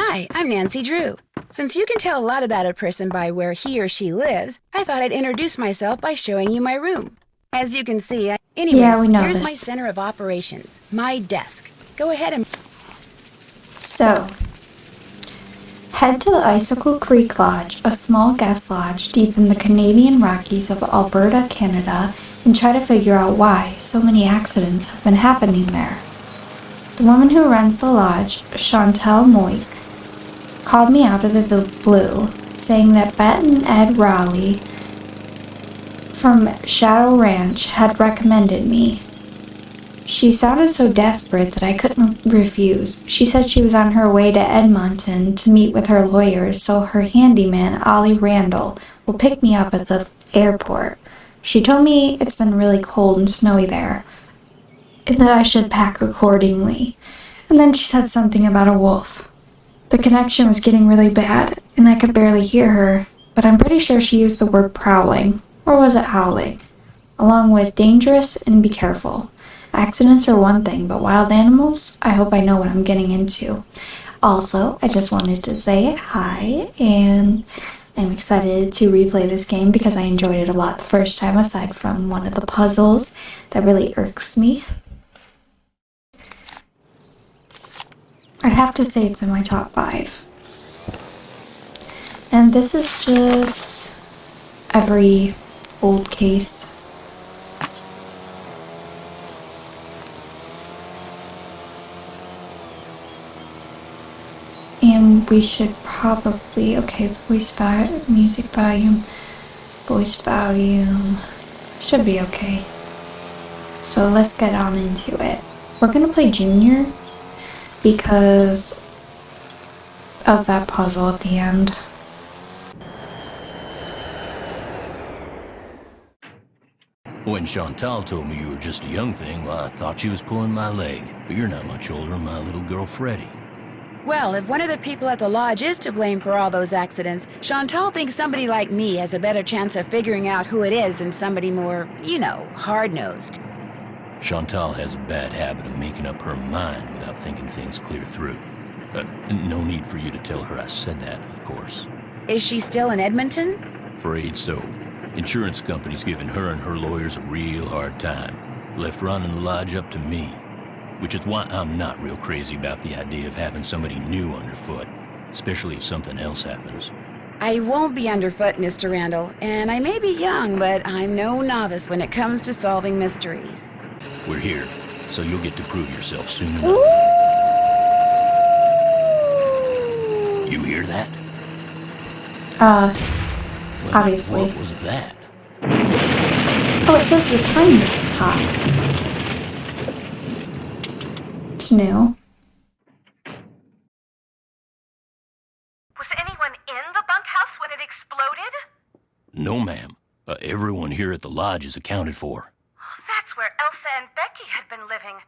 Hi, I'm Nancy Drew. Since you can tell a lot about a person by where he or she lives, I thought I'd introduce myself by showing you my room. As you can see, Yeah, we know here's my this. center of operations, my desk. Go ahead and... So, head to the Icicle Creek Lodge, a small guest lodge deep in the Canadian Rockies of Alberta, Canada, and try to figure out why so many accidents have been happening there. The woman who runs the lodge, Chantal Moik, called me out of the blue, saying that Bet and Ed Rowley from Shadow Ranch had recommended me. She sounded so desperate that I couldn't refuse. She said she was on her way to Edmonton to meet with her lawyers, so her handyman, Ollie Randall, will pick me up at the airport. She told me it's been really cold and snowy there, and that I should pack accordingly. And then she said something about a wolf. The connection was getting really bad, and I could barely hear her, but I'm pretty sure she used the word prowling, or was it howling, along with dangerous and be careful. Accidents are one thing, but wild animals, I hope I know what I'm getting into. Also, I just wanted to say hi, and I'm excited to replay this game because I enjoyed it a lot the first time, aside from one of the puzzles that really irks me. I'd have to say it's in my top 5. And this is just every old case. And we should probably, music volume, voice volume, should be okay. So let's get on into it. We're gonna play Junior because of that puzzle at the end. When Chantal told me you were just a young thing, well, I thought she was pulling my leg. But you're not much older than my little girl, Freddie. Well, if one of the people at the lodge is to blame for all those accidents, Chantal thinks somebody like me has a better chance of figuring out who it is than somebody more, hard-nosed. Chantal has a bad habit of making up her mind without thinking things clear through. No need for you to tell her I said that, of course. Is she still in Edmonton? Afraid so. Insurance company's giving her and her lawyers a real hard time. Left running the lodge up to me. Which is why I'm not real crazy about the idea of having somebody new underfoot, especially if something else happens. I won't be underfoot, Mr. Randall, and I may be young, but I'm no novice when it comes to solving mysteries. We're here, so you'll get to prove yourself soon enough. You hear that? Well, Obviously. What was that? Oh, it says the time at the top. It's new. Was anyone in the bunkhouse when it exploded? No, ma'am. Everyone here at the lodge is accounted for. That's where Elsa and Becky had been living.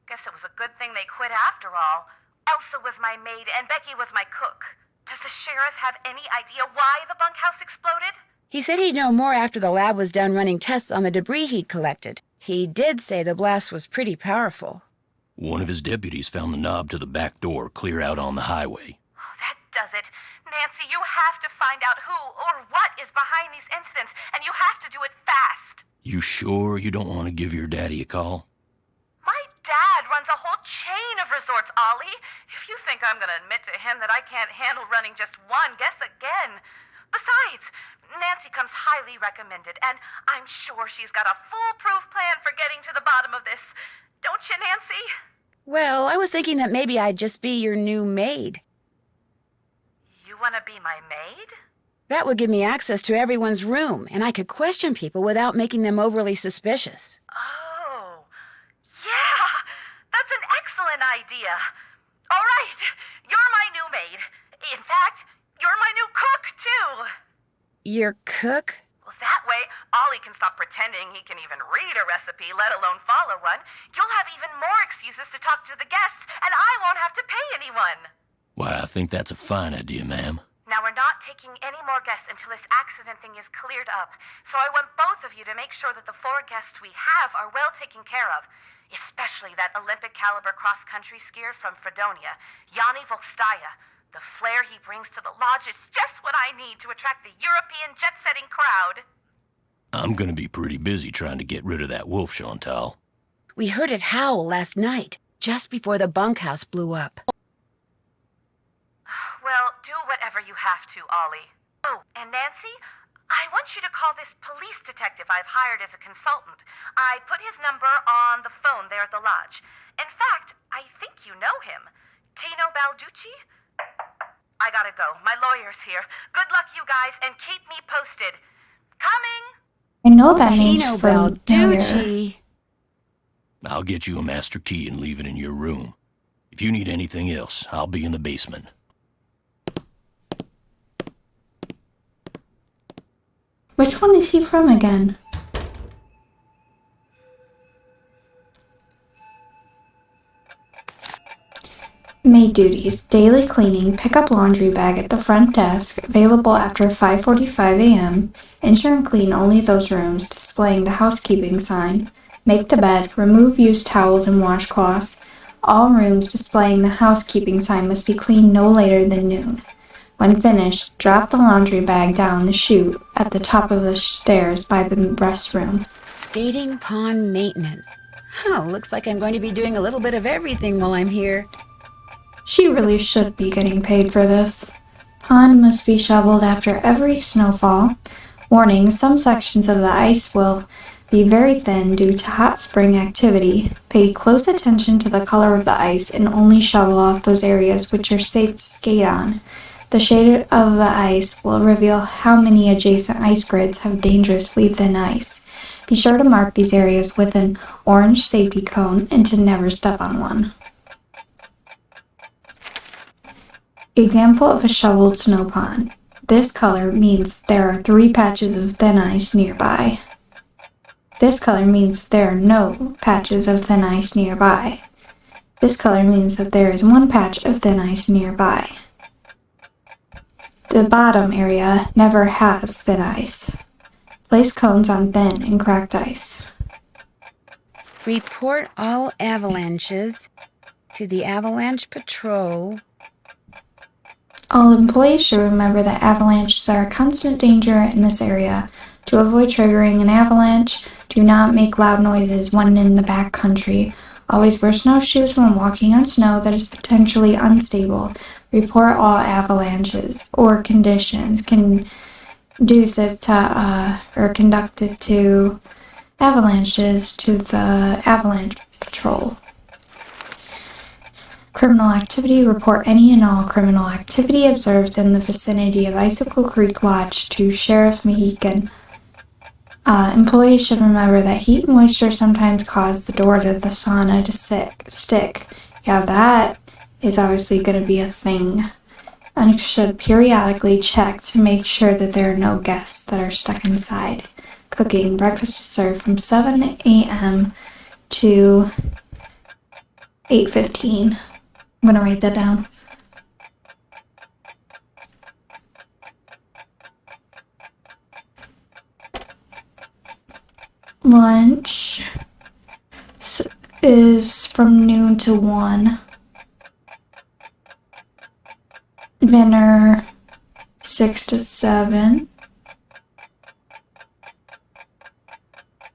Guess it was a good thing they quit after all. Elsa was my maid and Becky was my cook. Does the sheriff have any idea why the bunkhouse exploded? He said he'd know more after the lab was done running tests on the debris he'd collected. He did say the blast was pretty powerful. One of his deputies found the knob to the back door clear out on the highway. That does it. Nancy, you have to find out who or what is behind these incidents, and you have to do it fast. You sure you don't want to give your daddy a call? My dad runs a whole chain of resorts, Ollie. If you think I'm going to admit to him that I can't handle running just one, guess again. Besides, Nancy comes highly recommended, and I'm sure she's got a foolproof plan for getting to the bottom of this. Don't you, Nancy? Well, I was thinking that maybe I'd just be your new maid. You want to be my maid? That would give me access to everyone's room, and I could question people without making them overly suspicious. Oh, yeah, that's an excellent idea. All right, you're my new maid. In fact, you're my new cook, too. Your cook? Well, that way, Ollie can stop pretending he can even read a recipe, let alone follow one. You'll have even more excuses to talk to the guests, and I won't have to pay anyone. Why, I think that's a fine idea, ma'am. Now, we're not taking any more guests until this accident thing is cleared up. So I want both of you to make sure that the 4 guests we have are well taken care of. Especially that Olympic caliber cross-country skier from Fredonia, Yanni Volstaya. The flair he brings to the lodge is just what I need to attract the European jet-setting crowd. I'm gonna be pretty busy trying to get rid of that wolf, Chantal. We heard it howl last night, just before the bunkhouse blew up. Well, do whatever you have to, Ollie. Oh, and Nancy, I want you to call this police detective I've hired as a consultant. I put his number on the phone there at the lodge. In fact, I think you know him. Tino Balducci? I gotta go. My lawyer's here. Good luck, you guys, and keep me posted. Coming! I know that name's Tino familiar. Balducci. I'll get you a master key and leave it in your room. If you need anything else, I'll be in the basement. Which one is he from again? Maid duties, daily cleaning, pick up laundry bag at the front desk, available after 5:45 a.m., ensure and clean only those rooms displaying the housekeeping sign, make the bed, remove used towels and washcloths. All rooms displaying the housekeeping sign must be cleaned no later than noon. When finished, drop the laundry bag down the chute at the top of the stairs by the restroom. Skating pond maintenance. Oh, looks like I'm going to be doing a little bit of everything while I'm here. She really should be getting paid for this. Pond must be shoveled after every snowfall. Warning, some sections of the ice will be very thin due to hot spring activity. Pay close attention to the color of the ice and only shovel off those areas which are safe to skate on. The shade of the ice will reveal how many adjacent ice grids have dangerously thin ice. Be sure to mark these areas with an orange safety cone and to never step on one. Example of a shoveled snow pond. This color means there are 3 patches of thin ice nearby. This color means there are no patches of thin ice nearby. This color means that there is 1 patch of thin ice nearby. The bottom area never has thin ice. Place cones on thin and cracked ice. Report all avalanches to the Avalanche Patrol. All employees should remember that avalanches are a constant danger in this area. To avoid triggering an avalanche, do not make loud noises when in the backcountry. Always wear snowshoes when walking on snow that is potentially unstable. Report all avalanches or conditions conducive to or conductive to avalanches to the Avalanche Patrol. Criminal activity. Report any and all criminal activity observed in the vicinity of Icicle Creek Lodge to Sheriff Mehican. Employees should remember that heat and moisture sometimes cause the door to the sauna to stick. Yeah, that is obviously going to be a thing. And should periodically check to make sure that there are no guests that are stuck inside. Cooking. Breakfast is served from 7 a.m. to 8:15. I'm going to write that down. Lunch is from noon to 1. Dinner 6 to 7.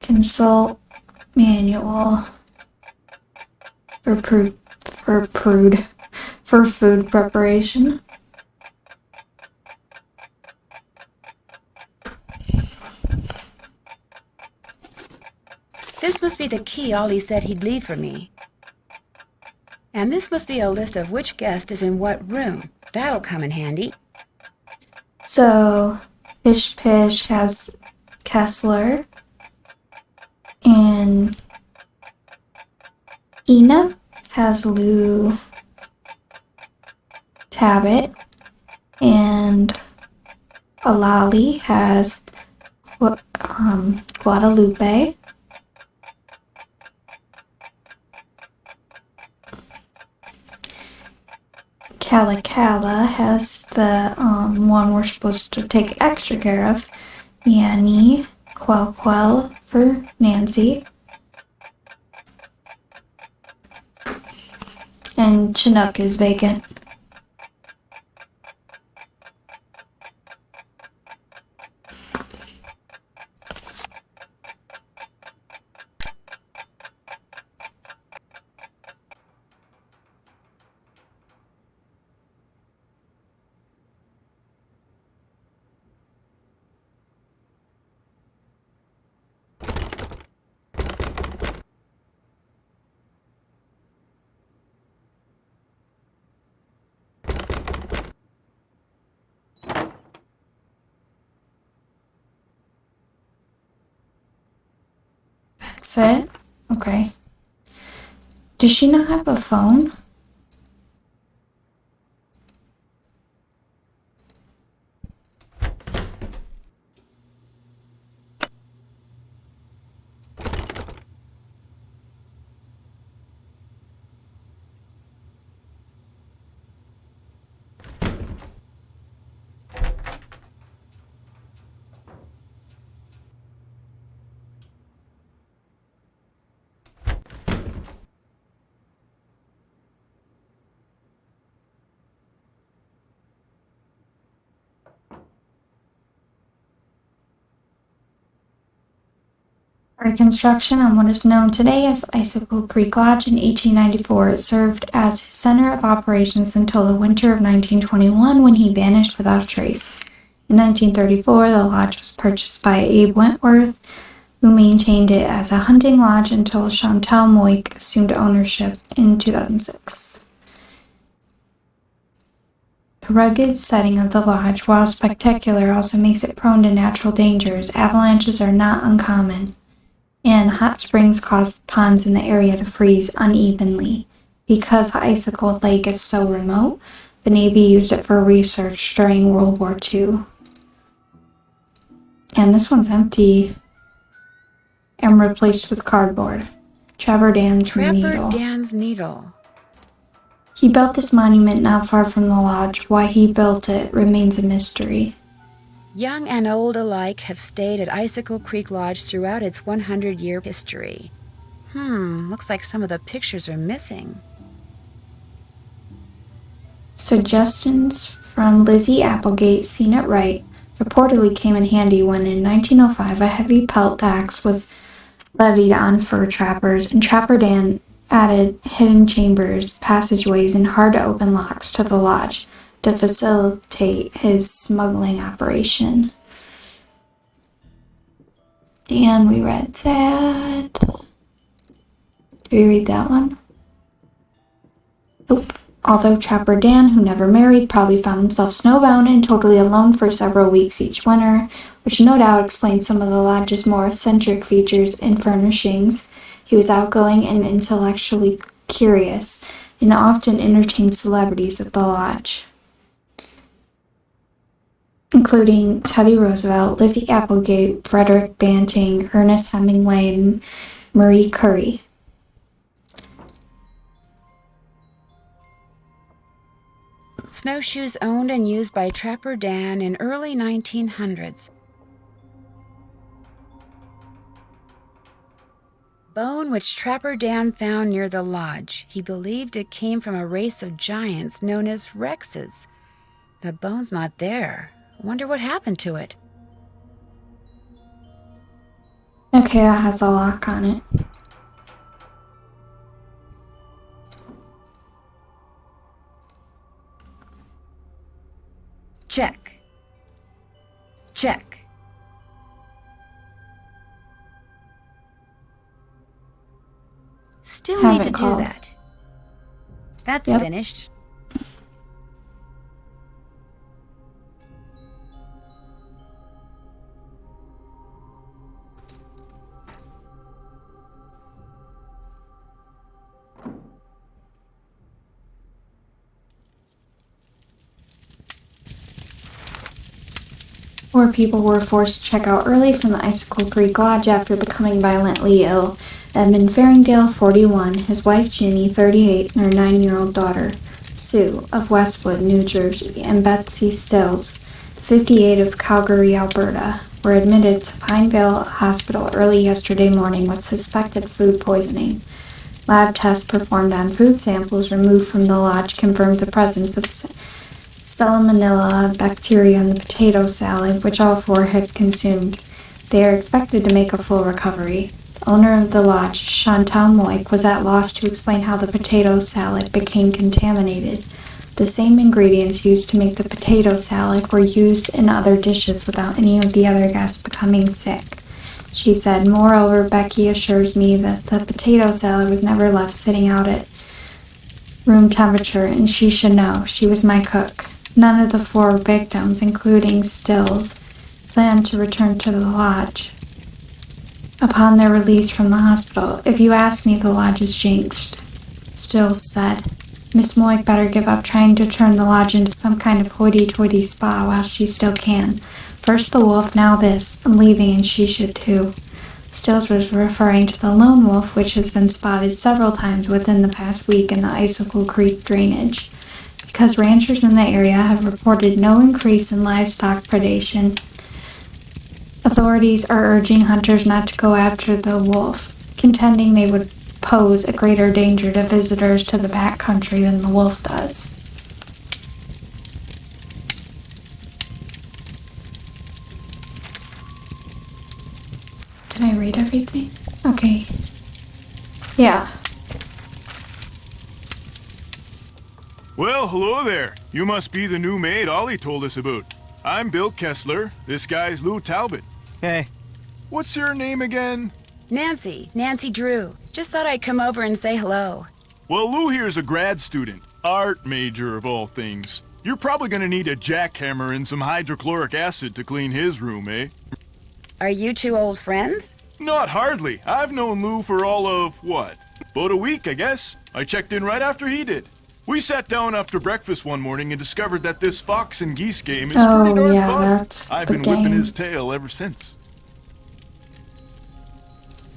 Consult manual for food preparation. This must be the key Ollie said he'd leave for me. And this must be a list of which guest is in what room. That'll come in handy. So, Fish Pish has Kessler, and Ina has Lou Tabit, and Alali has Guadalupe. Cala has the one we're supposed to take extra care of. Yanni, Quell for Nancy. And Chinook is vacant. That's it? Okay. Does she not have a phone? Reconstruction on what is known today as Icicle Creek Lodge in 1894. It served as his center of operations until the winter of 1921 when he vanished without a trace. In 1934, the lodge was purchased by Abe Wentworth, who maintained it as a hunting lodge until Chantal Moik assumed ownership in 2006. The rugged setting of the lodge, while spectacular, also makes it prone to natural dangers. Avalanches are not uncommon, and hot springs cause ponds in the area to freeze unevenly. Because Icicle Lake is so remote, the Navy used it for research during World War II. And this one's empty and replaced with cardboard. Trapper Dan's Needle. He built this monument not far from the lodge. Why he built it remains a mystery. Young and old alike have stayed at Icicle Creek Lodge throughout its 100-year history. Looks like some of the pictures are missing. Suggestions from Lizzie Applegate, seen it right, reportedly came in handy when in 1905 a heavy pelt tax was levied on fur trappers, and Trapper Dan added hidden chambers, passageways, and hard-to-open locks to the lodge to facilitate his smuggling operation. And we read that. Did we read that one? Nope. Although Trapper Dan, who never married, probably found himself snowbound and totally alone for several weeks each winter, which no doubt explains some of the lodge's more eccentric features and furnishings. He was outgoing and intellectually curious, and often entertained celebrities at the lodge, including Teddy Roosevelt, Lizzie Applegate, Frederick Banting, Ernest Hemingway, and Marie Curie. Snowshoes owned and used by Trapper Dan in early 1900s. Bone which Trapper Dan found near the lodge. He believed it came from a race of giants known as Rexes. The bone's not there. Wonder what happened to it. Okay, that has a lock on it. Check. Check. Still need to do that. That's finished. More people were forced to check out early from the Icicle Creek Lodge after becoming violently ill. Edmund Farringdale, 41, his wife Ginny, 38, and her 9-year-old daughter, Sue, of Westwood, New Jersey, and Betsy Stills, 58, of Calgary, Alberta, were admitted to Pineville Hospital early yesterday morning with suspected food poisoning. Lab tests performed on food samples removed from the lodge confirmed the presence of Salmonella bacteria in the potato salad, which all four had consumed. They are expected to make a full recovery. The owner of the lodge, Chantal Moik, was at loss to explain how the potato salad became contaminated. The same ingredients used to make the potato salad were used in other dishes without any of the other guests becoming sick. She said, "Moreover, Becky assures me that the potato salad was never left sitting out at room temperature, and she should know. She was my cook." None of the four victims, including Stills, planned to return to the lodge. upon their release from the hospital. If you ask me, the lodge is jinxed. Stills said. Miss Moig better give up trying to turn the lodge into some kind of hoity-toity spa while she still can. First the wolf, now this. I'm leaving and she should too. Stills was referring to the lone wolf, which has been spotted several times within the past week in the Icicle Creek drainage. Because ranchers in the area have reported no increase in livestock predation, authorities are urging hunters not to go after the wolf, contending they would pose a greater danger to visitors to the backcountry than the wolf does. Did I read everything? Okay. Yeah. Well, hello there. You must be the new maid Ollie told us about. I'm Bill Kessler. This guy's Lou Talbot. Hey. What's your name again? Nancy Drew. Just thought I'd come over and say hello. Well, Lou here's a grad student. Art major, of all things. You're probably gonna need a jackhammer and some hydrochloric acid to clean his room, eh? Are you two old friends? Not hardly. I've known Lou for all of, what? About a week, I guess. I checked in right after he did. We sat down after breakfast one morning and discovered that this fox and geese game is pretty darn fun. That's I've the been game. whipping his tail ever since.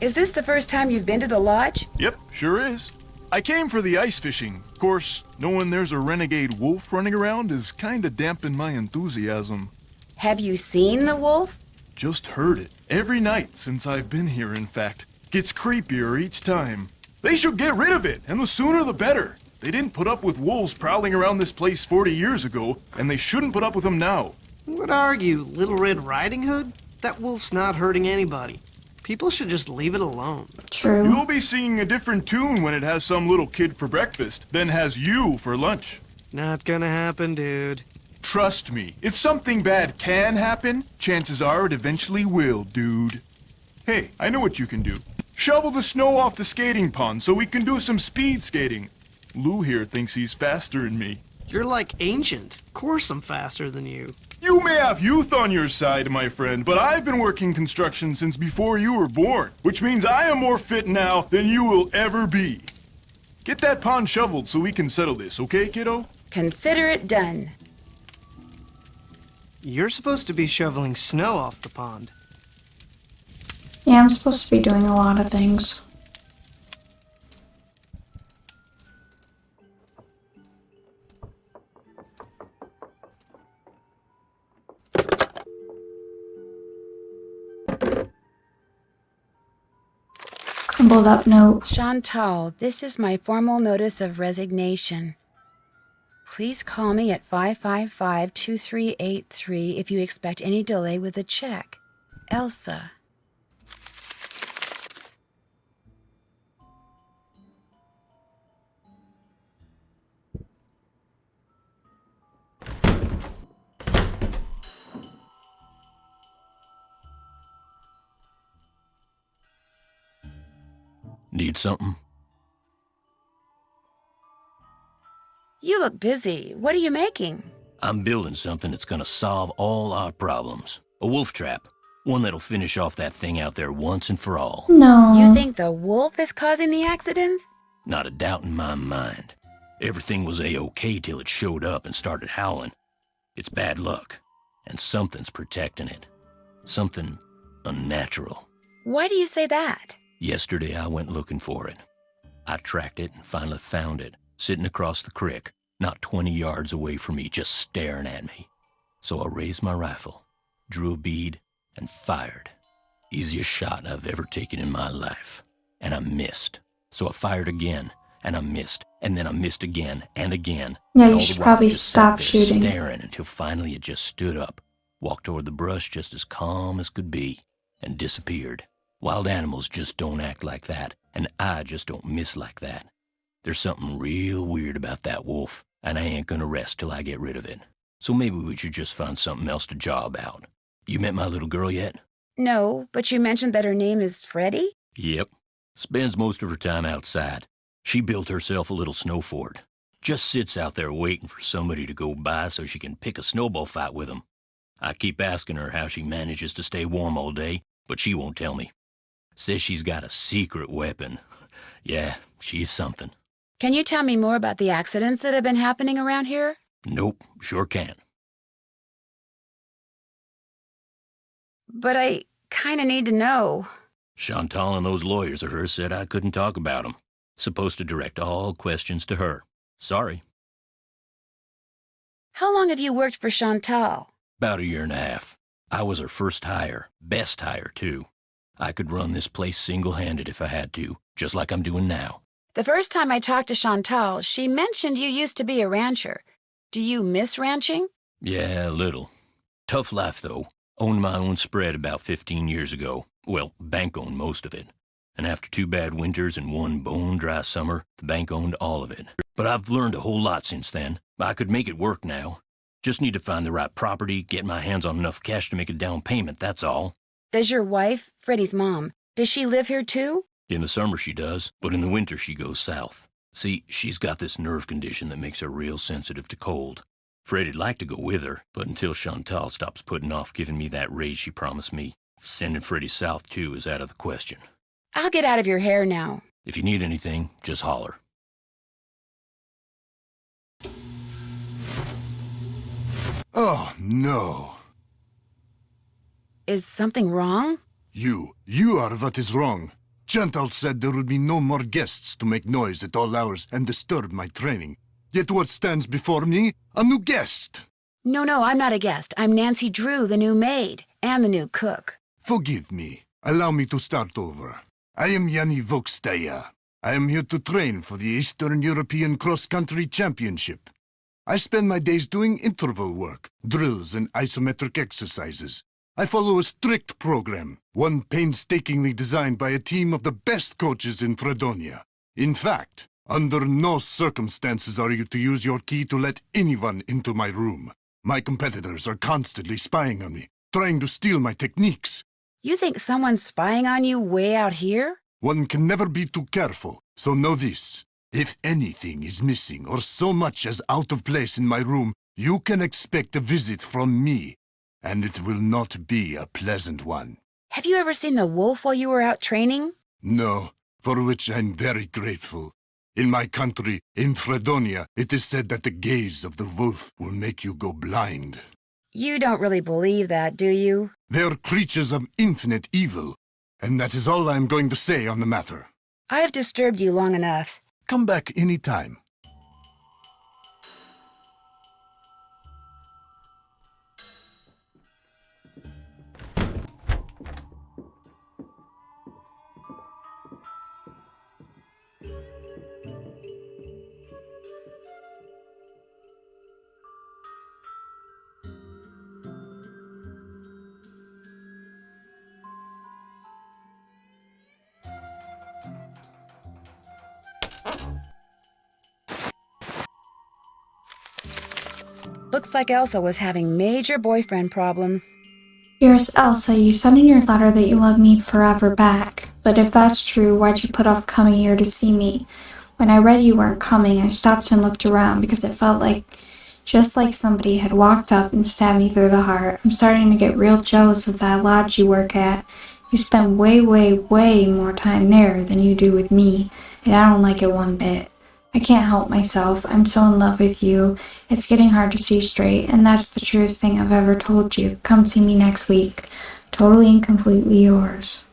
Is this the first time you've been to the lodge? Yep, sure is. I came for the ice fishing. Of course, knowing there's a renegade wolf running around is kinda dampened my enthusiasm. Have you seen the wolf? Just heard it. Every night since I've been here, in fact. Gets creepier each time. They should get rid of it, and the sooner the better. They didn't put up with wolves prowling around this place 40 years ago, and they shouldn't put up with them now. What are you, Little Red Riding Hood? That wolf's not hurting anybody. People should just leave it alone. True. You'll be singing a different tune when it has some little kid for breakfast, then has you for lunch. Not gonna happen, dude. Trust me, if something bad can happen, chances are it eventually will, dude. Hey, I know what you can do. Shovel the snow off the skating pond so we can do some speed skating. Lou here thinks he's faster than me. You're like ancient. Of course I'm faster than you. You may have youth on your side, my friend, but I've been working construction since before you were born, which means I am more fit now than you will ever be. Get that pond shoveled so we can settle this, okay, kiddo? Consider it done. You're supposed to be shoveling snow off the pond. Yeah, I'm supposed to be doing a lot of things. Crumbled up note. Chantal, this is my formal notice of resignation. Please call me at 555-2383 if you expect any delay with the check. Elsa. Need something? You look busy. What are you making? I'm building something that's gonna solve all our problems. A wolf trap. One that'll finish off that thing out there once and for all. No. You think the wolf is causing the accidents? Not a doubt in my mind. Everything was A-OK till it showed up and started howling. It's bad luck, and something's protecting it. Something unnatural. Why do you say that? Yesterday I went looking for it. I tracked it and finally found it, sitting across the creek, not 20 yards away from me, just staring at me. So I raised my rifle, drew a bead, and fired. Easiest shot I've ever taken in my life. And I missed. So I fired again, and I missed, and then I missed again and again. Yeah, And you all should the while probably I just stop sat there shooting. staring until finally it just stood up, walked toward the brush just as calm as could be, and disappeared. Wild animals just don't act like that, and I just don't miss like that. There's something real weird about that wolf, and I ain't gonna rest till I get rid of it. So maybe we should just find something else to job out. You met my little girl yet? No, but you mentioned that her name is Freddie? Yep. Spends most of her time outside. She built herself a little snow fort. Just sits out there waiting for somebody to go by so she can pick a snowball fight with them. I keep asking her how she manages to stay warm all day, but she won't tell me. Says she's got a secret weapon. Yeah, she's something. Can you tell me more about the accidents that have been happening around here? Nope, sure can. But I kinda need to know. Chantal and those lawyers of hers said I couldn't talk about 'em. Supposed to direct all questions to her. Sorry. How long have you worked for Chantal? About a year and a half. I was her first hire. Best hire, too. I could run this place single-handed if I had to, just like I'm doing now. The first time I talked to Chantal, she mentioned you used to be a rancher. Do you miss ranching? Yeah, a little. Tough life, though. Owned my own spread about 15 years ago. Well, bank owned most of it. And after 2 bad winters and 1 bone-dry summer, the bank owned all of it. But I've learned a whole lot since then. I could make it work now. Just need to find the right property, get my hands on enough cash to make a down payment, that's all. Does your wife, Freddie's mom, does she live here too? In the summer she does, but in the winter she goes south. See, she's got this nerve condition that makes her real sensitive to cold. Freddie'd like to go with her, but until Chantal stops putting off giving me that raise she promised me, sending Freddie south too is out of the question. I'll get out of your hair now. If you need anything, just holler. Oh, no. Is something wrong? You are what is wrong. Chantal said there would be no more guests to make noise at all hours and disturb my training. Yet what stands before me? A new guest. No, I'm not a guest. I'm Nancy Drew, the new maid, and the new cook. Forgive me. Allow me to start over. I am Yanni Vokstaya. I am here to train for the Eastern European Cross Country Championship. I spend my days doing interval work, drills, and isometric exercises. I follow a strict program, one painstakingly designed by a team of the best coaches in Fredonia. In fact, under no circumstances are you to use your key to let anyone into my room. My competitors are constantly spying on me, trying to steal my techniques. You think someone's spying on you way out here? One can never be too careful, so know this. If anything is missing or so much as out of place in my room, you can expect a visit from me, and it will not be a pleasant one. Have you ever seen the wolf while you were out training? No, for which I'm very grateful. In my country, in Fredonia, it is said that the gaze of the wolf will make you go blind. You don't really believe that, do you? They are creatures of infinite evil, and that is all I am going to say on the matter. I have disturbed you long enough. Come back any time. Looks like Elsa was having major boyfriend problems. Dearest Elsa, you said in your letter that you love me forever back. But if that's true, why'd you put off coming here to see me? When I read you weren't coming, I stopped and looked around because it felt just like somebody had walked up and stabbed me through the heart. I'm starting to get real jealous of that lodge you work at. You spend way more time there than you do with me, and I don't like it one bit. I can't help myself. I'm so in love with you. It's getting hard to see straight, and that's the truest thing I've ever told you. Come see me next week. Totally and completely yours.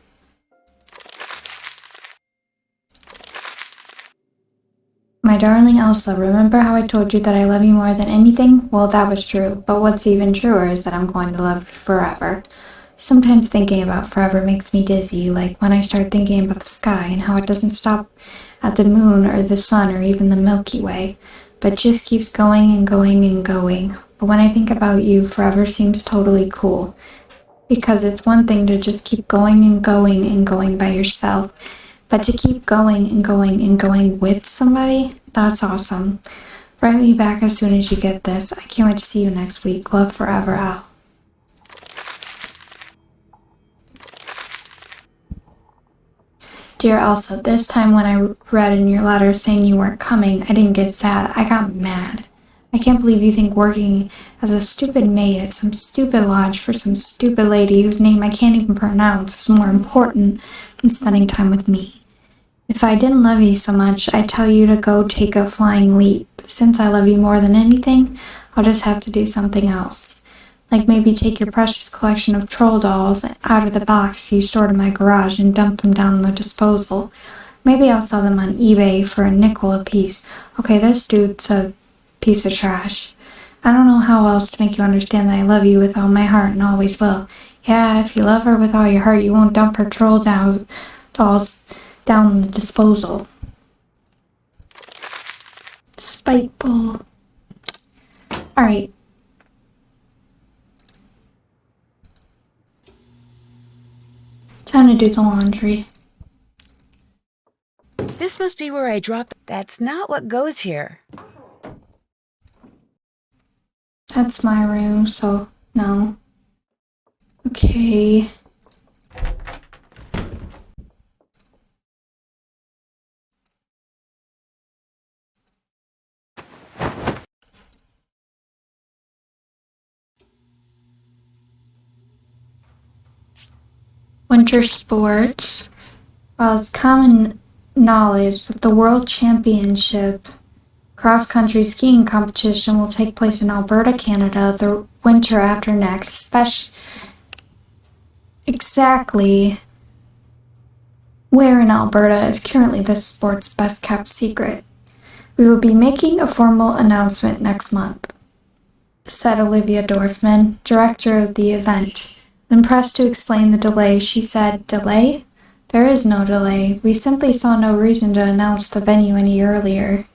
My darling Elsa, remember how I told you that I love you more than anything? Well, that was true, but what's even truer is that I'm going to love you forever. Sometimes thinking about forever makes me dizzy, like when I start thinking about the sky and how it doesn't stop at the moon or the sun or even the Milky Way, but just keeps going and going and going. But when I think about you, forever seems totally cool, because it's one thing to just keep going and going and going by yourself, but to keep going and going and going with somebody, that's awesome. Write me back as soon as you get this. I can't wait to see you next week. Love forever, Al. Dear Elsa, this time when I read in your letter saying you weren't coming, I didn't get sad. I got mad. I can't believe you think working as a stupid maid at some stupid lodge for some stupid lady whose name I can't even pronounce is more important than spending time with me. If I didn't love you so much, I'd tell you to go take a flying leap. Since I love you more than anything, I'll just have to do something else. Like maybe take your precious collection of troll dolls out of the box you stored in my garage and dump them down the disposal. Maybe I'll sell them on eBay for a nickel a piece. Okay, this dude's a piece of trash. I don't know how else to make you understand that I love you with all my heart and always will. Yeah, if you love her with all your heart, you won't dump her dolls down the disposal. Spiteful. Alright. Time to do the laundry. This must be where I dropped. That's not what goes here. That's my room, so no. Okay. Winter sports. While it's common knowledge that the World Championship cross-country skiing competition will take place in Alberta, Canada, the winter after next. Exactly where in Alberta is currently the sport's best-kept secret. We will be making a formal announcement next month, said Olivia Dorfman, director of the event. When pressed to explain the delay, she said, "Delay? There is no delay. We simply saw no reason to announce the venue any earlier.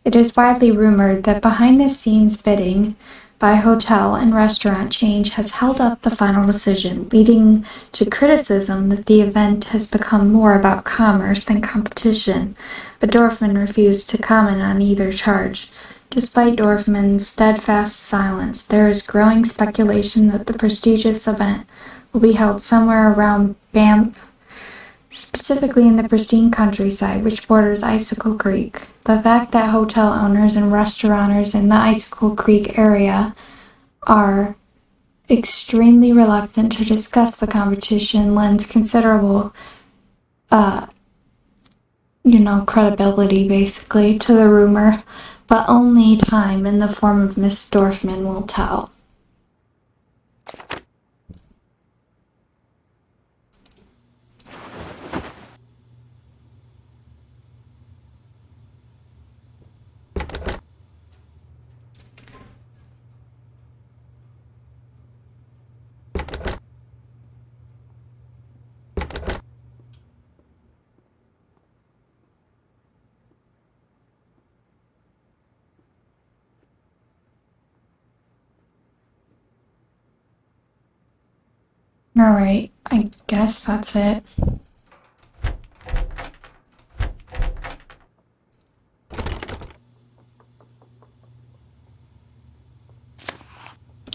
It is widely rumored that behind-the-scenes bidding by hotel and restaurant chains has held up the final decision, leading to criticism that the event has become more about commerce than competition, but Dorfman refused to comment on either charge. Despite Dorfman's steadfast silence, there is growing speculation that the prestigious event will be held somewhere around Banff, specifically in the pristine countryside which borders Icicle Creek. The fact that hotel owners and restaurateurs in the Icicle Creek area are extremely reluctant to discuss the competition lends considerable, credibility, basically, to the rumor, but only time in the form of Miss Dorfman will tell. Alright, I guess that's it.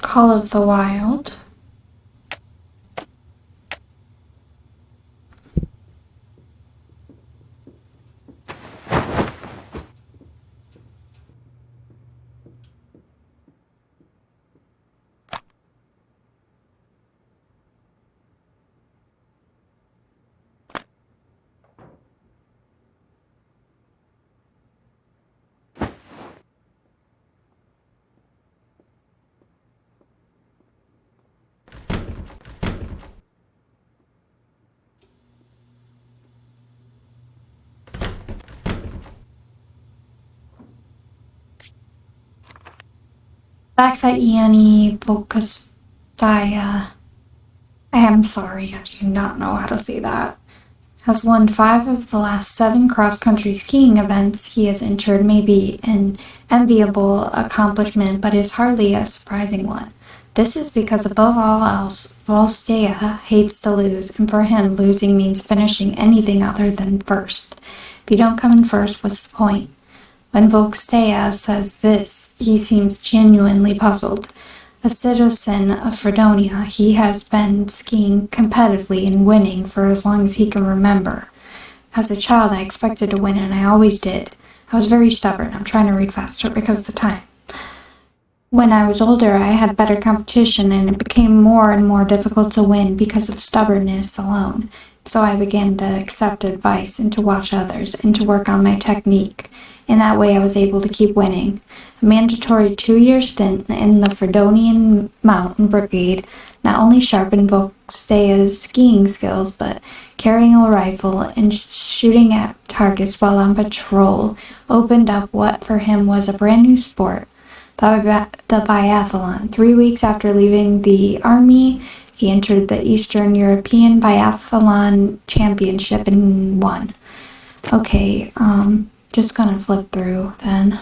Call of the Wild. Fact that Yanni Volkostaya, I am sorry, I do not know how to say that, has won 5 of the last 7 cross-country skiing events he has entered may be an enviable accomplishment, but is hardly a surprising one. This is because above all else, Volkostaya hates to lose, and for him, losing means finishing anything other than first. If you don't come in first, what's the point? When Volkostaya says this, he seems genuinely puzzled. A citizen of Fredonia, he has been skiing competitively and winning for as long as he can remember. As a child, I expected to win, and I always did. I was very stubborn. I'm trying to read faster because of the time. When I was older, I had better competition and it became more and more difficult to win because of stubbornness alone. So I began to accept advice and to watch others and to work on my technique. In that way, I was able to keep winning. A mandatory 2-year stint in the Fredonian Mountain Brigade not only sharpened Vokstaya's skiing skills, but carrying a rifle and shooting at targets while on patrol opened up what for him was a brand new sport, the biathlon. 3 weeks after leaving the army, he entered the Eastern European Biathlon Championship and won. Okay, just gonna flip through then.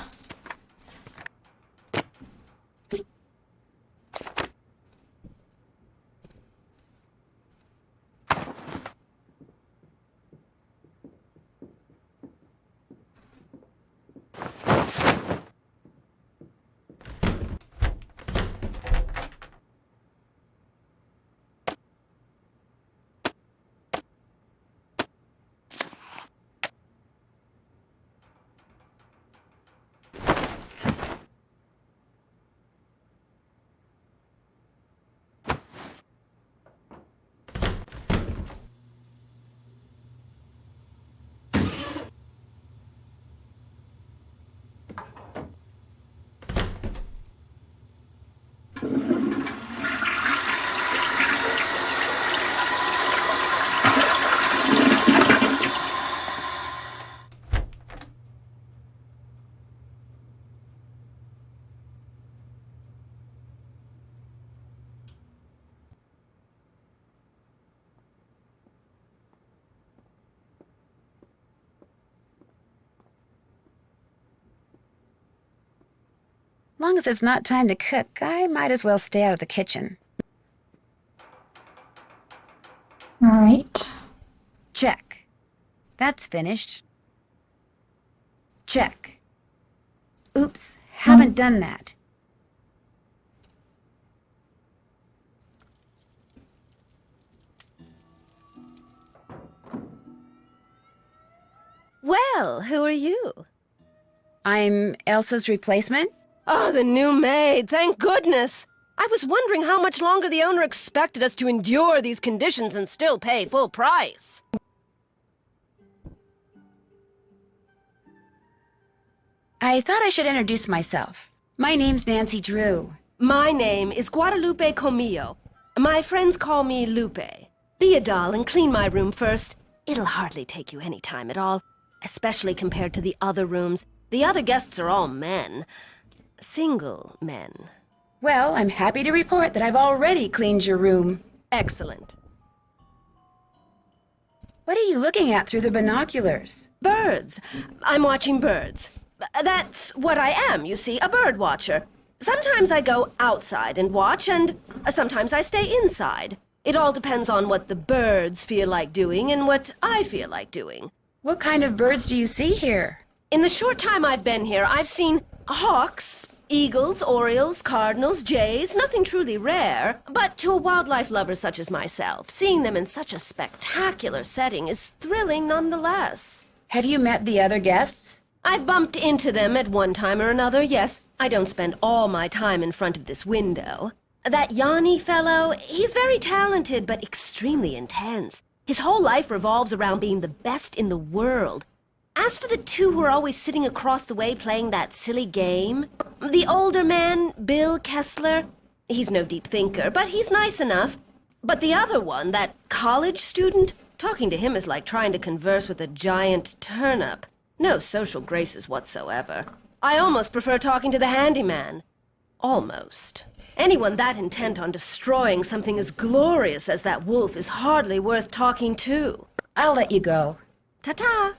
Long as it's not time to cook, I might as well stay out of the kitchen. All right. Check. That's finished. Check. Oops, haven't done that. Well, who are you? I'm Elsa's replacement? Oh, the new maid, thank goodness! I was wondering how much longer the owner expected us to endure these conditions and still pay full price. I thought I should introduce myself. My name's Nancy Drew. My name is Guadalupe Comillo. My friends call me Lupe. Be a doll and clean my room first. It'll hardly take you any time at all, especially compared to the other rooms. The other guests are all men. Single men. Well, I'm happy to report that I've already cleaned your room. Excellent. What are you looking at through the binoculars? Birds. I'm watching birds. That's what I am, you see, a bird watcher. Sometimes I go outside and watch, and sometimes I stay inside. It all depends on what the birds feel like doing and what I feel like doing. What kind of birds do you see here? In the short time I've been here, I've seen hawks, eagles, orioles, cardinals, jays, nothing truly rare. But to a wildlife lover such as myself, seeing them in such a spectacular setting is thrilling nonetheless. Have you met the other guests? I've bumped into them at one time or another, yes. I don't spend all my time in front of this window. That Yanni fellow, he's very talented, but extremely intense. His whole life revolves around being the best in the world. As for the two who are always sitting across the way playing that silly game, the older man, Bill Kessler, he's no deep thinker, but he's nice enough. But the other one, that college student, talking to him is like trying to converse with a giant turnip. No social graces whatsoever. I almost prefer talking to the handyman. Almost. Anyone that intent on destroying something as glorious as that wolf is hardly worth talking to. I'll let you go. Ta-ta!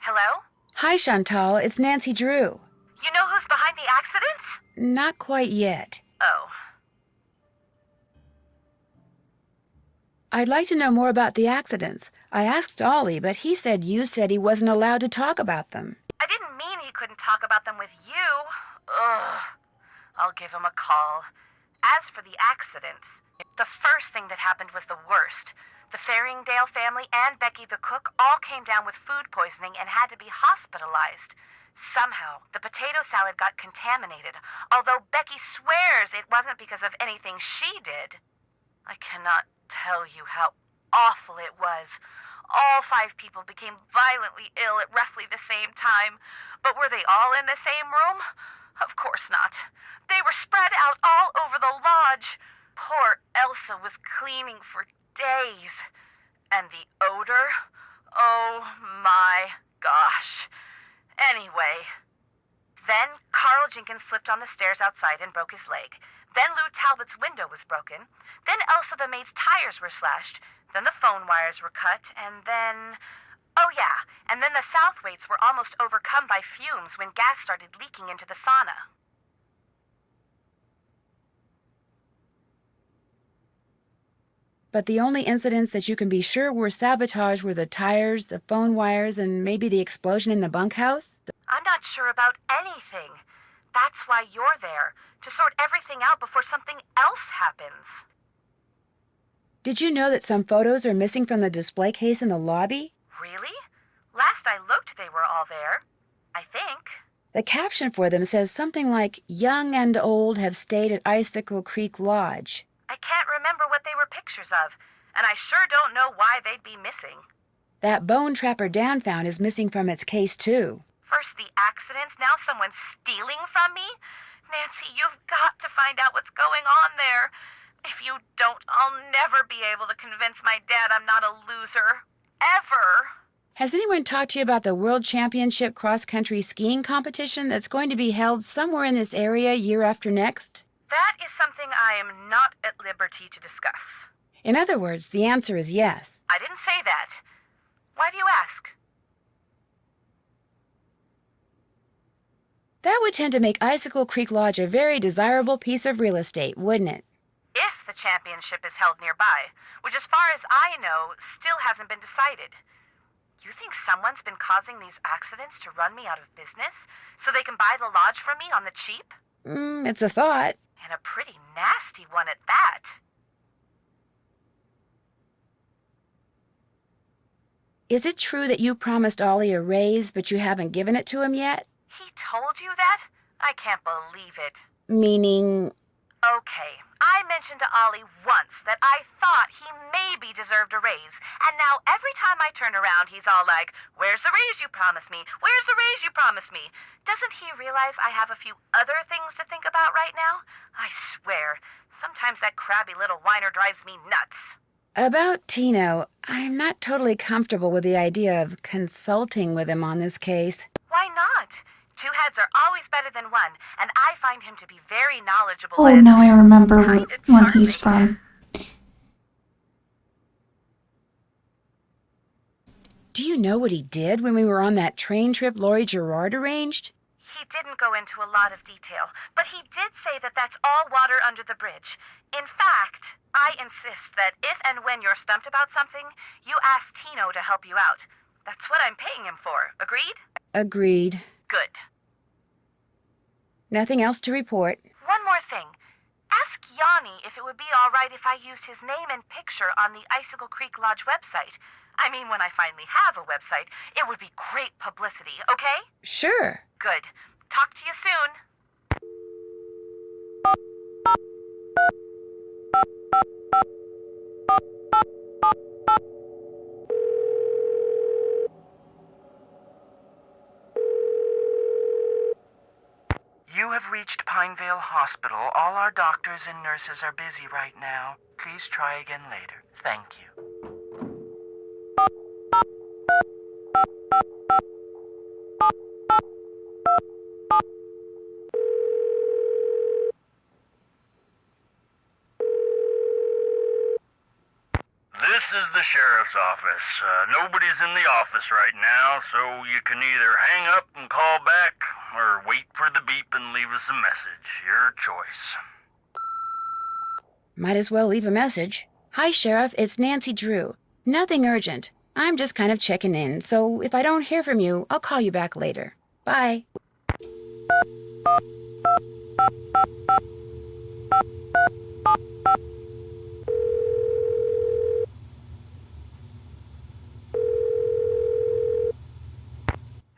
Hello? Hi, Chantal. It's Nancy Drew. You know who's behind the accident? Not quite yet. Oh. I'd like to know more about the accidents. I asked Ollie, but he said you said he wasn't allowed to talk about them. I didn't mean he couldn't talk about them with you. Ugh. I'll give him a call. As for the accidents, the first thing that happened was the worst. The Faringdale family and Becky the cook all came down with food poisoning and had to be hospitalized. Somehow, the potato salad got contaminated, although Becky swears it wasn't because of anything she did. I cannot tell you how awful it was. All 5 people became violently ill at roughly the same time. But were they all in the same room? Of course not. They were spread out all over the lodge. Poor Elsa was cleaning for days. And the odor? Oh my gosh. Anyway, then Carl Jenkins slipped on the stairs outside and broke his leg. Then Lou Talbot's window was broken. Then Elsa the maid's tires were slashed. Then the phone wires were cut. And then... oh yeah, and then the Southwaites were almost overcome by fumes when gas started leaking into the sauna. But the only incidents that you can be sure were sabotage were the tires, the phone wires, and maybe the explosion in the bunkhouse? I'm not sure about anything. That's why you're there, to sort everything out before something else happens. Did you know that some photos are missing from the display case in the lobby? Really? Last I looked, they were all there. I think. The caption for them says something like, "Young and old have stayed at Icicle Creek Lodge." I can't remember what they were pictures of, and I sure don't know why they'd be missing. That bone Trapper Dan found is missing from its case, too. First the accidents, now someone's stealing from me? Nancy, you've got to find out what's going on there. If you don't, I'll never be able to convince my dad I'm not a loser. Ever. Has anyone talked to you about the World Championship cross-country skiing competition that's going to be held somewhere in this area year after next? That is something I am not at liberty to discuss. In other words, the answer is yes. I didn't say that. Why do you ask? That would tend to make Icicle Creek Lodge a very desirable piece of real estate, wouldn't it? If the championship is held nearby, which as far as I know, still hasn't been decided. You think someone's been causing these accidents to run me out of business so they can buy the lodge from me on the cheap? It's a thought. And a pretty nasty one at that. Is it true that you promised Ollie a raise, but you haven't given it to him yet? He told you that? I can't believe it. Meaning... Okay, I mentioned to Ollie once that I thought he maybe deserved a raise, and now every time I turn around, he's all like, "Where's the raise you promised me? Where's the raise you promised me?" Doesn't he realize I have a few other things to think about right now? I swear, sometimes that crabby little whiner drives me nuts. About Tino, I'm not totally comfortable with the idea of consulting with him on this case. Why not? 2 heads are always better than one, and I find him to be very knowledgeable Oh, and now I remember kinda when he's charming. from. Do you know what he did when we were on that train trip Laurie Gerard arranged? He didn't go into a lot of detail, but he did say that that's all water under the bridge. In fact, I insist that if and when you're stumped about something, you ask Tino to help you out. That's what I'm paying him for. Agreed? Agreed. Good. Nothing else to report. One more thing. Ask Yanni if it would be all right if I used his name and picture on the Icicle Creek Lodge website. I mean, when I finally have a website, it would be great publicity, okay? Sure. Good. Talk to you soon. You have reached Pinevale Hospital. All our doctors and nurses are busy right now. Please try again later. Thank you. This is the sheriff's office. Nobody's in the office right now, so you can either hang up and call back, or wait for the beep and leave us a message. Your choice. Might as well leave a message. Hi, Sheriff, it's Nancy Drew. Nothing urgent. I'm just kind of checking in, so if I don't hear from you, I'll call you back later. Bye.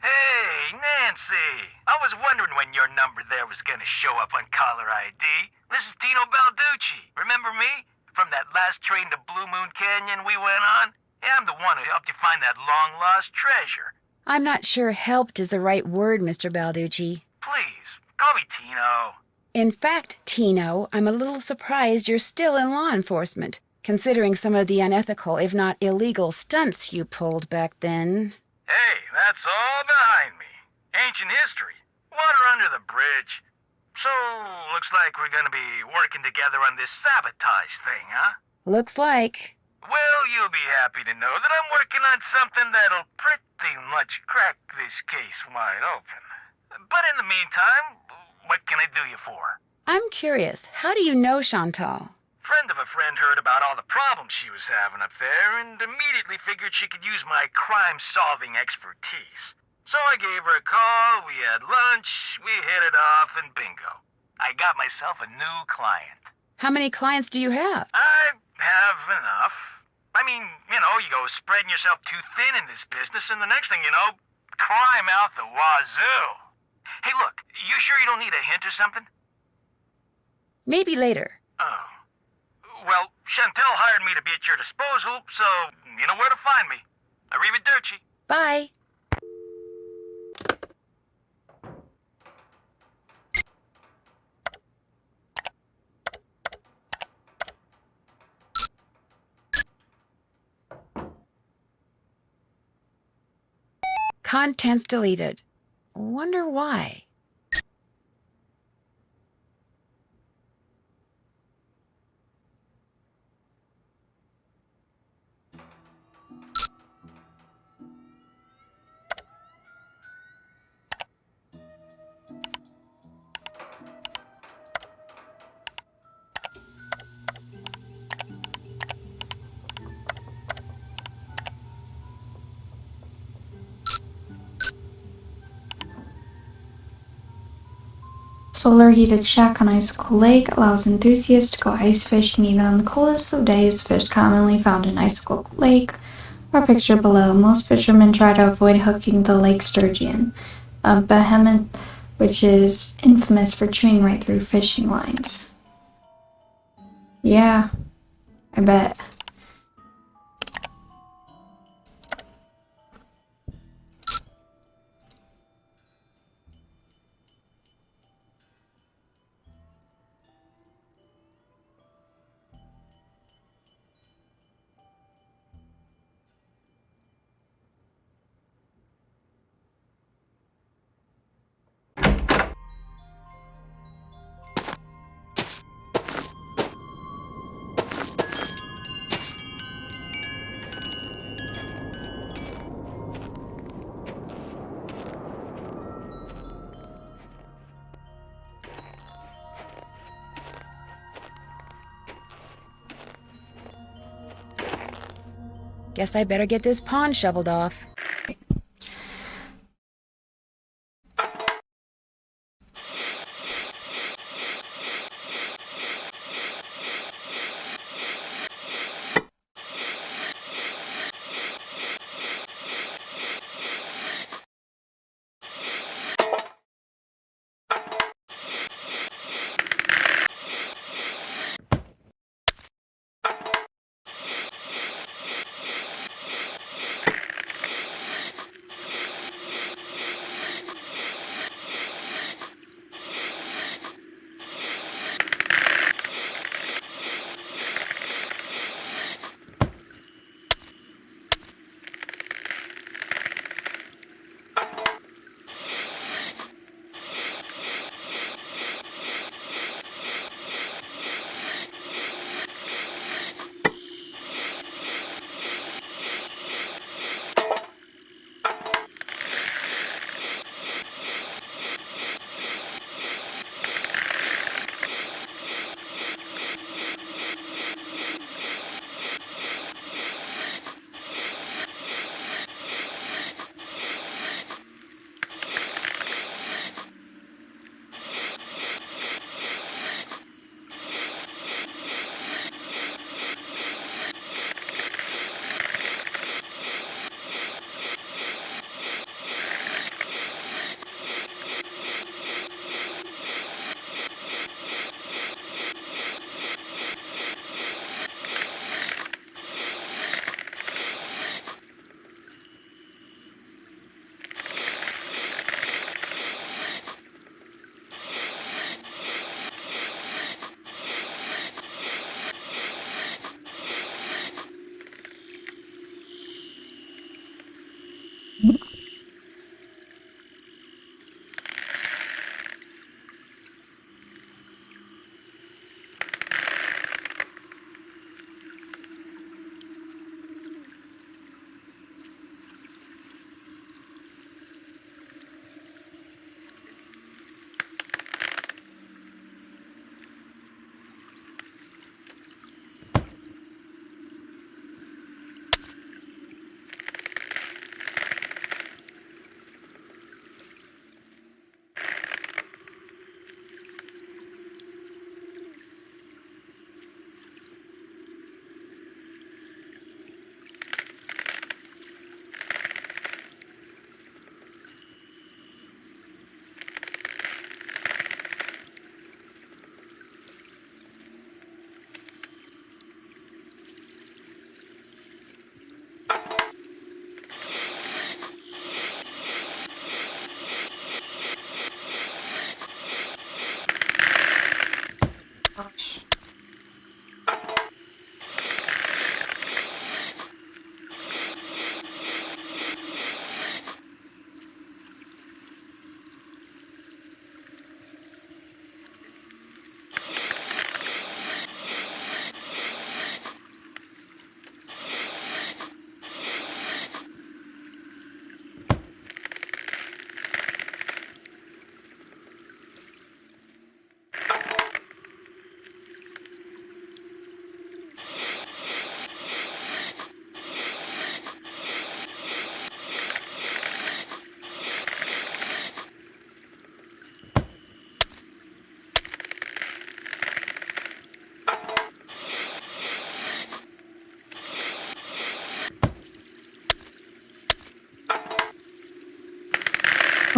Hey, Nancy! I was wondering when your number there was gonna show up on caller ID. This is Tino Balducci. Remember me? From that last train to Blue Moon Canyon we went on? Yeah, I'm the one who helped you find that long-lost treasure. I'm not sure helped is the right word, Mr. Balducci. Please, call me Tino. In fact, Tino, I'm a little surprised you're still in law enforcement, considering some of the unethical, if not illegal, stunts you pulled back then. Hey, that's all behind me. Ancient history. Water under the bridge. So, looks like we're gonna be working together on this sabotage thing, huh? Looks like. Well, you'll be happy to know that I'm working on something that'll pretty much crack this case wide open. But in the meantime, what can I do you for? I'm curious, how do you know Chantal? Friend of a friend heard about all the problems she was having up there and immediately figured she could use my crime-solving expertise. So I gave her a call, we had lunch, we hit it off, and bingo. I got myself a new client. How many clients do you have? I have enough. I mean, you know, you go spreading yourself too thin in this business, and the next thing you know, crime out the wazoo. Hey, look, you sure you don't need a hint or something? Maybe later. Oh. Well, Chantel hired me to be at your disposal, so you know where to find me. Arrivederci. Bye. Contents deleted. Wonder why. Solar heated shack on Icicle Lake allows enthusiasts to go ice fishing even on the coldest of days. Fish commonly found in Icicle Lake are pictured below. Most fishermen try to avoid hooking the lake sturgeon, a behemoth which is infamous for chewing right through fishing lines. Yeah, I bet. Guess I better get this pond shoveled off.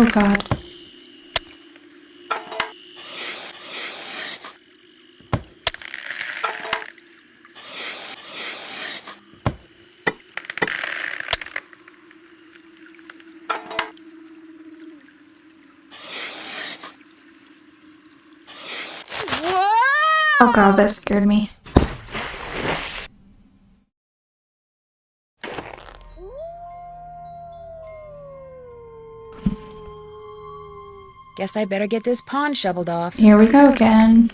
Oh god. Oh god, that scared me. Guess I better get this pond shoveled off. Here we go again.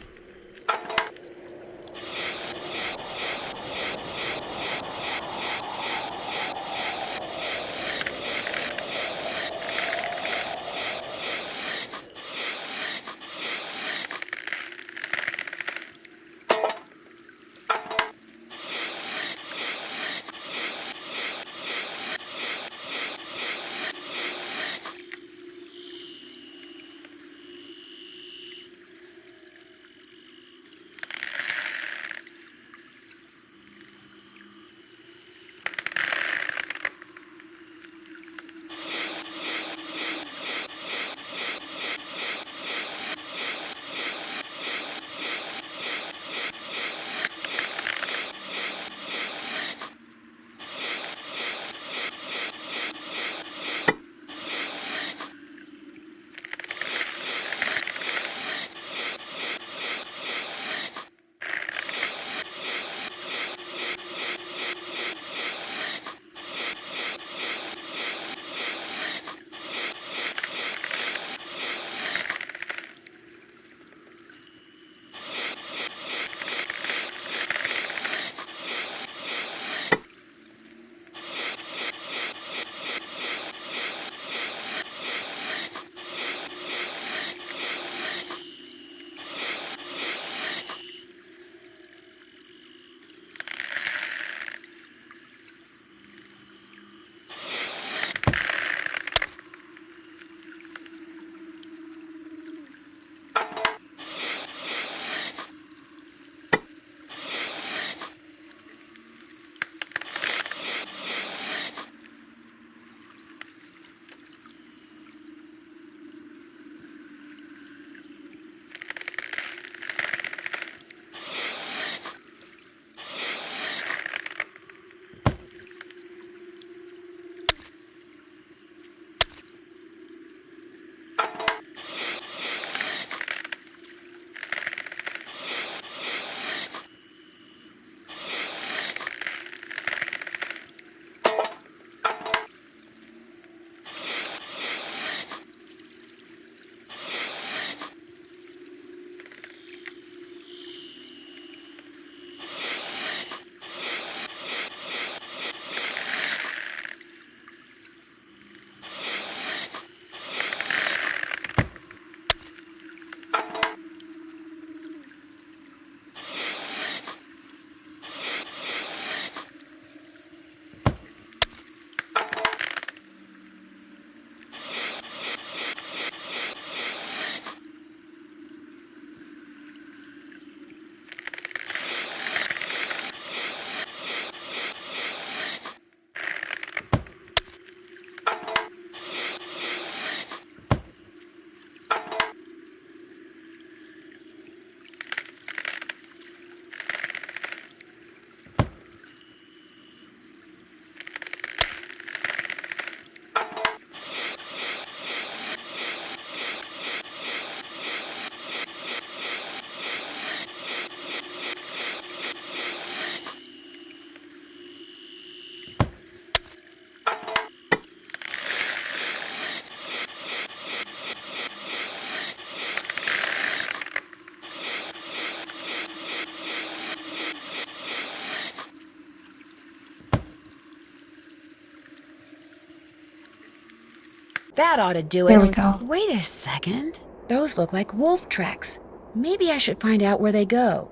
That ought to do it. There we go. Wait a second. Those look like wolf tracks. Maybe I should find out where they go.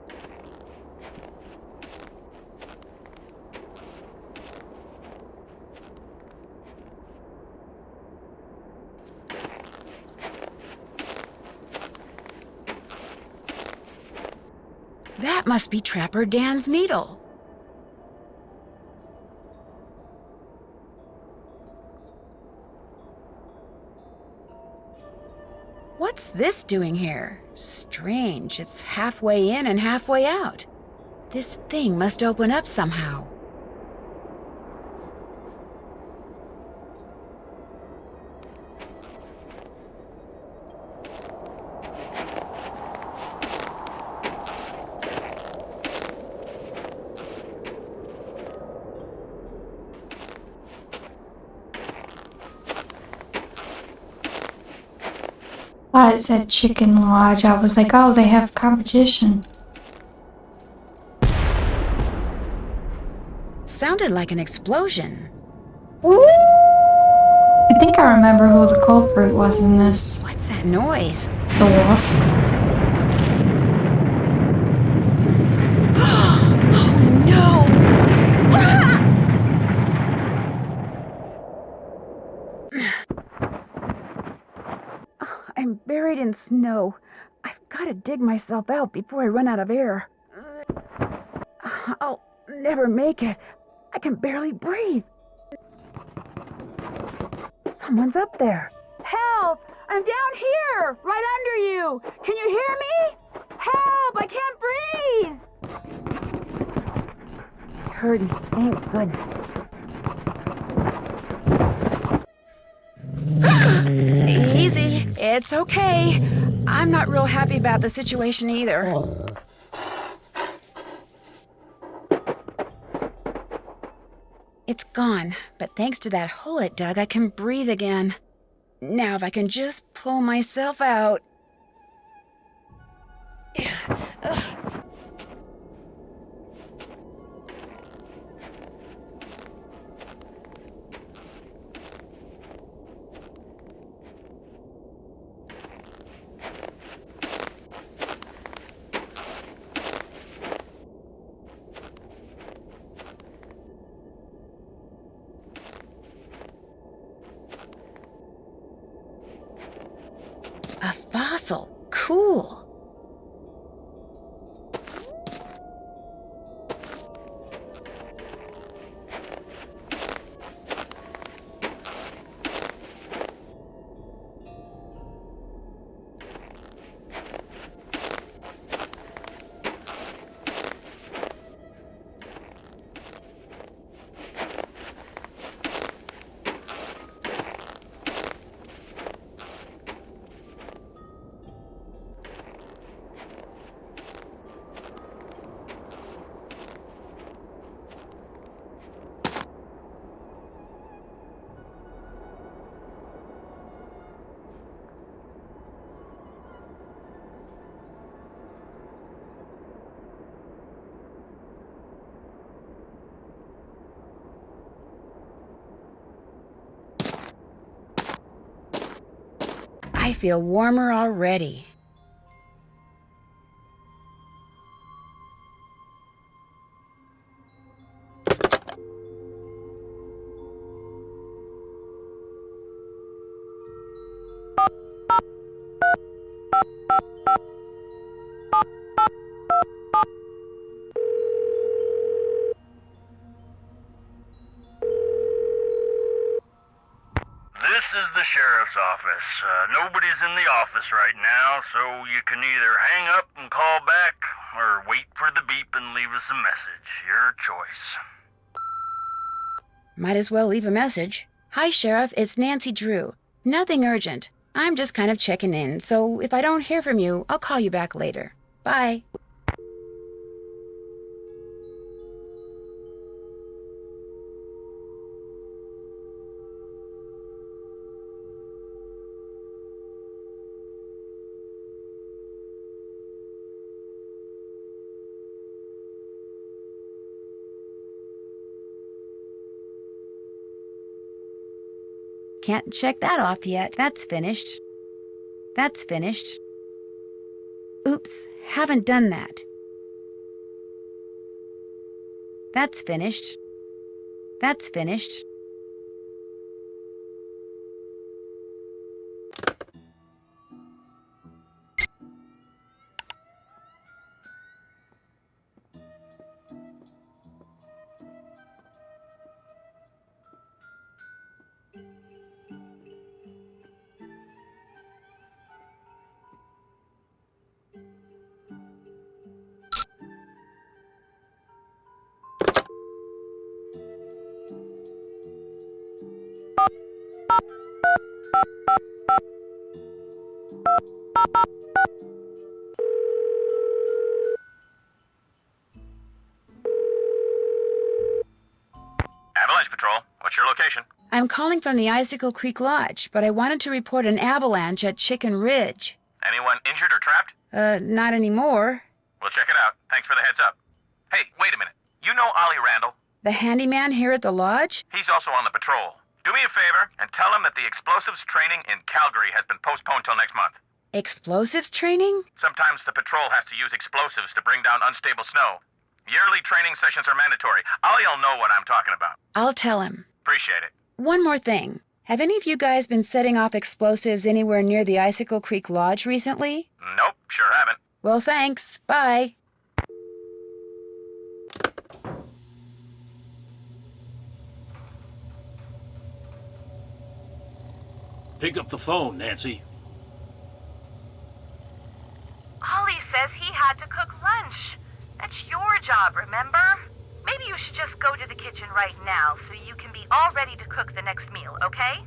That must be Trapper Dan's needle. this doing here? Strange. It's halfway in and halfway out. This thing must open up somehow. Thought it said Chicken Lodge. I was like, oh, they have competition. Sounded like an explosion. I think I remember who the culprit was in this. What's that noise? The wolf. Oh no! I'm buried in snow. I've got to dig myself out before I run out of air. I'll never make it. I can barely breathe. Someone's up there. Help! I'm down here, right under you. Can you hear me? Help! I can't breathe. You heard me. Thank goodness. Easy. It's okay. I'm not real happy about the situation either. It's gone, but thanks to that hole it dug, I can breathe again. Now if I can just pull myself out. A fossil. Cool. I feel warmer already. This is the sheriff's office. Nobody's in the office right now, so you can either hang up and call back, or wait for the beep and leave us a message. Your choice. Might as well leave a message. Hi, Sheriff. It's Nancy Drew. Nothing urgent. I'm just kind of checking in, so if I don't hear from you, I'll call you back later. Bye. Can't check that off yet. That's finished. That's finished. Oops, haven't done that. That's finished. That's finished. Avalanche Patrol, what's your location? I'm calling from the Icicle Creek Lodge, but I wanted to report an avalanche at Chicken Ridge. Anyone injured or trapped? Not anymore. We'll check it out. Thanks for the heads up. Hey, wait a minute. You know Ollie Randall? The handyman here at the lodge? He's also on the patrol. Do me a favor and tell him that the explosives training in Calgary has been postponed till next month. Explosives training? Sometimes the patrol has to use explosives to bring down unstable snow. Yearly training sessions are mandatory. Ollie'll know what I'm talking about. I'll tell him. Appreciate it. One more thing. Have any of you guys been setting off explosives anywhere near the Icicle Creek Lodge recently? Nope, sure haven't. Well, thanks. Bye. Pick up the phone, Nancy. Ollie says he had to cook lunch. That's your job, remember? Maybe you should just go to the kitchen right now so you can be all ready to cook the next meal, okay?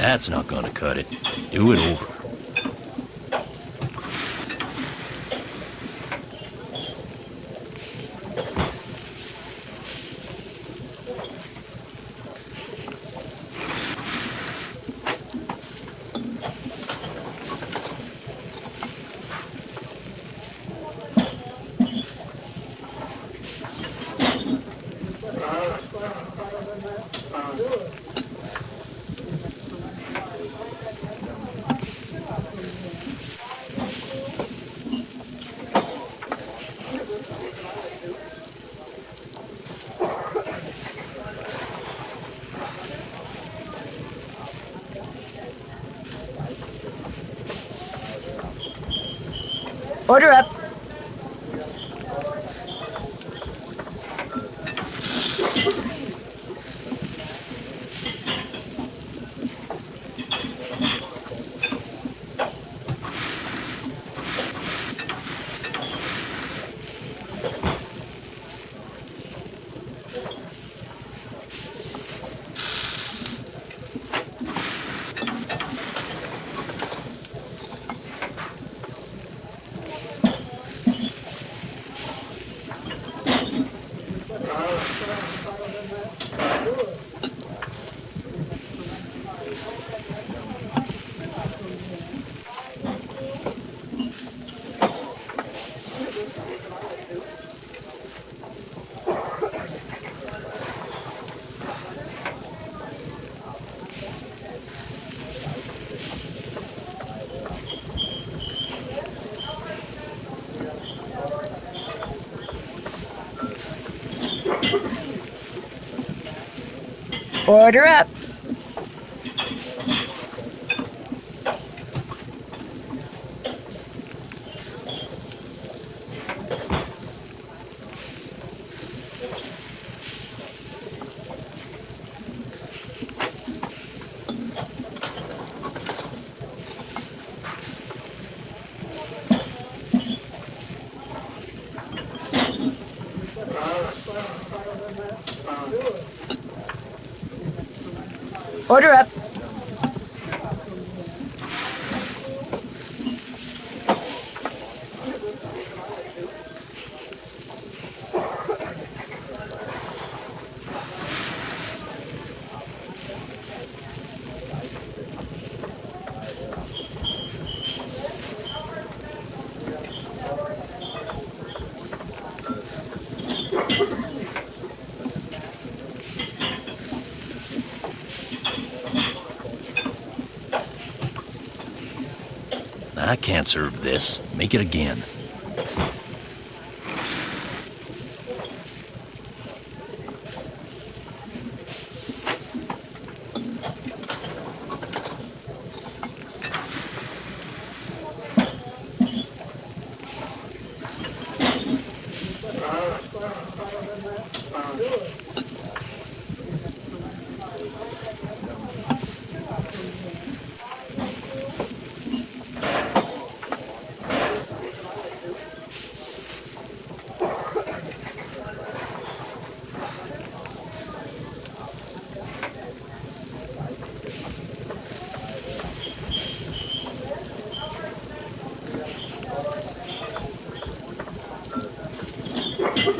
That's not gonna cut it. Do it over. Order up. Order up. Order up. I can't serve this. Make it again.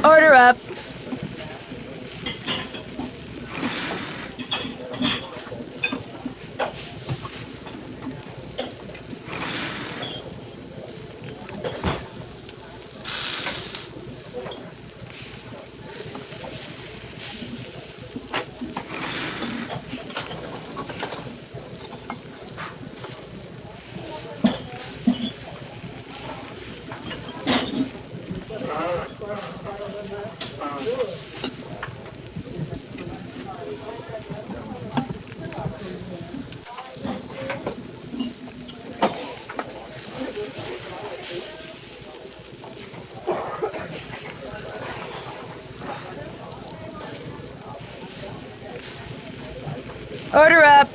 Order up. Order up.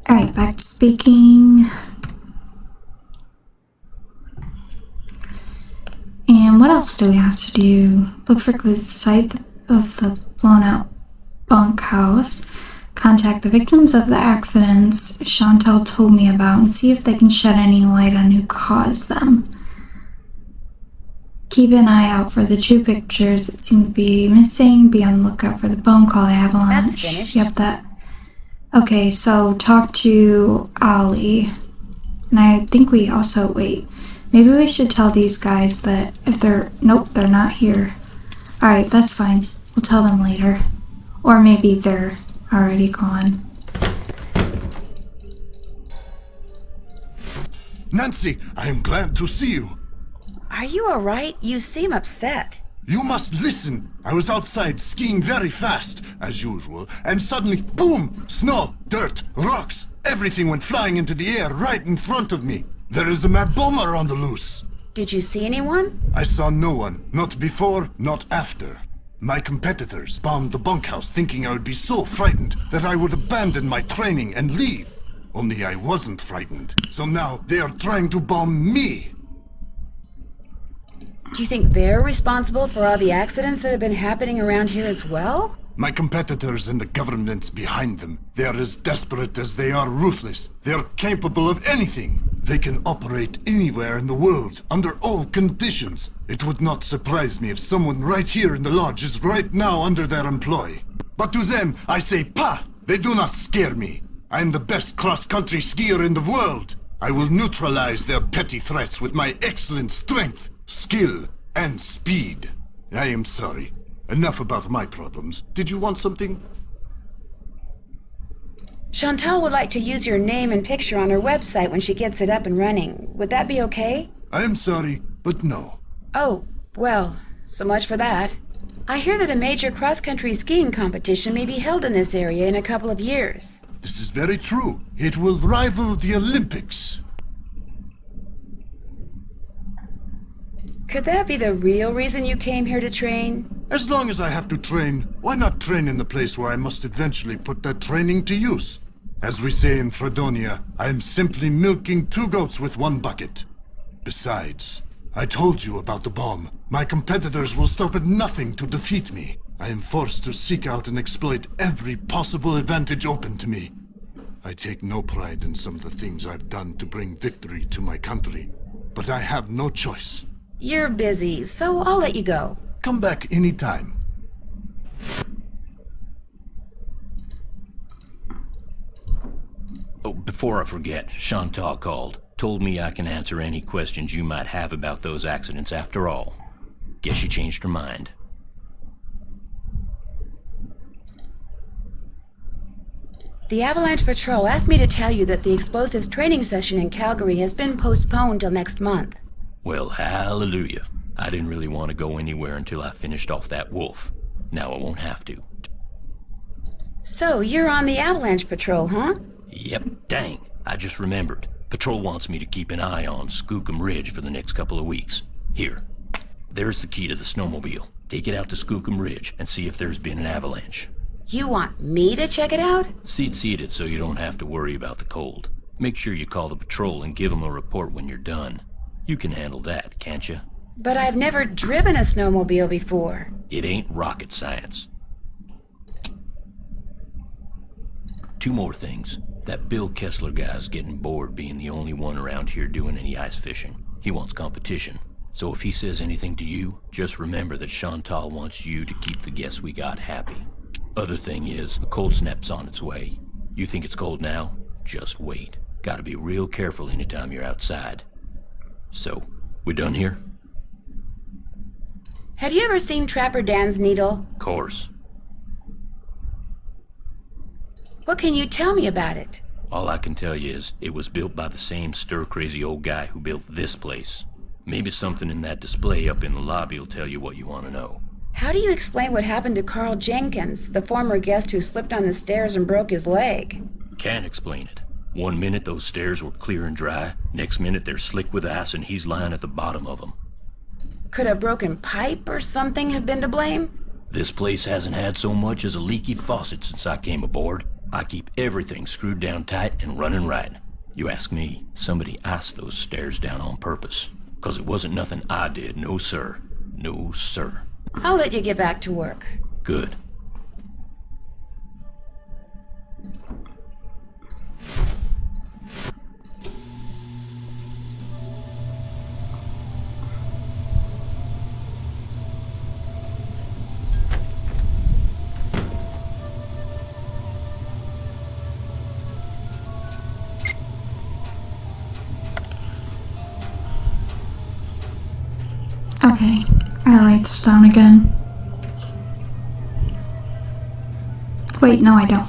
Alright, back to speaking. And what else do we have to do? Look for clues at the site of the blown out bunkhouse. Contact the victims of the accidents Chantal told me about and see if they can shed any light on who caused them. Keep an eye out for the 2 pictures that seem to be missing. Be on the lookout for the bone call avalanche. That's finished. Yep, that. Okay, so talk to Ollie. And I think we also, wait, maybe we should tell these guys that if they're, nope, they're not here. Alright, that's fine. We'll tell them later. Or maybe they're already gone. Nancy, I am glad to see you. Are you alright? You seem upset. You must listen. I was outside skiing very fast, as usual, and suddenly, boom! Snow, dirt, rocks, everything went flying into the air right in front of me. There is a mad bomber on the loose. Did you see anyone? I saw no one, not before, not after. My competitors bombed the bunkhouse thinking I would be so frightened that I would abandon my training and leave. Only I wasn't frightened, so now they are trying to bomb me. Do you think they're responsible for all the accidents that have been happening around here as well? My competitors and the governments behind them, they are as desperate as they are ruthless. They are capable of anything. They can operate anywhere in the world, under all conditions. It would not surprise me if someone right here in the lodge is right now under their employ. But to them, I say, "Pah!" They do not scare me. I am the best cross-country skier in the world. I will neutralize their petty threats with my excellent strength, skill, and speed. I am sorry. Enough about my problems. Did you want something? Chantal would like to use your name and picture on her website when she gets it up and running. Would that be okay? I am sorry, but no. Oh, well, so much for that. I hear that a major cross-country skiing competition may be held in this area in a couple of years. This is very true. It will rival the Olympics. Could that be the real reason you came here to train? As long as I have to train, why not train in the place where I must eventually put that training to use? As we say in Fredonia, I am simply milking 2 goats with 1 bucket. Besides, I told you about the bomb. My competitors will stop at nothing to defeat me. I am forced to seek out and exploit every possible advantage open to me. I take no pride in some of the things I've done to bring victory to my country, but I have no choice. You're busy, so I'll let you go. Come back anytime. Oh, before I forget, Chantal called. Told me I can answer any questions you might have about those accidents after all. Guess she changed her mind. The Avalanche Patrol asked me to tell you that the explosives training session in Calgary has been postponed till next month. Well, hallelujah. I didn't really want to go anywhere until I finished off that wolf. Now I won't have to. So, you're on the Avalanche Patrol, huh? Yep, dang. I just remembered. Patrol wants me to keep an eye on Skookum Ridge for the next couple of weeks. Here. There's the key to the snowmobile. Take it out to Skookum Ridge and see if there's been an avalanche. You want me to check it out? Seed it so you don't have to worry about the cold. Make sure you call the patrol and give them a report when you're done. You can handle that, can't you? But I've never driven a snowmobile before. It ain't rocket science. 2 more things. That Bill Kessler guy's getting bored being the only one around here doing any ice fishing. He wants competition. So if he says anything to you, just remember that Chantal wants you to keep the guests we got happy. Other thing is, a cold snap's on its way. You think it's cold now? Just wait. Gotta be real careful anytime you're outside. So, we done here? Have you ever seen Trapper Dan's Needle? Course. What can you tell me about it? All I can tell you is, it was built by the same stir-crazy old guy who built this place. Maybe something in that display up in the lobby will tell you what you want to know. How do you explain what happened to Carl Jenkins, the former guest who slipped on the stairs and broke his leg? Can't explain it. 1 minute those stairs were clear and dry, next minute they're slick with ice and he's lying at the bottom of them. Could a broken pipe or something have been to blame? This place hasn't had so much as a leaky faucet since I came aboard. I keep everything screwed down tight and running right. You ask me, somebody iced those stairs down on purpose. 'Cause it wasn't nothing I did, no sir. No sir. I'll let you get back to work. Good. Okay, I gotta write this down again. Wait, no, I don't.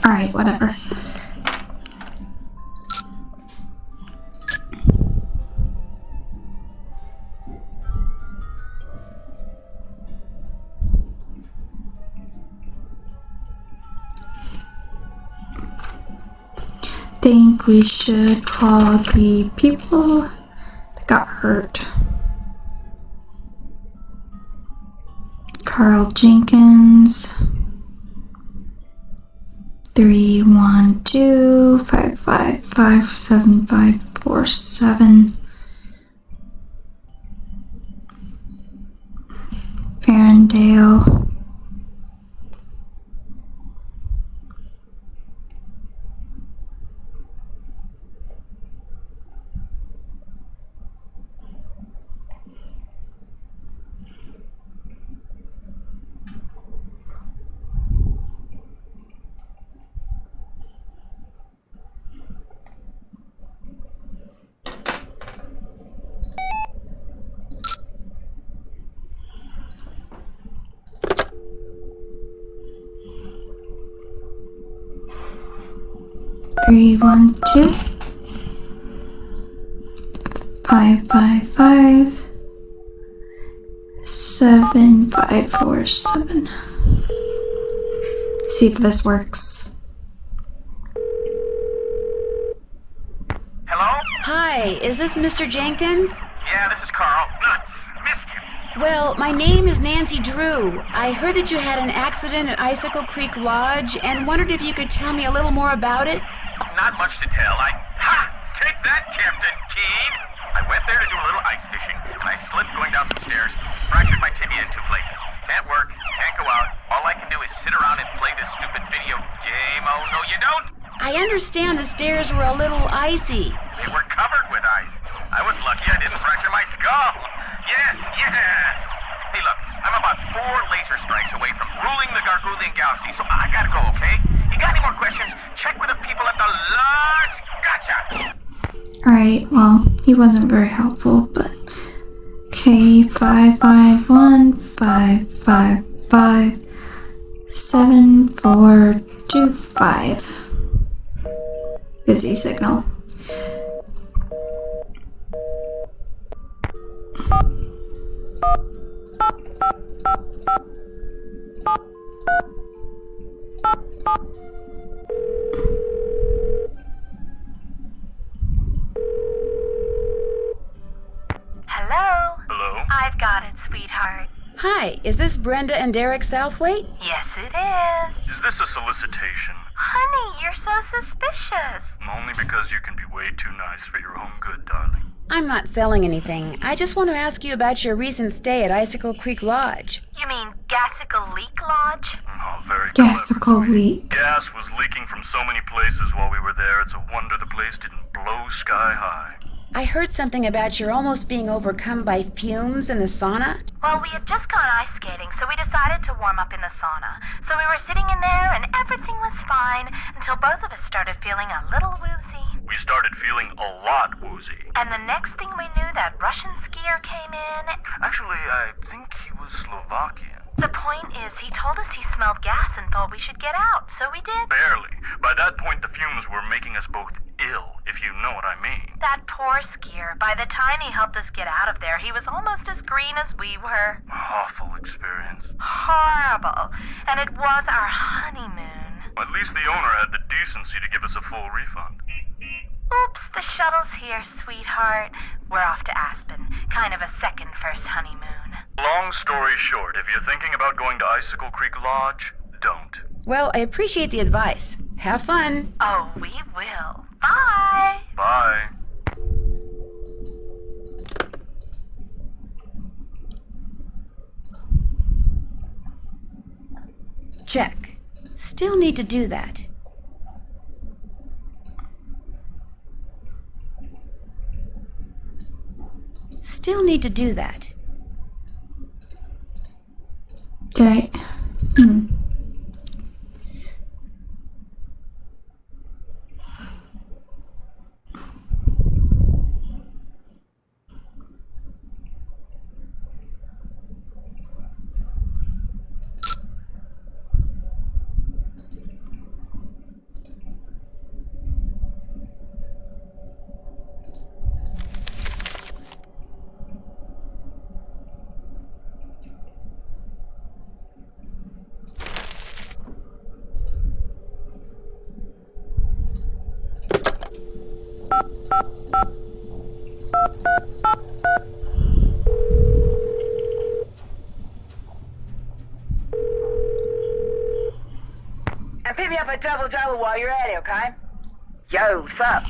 Alright, whatever. Think we should call the people that got hurt. Carl Jenkins. 312-555-7547. Farendale. Three, 1, 2, 555 7547. See if this works. Hello? Hi, is this Mr. Jenkins? Yeah, this is Carl. Nuts. Missed you. Well, my name is Nancy Drew. I heard that you had an accident at Icicle Creek Lodge and wondered if you could tell me a little more about it. Not much to tell. Take that, Captain Keene! I went there to do a little ice fishing, and I slipped going down some stairs, fractured my tibia in 2 places. Can't work, can't go out. All I can do is sit around and play this stupid video game. Oh, no, you don't! I understand the stairs were a little icy. They were covered with ice. I was lucky I didn't fracture my skull. Yes! Hey, look, I'm about 4 laser strikes away from ruling the Gargoulian Galaxy, so I gotta go, okay? You got any more questions? Check with the people at the lodge. Gotcha! Alright, well, he wasn't very helpful, but... Okay, 551-555-7425. Busy signal. Hello? Hello? I've got it, sweetheart. Hi, is this Brenda and Derek Southwaite? Yes, it is. Is this a solicitation? Honey, you're so suspicious. Only because you can be way too nice for your own good, darling. I'm not selling anything. I just want to ask you about your recent stay at Icicle Creek Lodge. You mean Gasicle Leak Lodge? Oh, very Gasicle clever. leak. Gas was leaking from so many places while we were there. It's a wonder the place didn't blow sky high. I heard something about your almost being overcome by fumes in the sauna. Well, we had just gone ice skating, so we decided to warm up in the sauna. So we were sitting in there, and everything was fine until both of us started feeling a little woozy. We started feeling a lot woozy. And the next thing we knew, that Russian skier came in. Actually, I think he was Slovakian. The point is, he told us he smelled gas and thought we should get out, so we did. Barely. By that point, the fumes were making us both ill, if you know what I mean. That poor skier. By the time he helped us get out of there, he was almost as green as we were. Awful experience. Horrible. And it was our honeymoon. At least the owner had the decency to give us a full refund. Oops, the shuttle's here, sweetheart. We're off to Aspen. Kind of a second first honeymoon. Long story short, if you're thinking about going to Icicle Creek Lodge, don't. Well, I appreciate the advice. Have fun. Oh, we will. Bye. Bye. Check. Still need to do that. Still need to do that. Did I? And pick me up a double while you're at it, okay? Yo, what's up?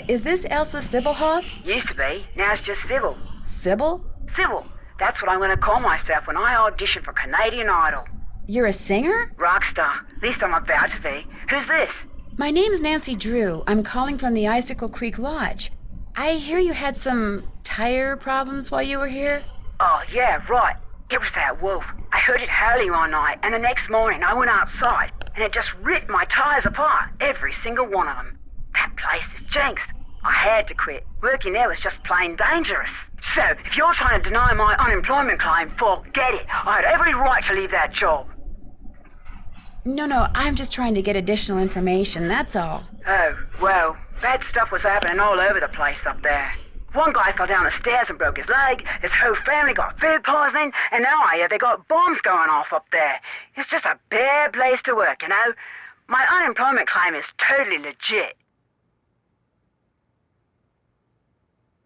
Is this Elsa Sybilhoff? Used to be. Now it's just Sybil. Sybil? Sybil. That's what I'm gonna call myself when I audition for Canadian Idol. You're a singer? Rockstar. At least I'm about to be. Who's this? My name's Nancy Drew. I'm calling from the Icicle Creek Lodge. I hear you had some tire problems while you were here? Oh, yeah, right. It was that wolf. I heard it howling one night, and the next morning I went outside, and it just ripped my tires apart, every single one of them. That place is jinxed. I had to quit. Working there was just plain dangerous. So, if you're trying to deny my unemployment claim, forget it. I had every right to leave that job. No, I'm just trying to get additional information, that's all. Oh, well, bad stuff was happening all over the place up there. One guy fell down the stairs and broke his leg, his whole family got food poisoning, and now I hear they got bombs going off up there. It's just a bad place to work, you know? My unemployment claim is totally legit.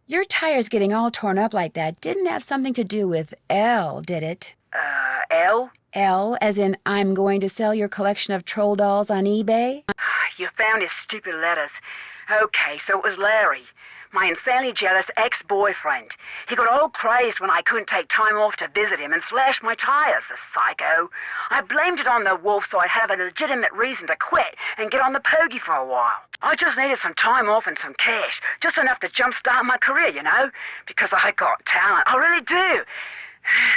Your tires getting all torn up like that didn't have something to do with L, did it? L? L, as in I'm going to sell your collection of troll dolls on eBay? You found his stupid letters. Okay, so it was Larry, my insanely jealous ex-boyfriend. He got all crazed when I couldn't take time off to visit him and slashed my tires, the psycho. I blamed it on the wolf so I'd have a legitimate reason to quit and get on the pokey for a while. I just needed some time off and some cash, just enough to jumpstart my career, you know? Because I got talent, I really do.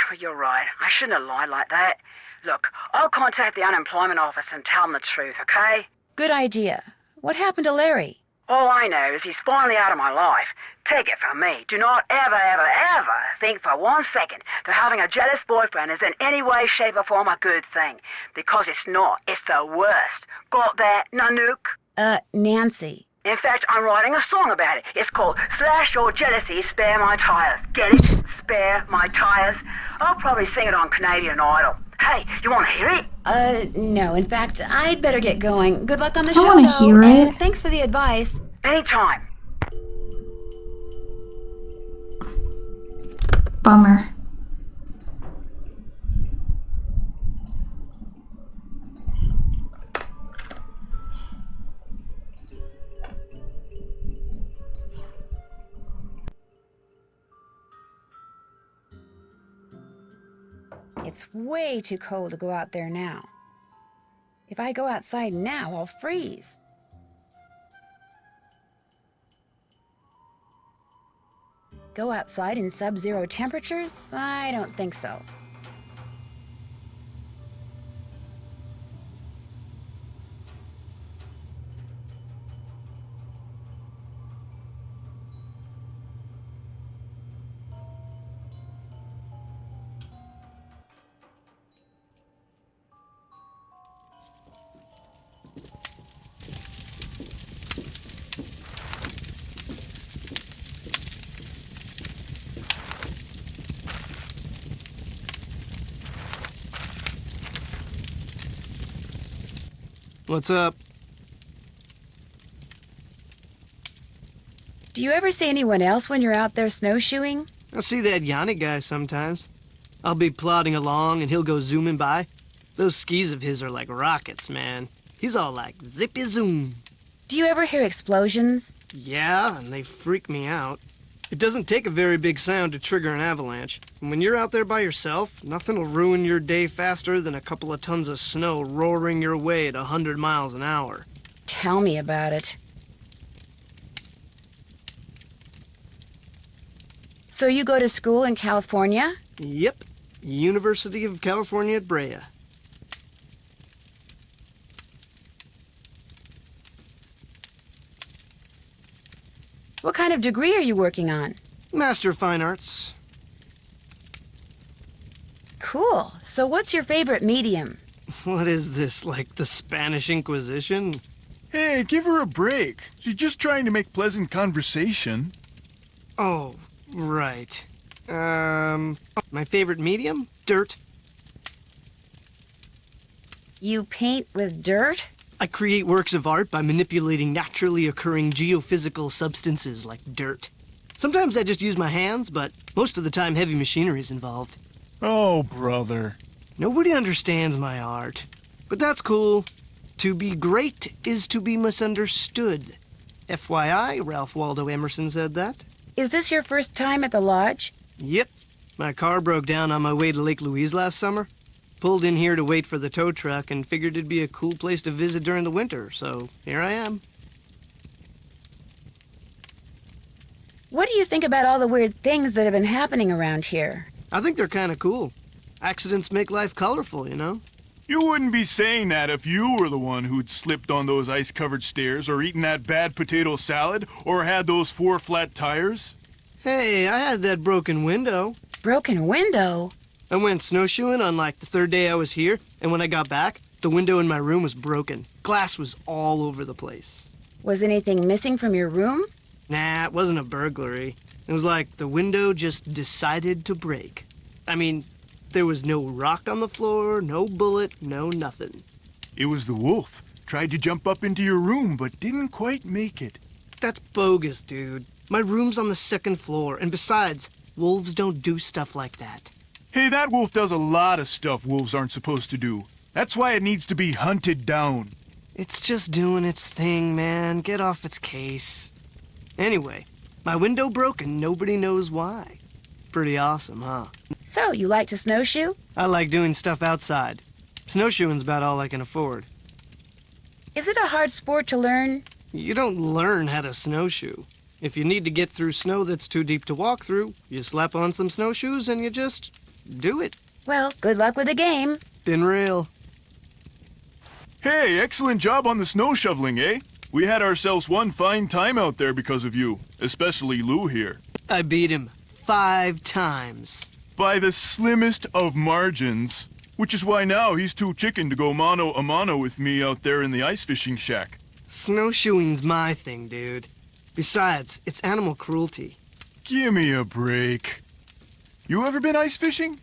Well, you're right, I shouldn't have lied like that. Look, I'll contact the unemployment office and tell them the truth, okay? Good idea. What happened to Larry? All I know is he's finally out of my life. Take it from me. Do not ever, ever, ever think for 1 second that having a jealous boyfriend is in any way, shape, or form a good thing. Because it's not. It's the worst. Got that, Nanook? Nancy. In fact, I'm writing a song about it. It's called Slash Your Jealousy, Spare My Tires. Get it? Spare My Tires. I'll probably sing it on Canadian Idol. Hey, you want to hear it? No. In fact, I'd better get going. Good luck on the show, I want to hear it. Thanks for the advice. Anytime. Bummer. It's way too cold to go out there now. If I go outside now, I'll freeze. Go outside in sub-zero temperatures? I don't think so. What's up? Do you ever see anyone else when you're out there snowshoeing? I see that Yannick guy sometimes. I'll be plodding along and he'll go zooming by. Those skis of his are like rockets, man. He's all like zippy zoom. Do you ever hear explosions? Yeah, and they freak me out. It doesn't take a very big sound to trigger an avalanche. And when you're out there by yourself, nothing will ruin your day faster than a couple of tons of snow roaring your way at 100 miles an hour. Tell me about it. So you go to school in California? Yep, University of California at Brea. What kind of degree are you working on? Master of Fine Arts. Cool. So what's your favorite medium? What is this, like the Spanish Inquisition? Hey, give her a break. She's just trying to make pleasant conversation. Oh, right. My favorite medium? Dirt. You paint with dirt? I create works of art by manipulating naturally occurring geophysical substances like dirt. Sometimes I just use my hands, but most of the time heavy machinery is involved. Oh, brother. Nobody understands my art. But that's cool. To be great is to be misunderstood. FYI, Ralph Waldo Emerson said that. Is this your first time at the lodge? Yep. My car broke down on my way to Lake Louise last summer. Pulled in here to wait for the tow truck and figured it'd be a cool place to visit during the winter, so here I am. What do you think about all the weird things that have been happening around here? I think they're kind of cool. Accidents make life colorful, you know? You wouldn't be saying that if you were the one who'd slipped on those ice-covered stairs or eaten that bad potato salad or had those 4 flat tires. Hey, I had that broken window. Broken window? I went snowshoeing on like the 3rd day I was here, and when I got back, the window in my room was broken. Glass was all over the place. Was anything missing from your room? Nah, it wasn't a burglary. It was like the window just decided to break. I mean, there was no rock on the floor, no bullet, no nothing. It was the wolf. Tried to jump up into your room, but didn't quite make it. That's bogus, dude. My room's on the 2nd floor, and besides, wolves don't do stuff like that. Hey, that wolf does a lot of stuff wolves aren't supposed to do. That's why it needs to be hunted down. It's just doing its thing, man. Get off its case. Anyway, my window broke and nobody knows why. Pretty awesome, huh? So, you like to snowshoe? I like doing stuff outside. Snowshoeing's about all I can afford. Is it a hard sport to learn? You don't learn how to snowshoe. If you need to get through snow that's too deep to walk through, you slap on some snowshoes and you just do it. Well, good luck with the game. Been real. Hey, excellent job on the snow shoveling, eh? We had ourselves one fine time out there because of you, especially Lou here. I beat him 5 times. By the slimmest of margins. Which is why now he's too chicken to go mano a mano with me out there in the ice fishing shack. Snowshoeing's my thing, dude. Besides, it's animal cruelty. Gimme a break. You ever been ice fishing?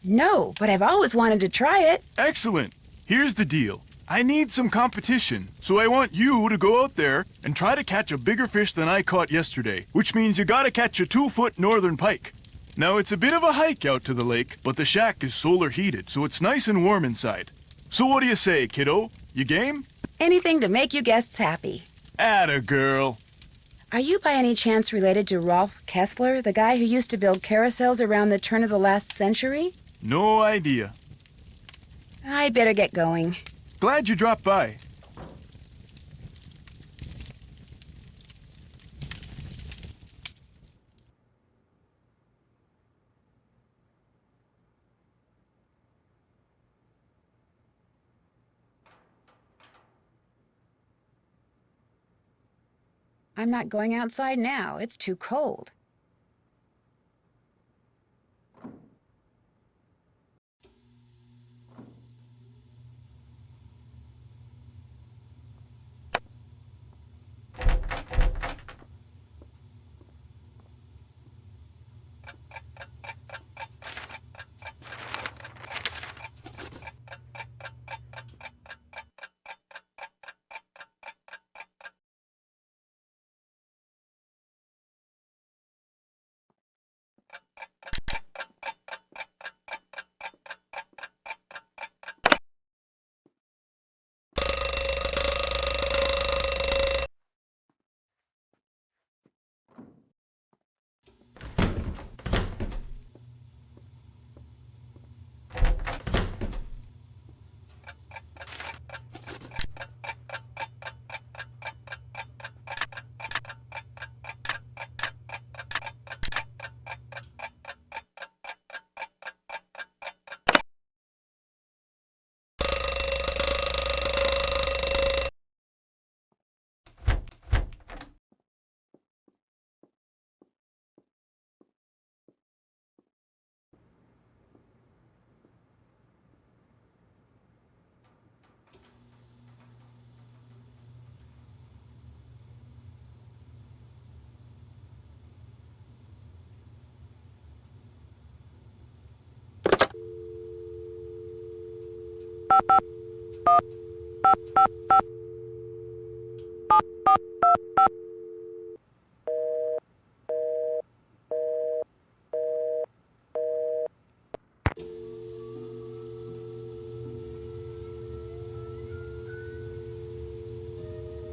No, but I've always wanted to try it. Excellent. Here's the deal. I need some competition, so I want you to go out there and try to catch a bigger fish than I caught yesterday, which means you gotta catch a 2-foot northern pike. Now, it's a bit of a hike out to the lake, but the shack is solar heated, so it's nice and warm inside. So what do you say, kiddo? You game? Anything to make you guests happy. Atta girl. Are you by any chance related to Rolf Kessler, the guy who used to build carousels around the turn of the last century? No idea. I'd better get going. Glad you dropped by. I'm not going outside now. It's too cold.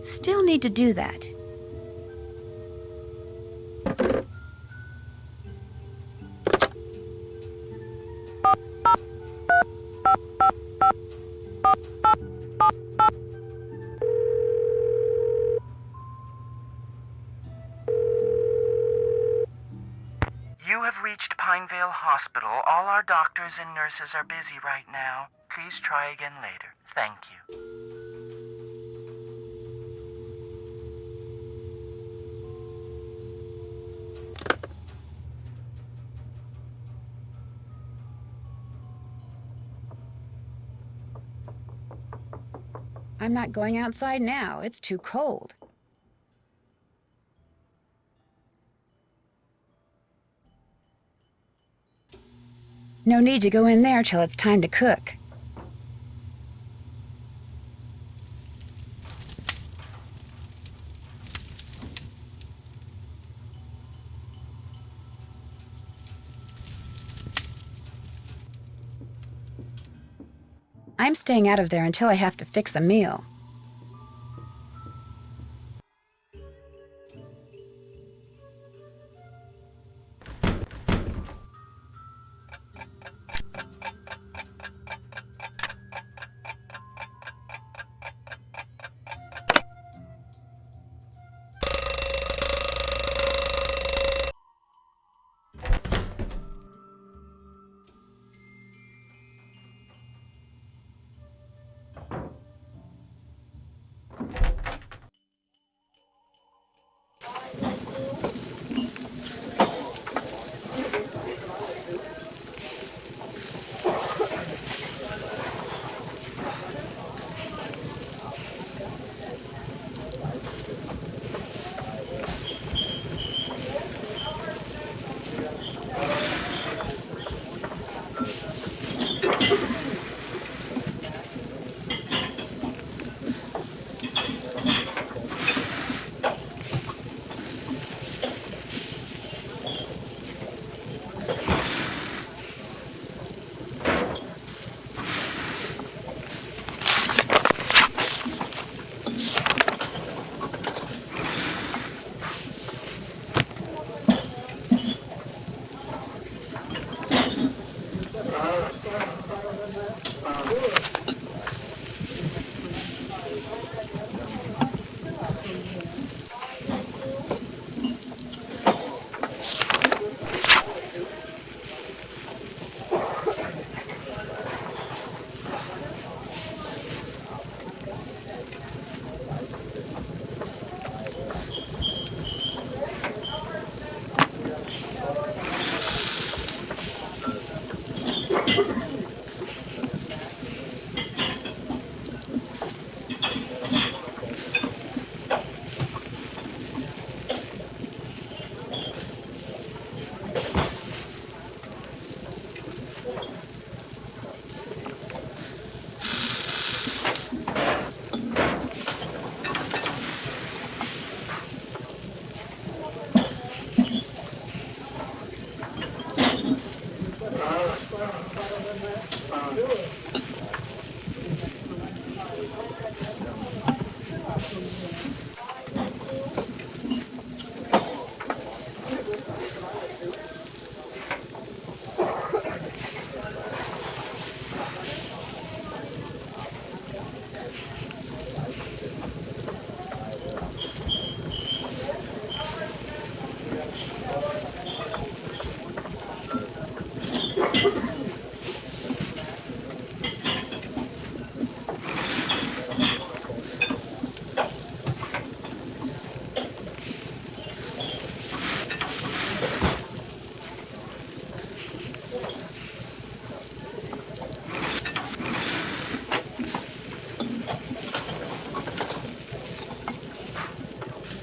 Still need to do that. You have reached Pinevale Hospital. All our doctors and nurses are busy right now. Please try again later. Thank you. I'm not going outside now. It's too cold. No need to go in there till it's time to cook. I'm staying out of there until I have to fix a meal.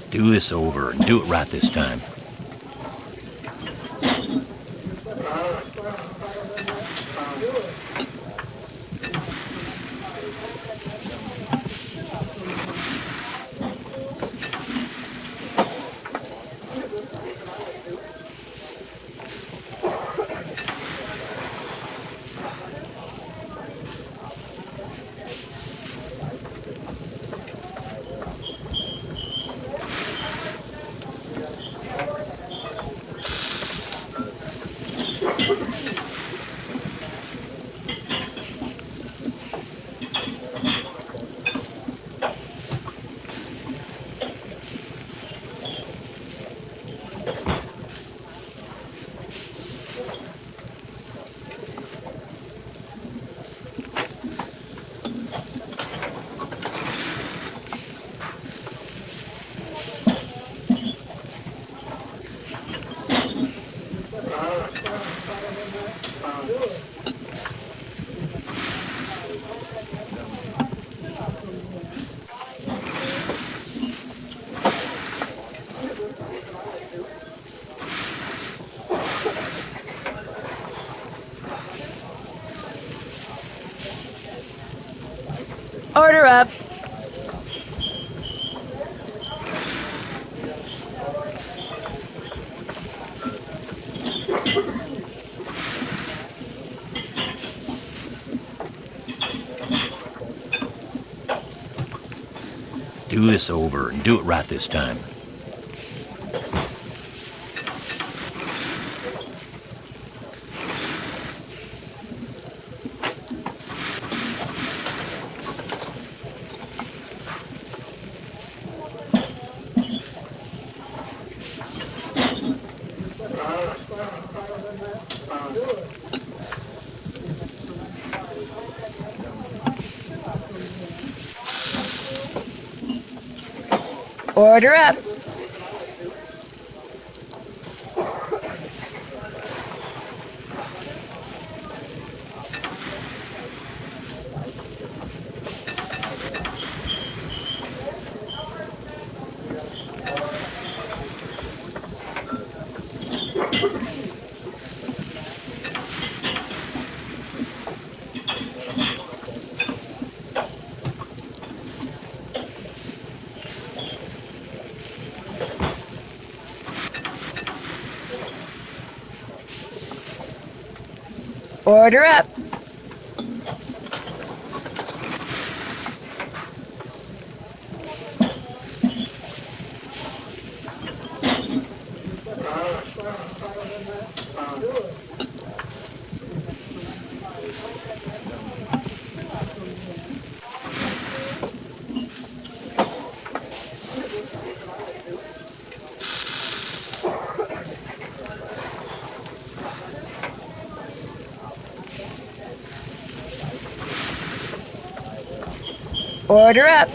Do this over and do it right this time. Order up. Do this over and do it right this time. Order up. Order up. Order up.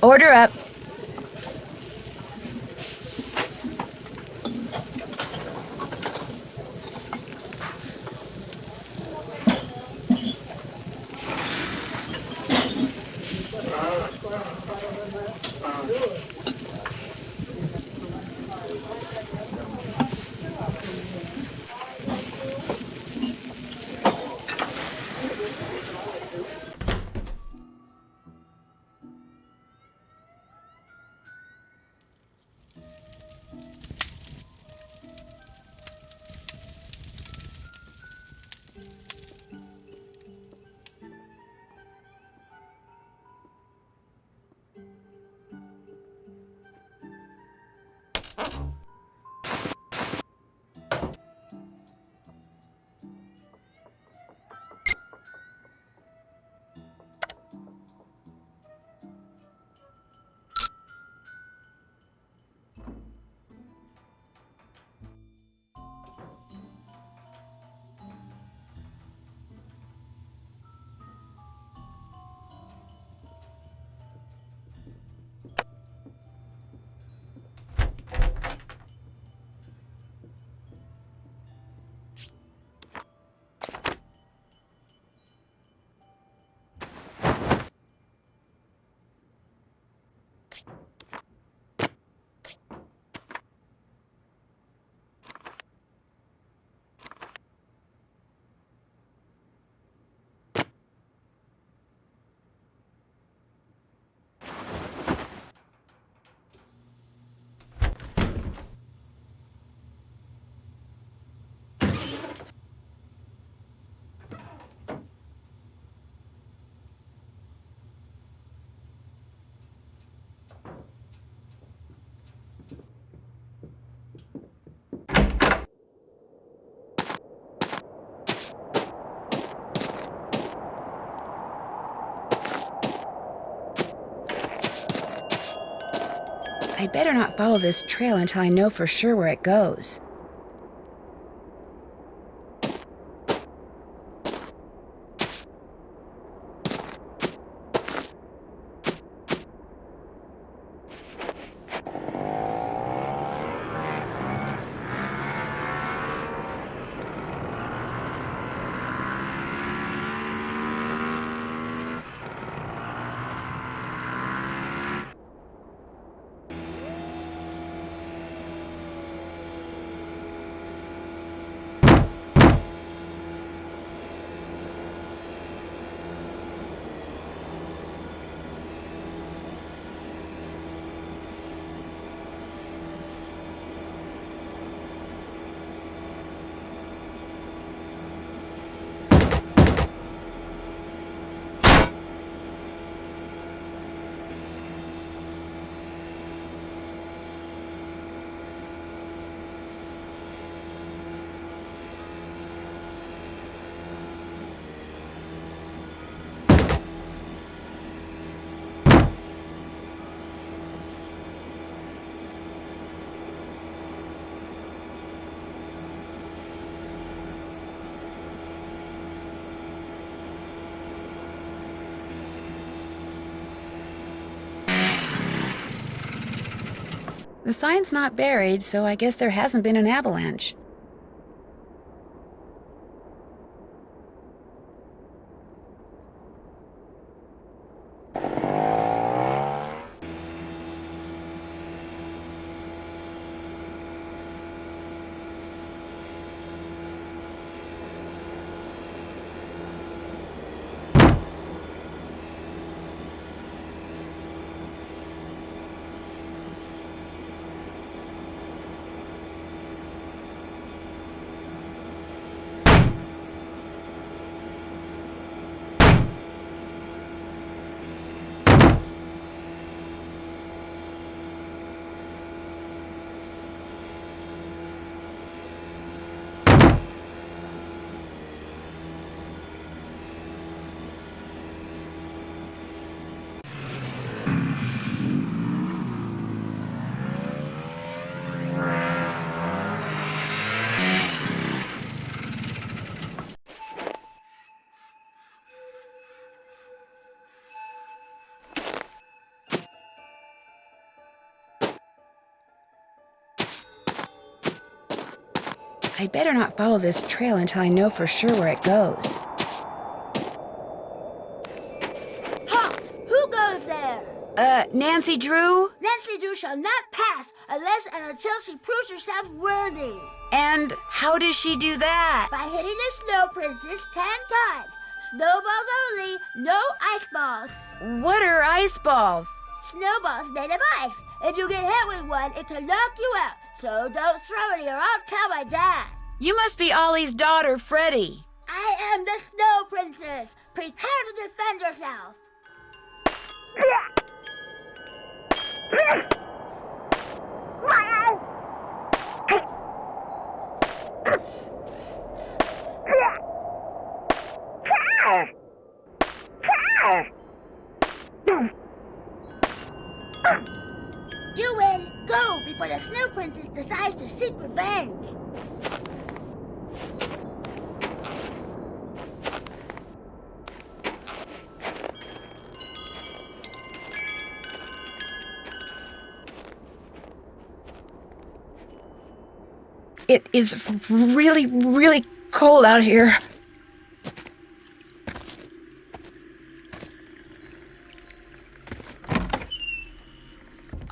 Order up. I better not follow this trail until I know for sure where it goes. The sign's not buried, so I guess there hasn't been an avalanche. I better not follow this trail until I know for sure where it goes. Ha! Who goes there? Nancy Drew? Nancy Drew shall not pass unless and until she proves herself worthy. And how does she do that? By hitting the Snow Princess 10 times. Snowballs only, no ice balls. What are ice balls? Snowballs made of ice. If you get hit with one, it can knock you out. So don't throw any or I'll tell my dad. You must be Ollie's daughter, Freddie. I am the Snow Princess. Prepare to defend yourself. You win. Go before the Snow Princess decides to seek revenge. It is really, really cold out here.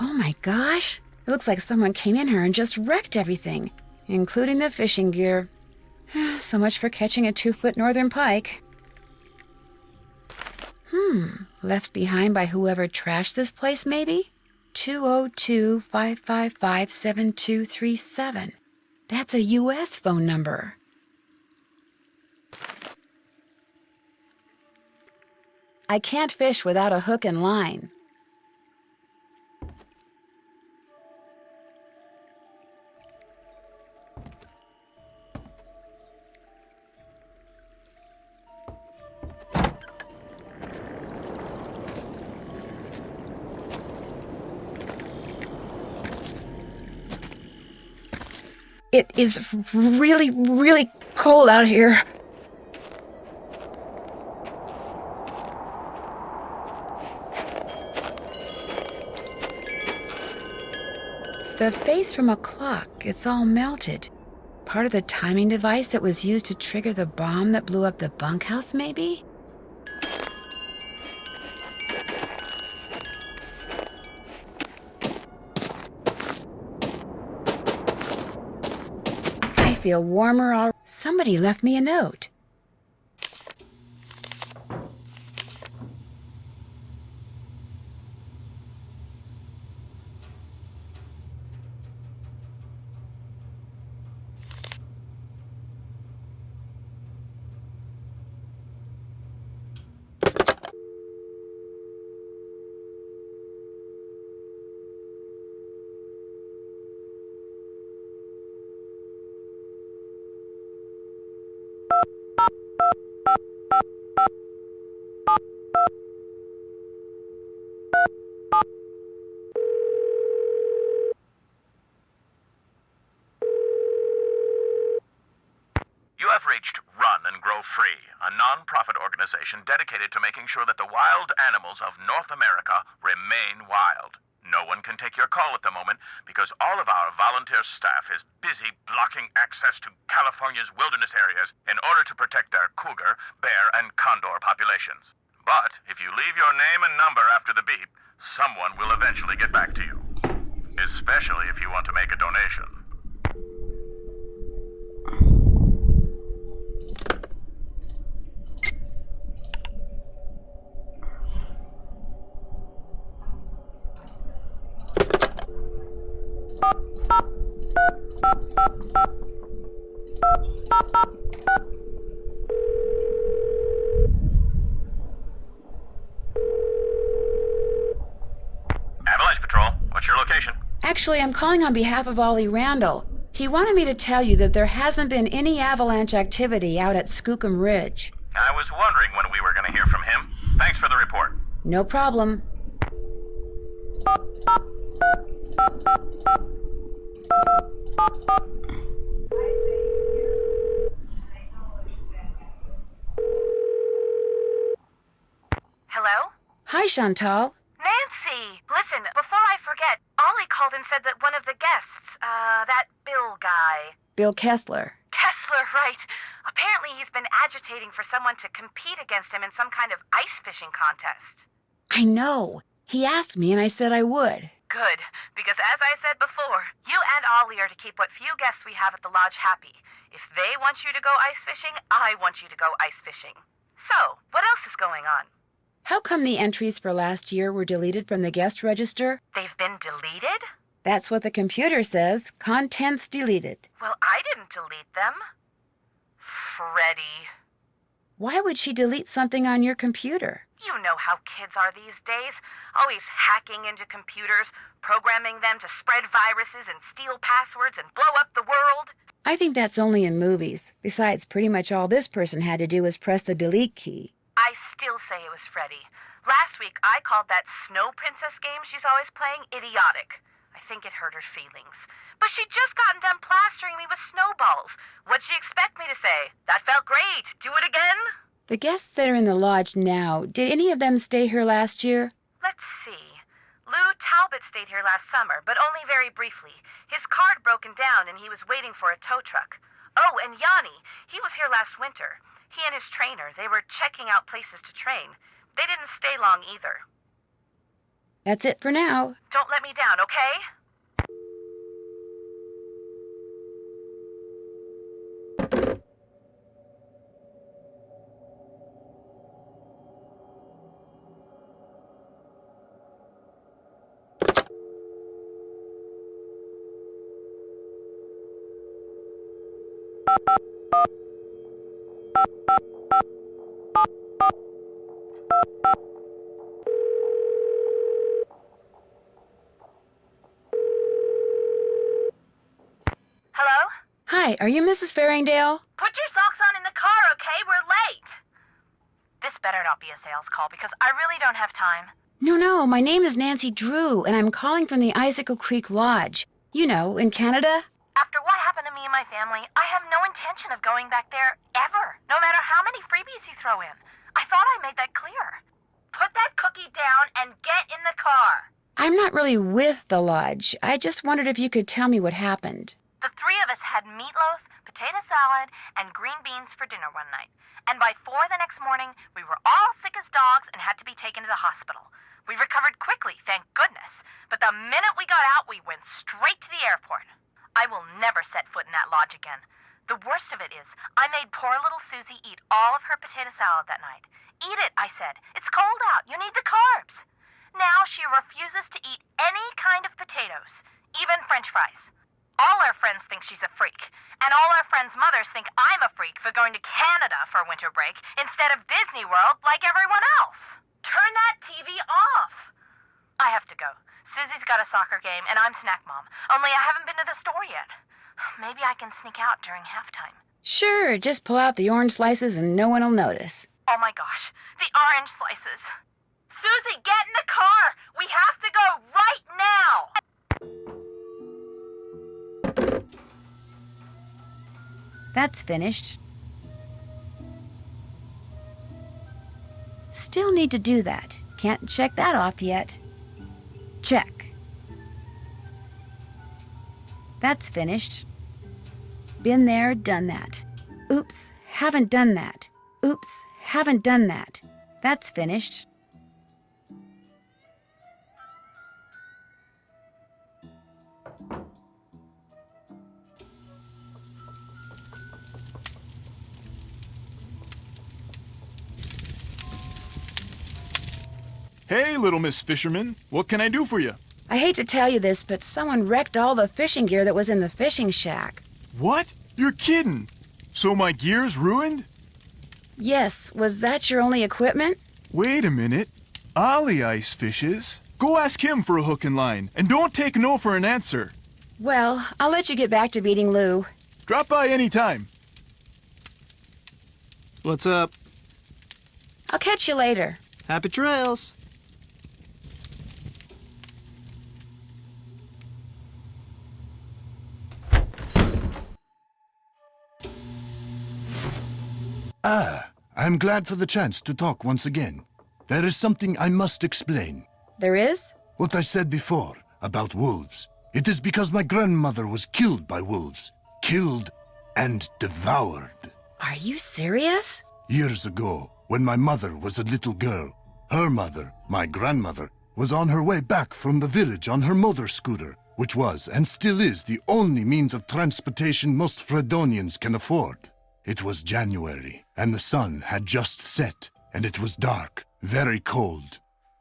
Oh my gosh. It looks like someone came in here and just wrecked everything, including the fishing gear. So much for catching a 2-foot northern pike. Left behind by whoever trashed this place, maybe? 202-555-7237. That's a U.S. phone number. I can't fish without a hook and line. It is really, really cold out here. The face from a clock, it's all melted. Part of the timing device that was used to trigger the bomb that blew up the bunkhouse, maybe? I feel warmer already. Somebody left me a note. Free, a non-profit organization dedicated to making sure that the wild animals of North America remain wild. No one can take your call at the moment because all of our volunteer staff is busy blocking access to California's wilderness areas in order to protect their cougar, bear, and condor populations. But if you leave your name and number after the beep, someone will eventually get back to you. Especially if you want to make a donation. Avalanche Patrol, what's your location? Actually, I'm calling on behalf of Ollie Randall. He wanted me to tell you that there hasn't been any avalanche activity out at Skookum Ridge. I was wondering when we were going to hear from him. Thanks for the report. No problem. Hello? Hi, Chantal. Nancy! Listen, before I forget, Ollie called and said that one of the guests, that Bill guy. Bill Kessler. Kessler, right. Apparently he's been agitating for someone to compete against him in some kind of ice fishing contest. I know. He asked me and I said I would. Good, because as I said before, you and Ollie are to keep what few guests we have at the lodge happy. If they want you to go ice fishing, I want you to go ice fishing. So, what else is going on? How come the entries for last year were deleted from the guest register? They've been deleted? That's what the computer says. Contents deleted. Well, I didn't delete them. Freddie. Why would she delete something on your computer? You know how kids are these days. Always hacking into computers, programming them to spread viruses and steal passwords and blow up the world. I think that's only in movies. Besides, pretty much all this person had to do was press the delete key. I still say it was Freddie. Last week, I called that Snow Princess game she's always playing idiotic. I think it hurt her feelings. But she'd just gotten done plastering me with snowballs. What'd she expect me to say? That felt great. Do it again? The guests that are in the lodge now, did any of them stay here last year? Let's see. Lou Talbot stayed here last summer, but only very briefly. His car had broken down and he was waiting for a tow truck. Oh, and Yanni, he was here last winter. He and his trainer, they were checking out places to train. They didn't stay long either. That's it for now. Don't let me down, okay? Hi, are you Mrs. Farringdale? Put your socks on in the car, okay? We're late. This better not be a sales call because I really don't have time. No, my name is Nancy Drew, and I'm calling from the Icicle Creek Lodge. You know, in Canada. After what happened happened to me and my family, I have no intention of going back there ever, no matter how many freebies you throw in. I thought I made that clear. Put that cookie down and get in the car. I'm not really with the lodge. I just wondered if you could tell me what happened. The three of us had meatloaf, potato salad, and green beans for dinner one night. And by 4 the next morning, we were all sick as dogs and had to be taken to the hospital. We recovered quickly, thank goodness. But the minute we got out, we went straight to the airport. I will never set foot in that lodge again. The worst of it is, I made poor little Susie eat all of her potato salad that night. Eat it, I said. It's cold out. You need the carbs. Now she refuses to eat any kind of potatoes, even French fries. All our friends think she's a freak, and all our friends' mothers think I'm a freak for going to Canada for winter break instead of Disney World like everyone else. Turn that TV off. I have to go. Susie's got a soccer game, and I'm snack mom. Only I haven't been to the store yet. Maybe I can sneak out during halftime. Sure, just pull out the orange slices and no one will notice. Oh my gosh, the orange slices. Susie, get in the car! We have to go right now! That's finished. Still need to do that. Can't check that off yet. Check. That's finished. Been there, done that. Oops, haven't done that. Oops, haven't done that. That's finished. Hey, little Miss Fisherman. What can I do for you? I hate to tell you this, but someone wrecked all the fishing gear that was in the fishing shack. What? You're kidding. So my gear's ruined? Yes, was that your only equipment? Wait a minute. Ollie ice fishes. Go ask him for a hook and line, and don't take no for an answer. Well, I'll let you get back to beating Lou. Drop by any time. What's up? I'll catch you later. Happy trails. I'm glad for the chance to talk once again. There is something I must explain. There is? What I said before about wolves. It is because my grandmother was killed by wolves. Killed and devoured. Are you serious? Years ago, when my mother was a little girl, her mother, my grandmother, was on her way back from the village on her motor scooter, which was and still is the only means of transportation most Fredonians can afford. It was January, and the sun had just set, and it was dark, very cold.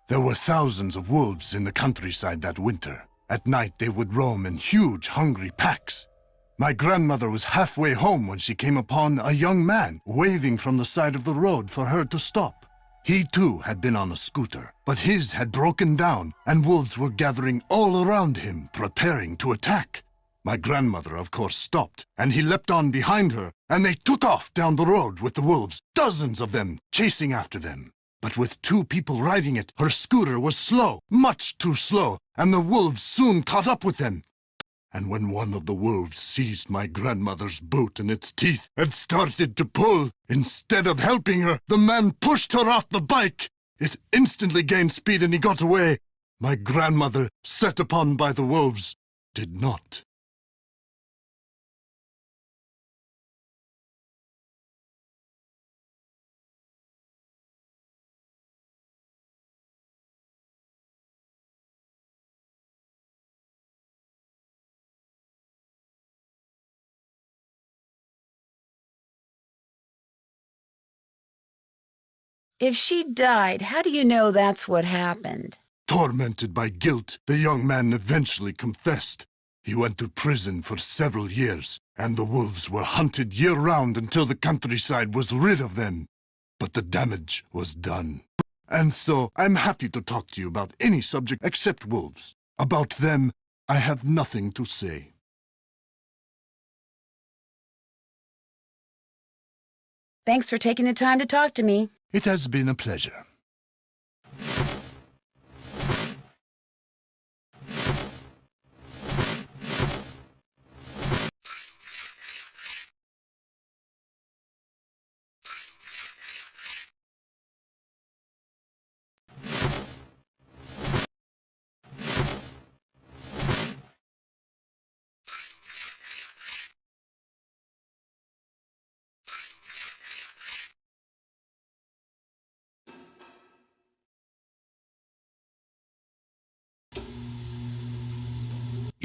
There were thousands of wolves in the countryside that winter. At night they would roam in huge, hungry packs. My grandmother was halfway home when she came upon a young man waving from the side of the road for her to stop. He too had been on a scooter, but his had broken down, and wolves were gathering all around him, preparing to attack. My grandmother, of course, stopped, and he leapt on behind her, and they took off down the road with the wolves, dozens of them, chasing after them. But with 2 people riding it, her scooter was slow, much too slow, and the wolves soon caught up with them. And when one of the wolves seized my grandmother's boot in its teeth and started to pull, instead of helping her, the man pushed her off the bike. It instantly gained speed and he got away. My grandmother, set upon by the wolves, did not. If she died, how do you know that's what happened? Tormented by guilt, the young man eventually confessed. He went to prison for several years, and the wolves were hunted year-round until the countryside was rid of them. But the damage was done. And so, I'm happy to talk to you about any subject except wolves. About them, I have nothing to say. Thanks for taking the time to talk to me. It has been a pleasure.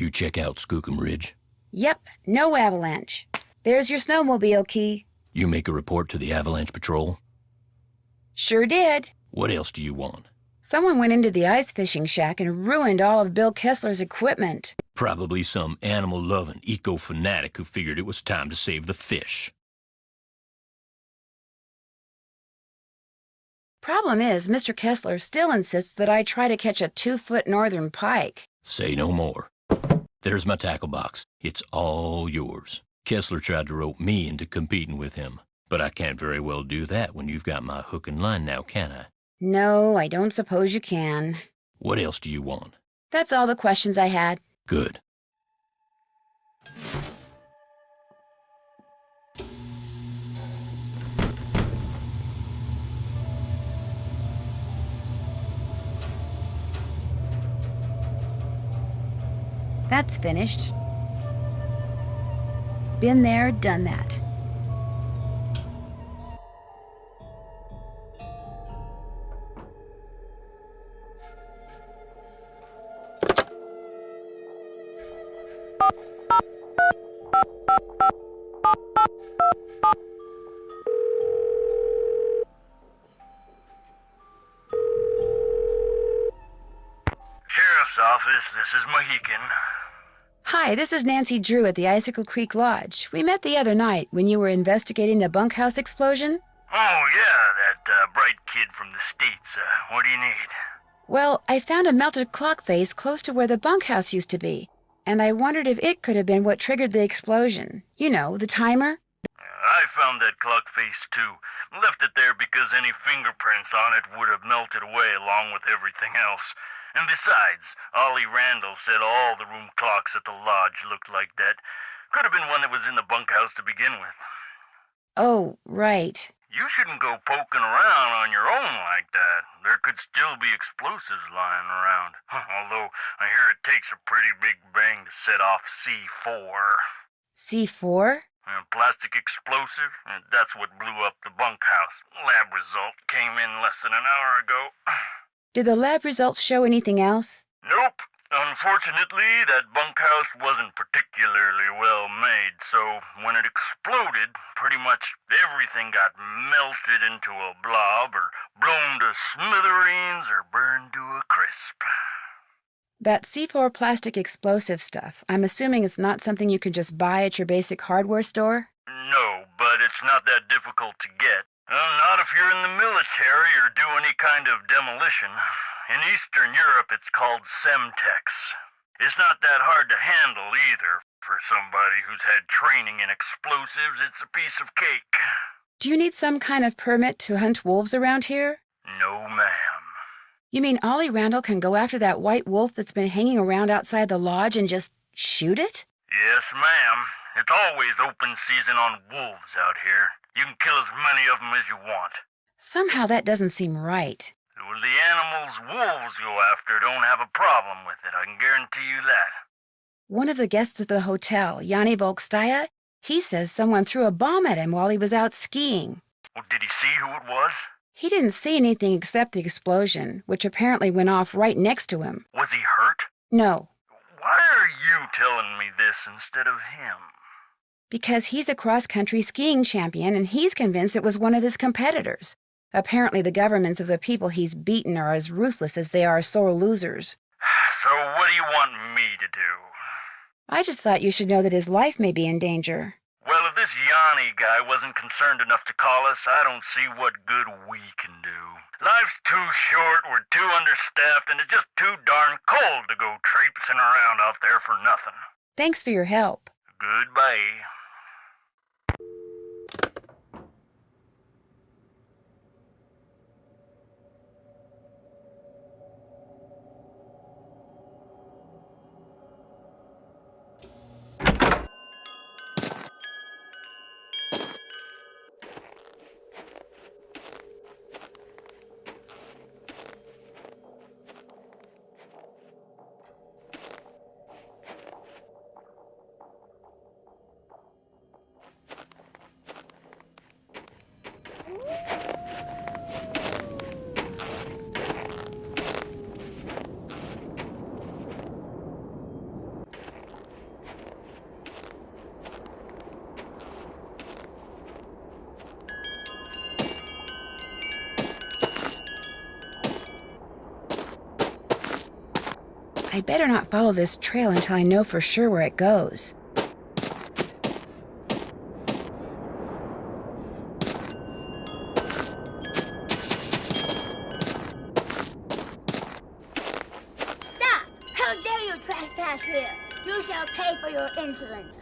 You check out Skookum Ridge? Yep, no avalanche. There's your snowmobile key. You make a report to the Avalanche Patrol? Sure did. What else do you want? Someone went into the ice fishing shack and ruined all of Bill Kessler's equipment. Probably some animal-loving eco-fanatic who figured it was time to save the fish. Problem is, Mr. Kessler still insists that I try to catch a 2-foot northern pike. Say no more. There's my tackle box. It's all yours. Kessler tried to rope me into competing with him, but I can't very well do that when you've got my hook and line now, can I? No, I don't suppose you can. What else do you want? That's all the questions I had. Good. That's finished. Been there, done that. Sheriff's office, this is Mohican. Hi, this is Nancy Drew at the Icicle Creek Lodge. We met the other night when you were investigating the bunkhouse explosion. Oh, yeah, that bright kid from the States. What do you need? Well, I found a melted clock face close to where the bunkhouse used to be, and I wondered if it could have been what triggered the explosion. You know, the timer. I found that clock face, too. Left it there because any fingerprints on it would have melted away along with everything else. And besides, Ollie Randall said all the room clocks at the lodge looked like that. Could have been one that was in the bunkhouse to begin with. Oh, right. You shouldn't go poking around on your own like that. There could still be explosives lying around. Although I hear it takes a pretty big bang to set off C4. C4? A plastic explosive? That's what blew up the bunkhouse. Lab result came in less than an hour ago. Did the lab results show anything else? Nope. Unfortunately, that bunkhouse wasn't particularly well made, so when it exploded, pretty much everything got melted into a blob or blown to smithereens or burned to a crisp. That C4 plastic explosive stuff, I'm assuming it's not something you can just buy at your basic hardware store? No, but it's not that difficult to get. Not if you're in the military or do any kind of demolition. In Eastern Europe, it's called Semtex. It's not that hard to handle either. For somebody who's had training in explosives, it's a piece of cake. Do you need some kind of permit to hunt wolves around here? No, ma'am. You mean Ollie Randall can go after that white wolf that's been hanging around outside the lodge and just shoot it? Yes, ma'am. It's always open season on wolves out here. You can kill as many of them as you want. Somehow that doesn't seem right. Well, the animals wolves go after don't have a problem with it, I can guarantee you that. One of the guests at the hotel, Yanni Volkstaya, he says someone threw a bomb at him while he was out skiing. Well, did he see who it was? He didn't see anything except the explosion, which apparently went off right next to him. Was he hurt? No, Why are you telling me this instead of him? because he's a cross-country skiing champion and he's convinced it was one of his competitors. Apparently the governments of the people he's beaten are as ruthless as they are sore losers. So what do you want me to do? I just thought you should know that his life may be in danger. Well, if this Yanni guy wasn't concerned enough to call us, I don't see what good we can do. Life's too short, we're too understaffed, and it's just too darn cold to go traipsing around out there for nothing. Thanks for your help. Goodbye. I'd better not follow this trail until I know for sure where it goes. Stop! How dare you trespass here? You shall pay for your insolence.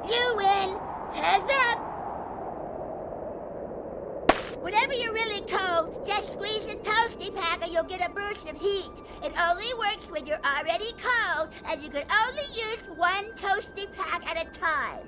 You win! Heads up! Whenever you're really cold, just squeeze the toasty pack and you'll get a burst of heat. It only works when you're already cold, and you can only use one toasty pack at a time.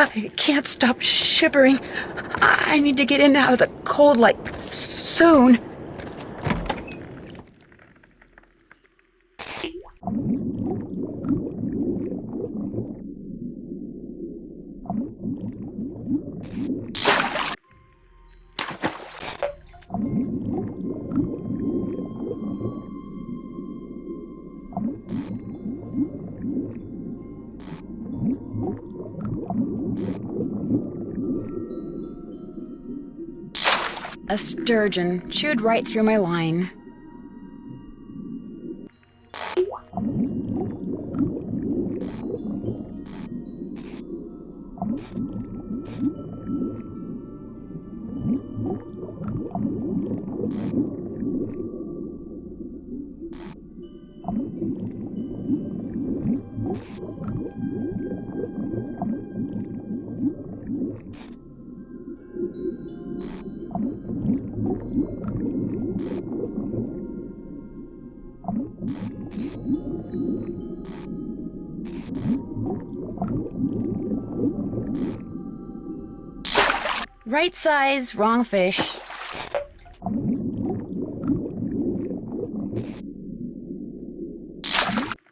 I can't stop shivering. I need to get in and out of the cold, like, soon. A sturgeon chewed right through my line. Right size, wrong fish.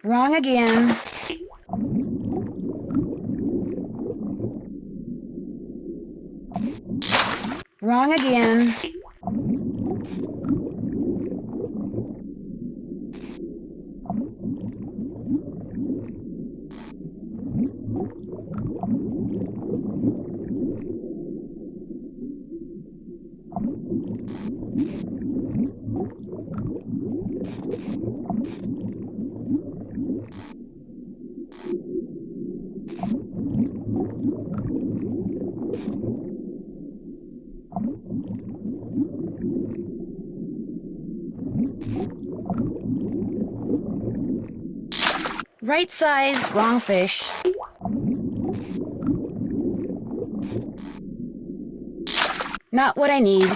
Wrong again. Wrong again. Right size, wrong fish. Not what I need.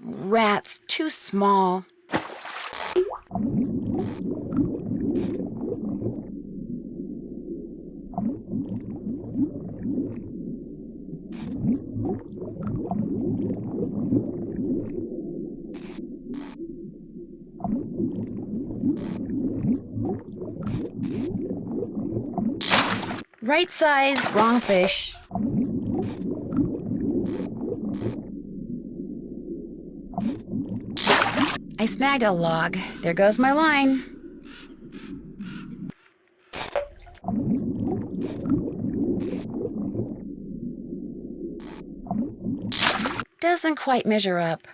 Rats, too small. Right size, wrong fish. I snagged a log. There goes my line. Doesn't quite measure up.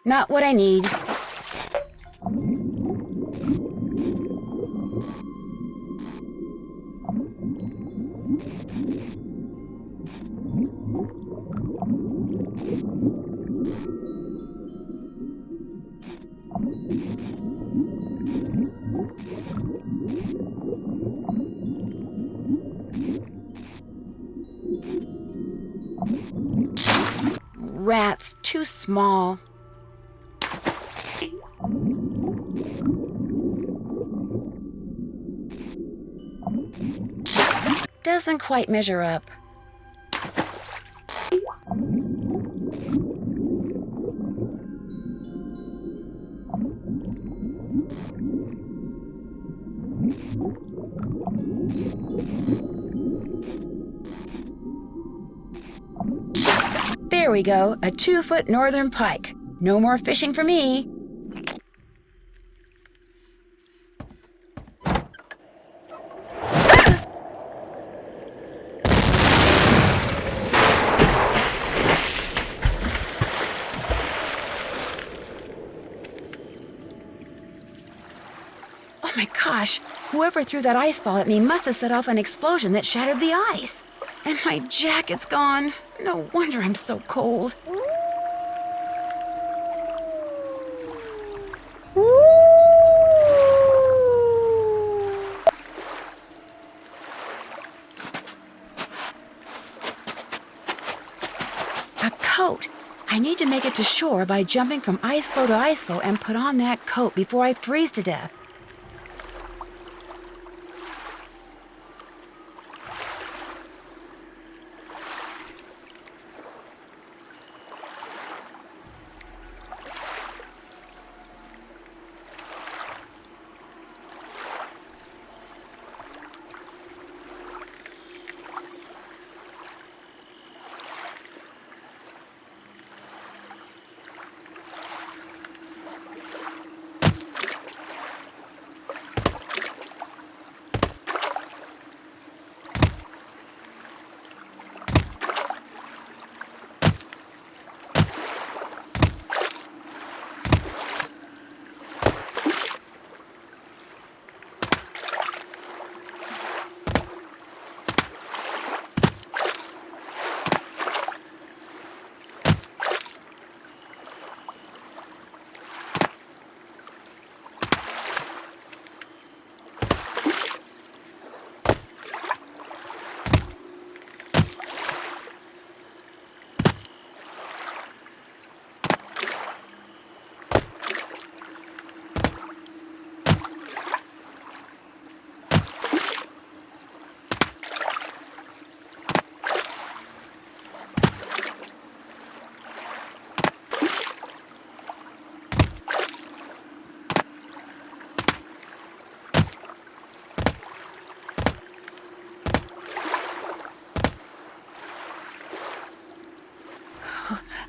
Not what I need. rats, too small. Doesn't quite measure up. There we go, a 2-foot northern pike. No more fishing for me. Oh my gosh, whoever threw that ice ball at me must have set off an explosion that shattered the ice. And my jacket's gone. No wonder I'm so cold. A coat. I need to make it to shore by jumping from ice floe to ice floe and put on that coat before I freeze to death.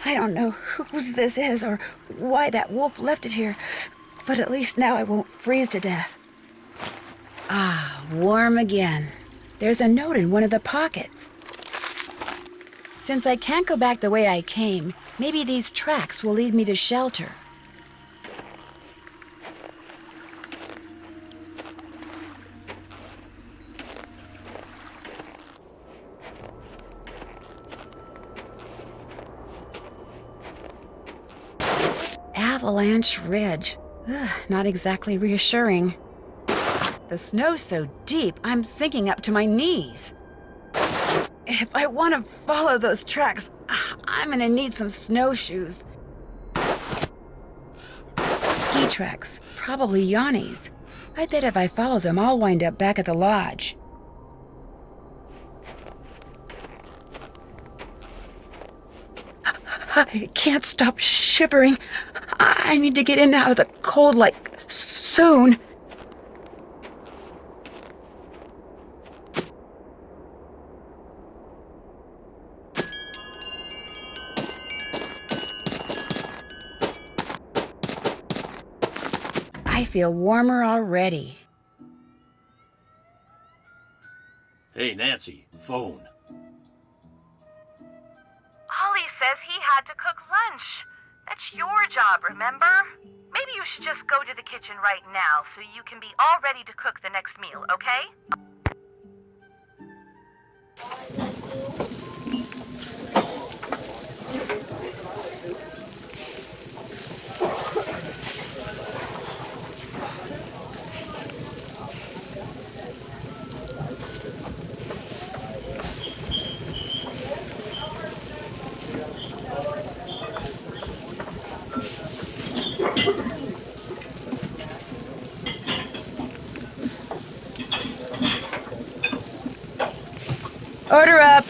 I don't know whose this is or why that wolf left it here, but at least now I won't freeze to death. Ah, warm again. There's a note in one of the pockets. Since I can't go back the way I came, maybe these tracks will lead me to shelter. Avalanche Ridge. Ugh, not exactly reassuring. The snow's so deep, I'm sinking up to my knees. If I want to follow those tracks, I'm gonna need some snowshoes. Ski tracks, probably Yanni's. I bet if I follow them, I'll wind up back at the lodge. I can't stop shivering. I need to get in and out of the cold, like, soon. I feel warmer already. Hey, Nancy, phone. Ollie says he had to cook lunch. That's your job, remember? Maybe you should just go to the kitchen right now so you can be all ready to cook the next meal, okay? Order up.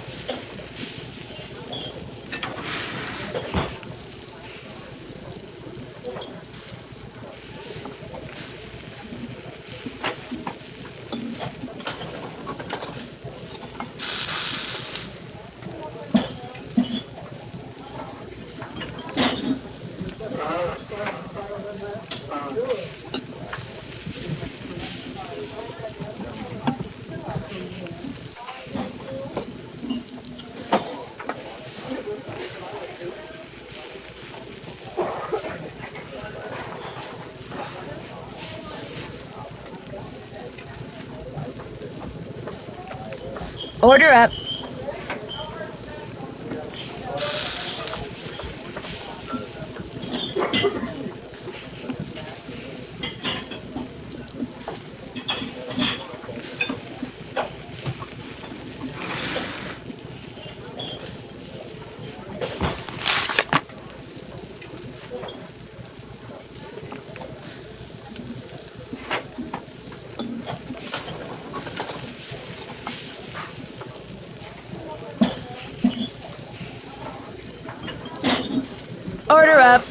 Order up. Order up.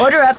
Order up.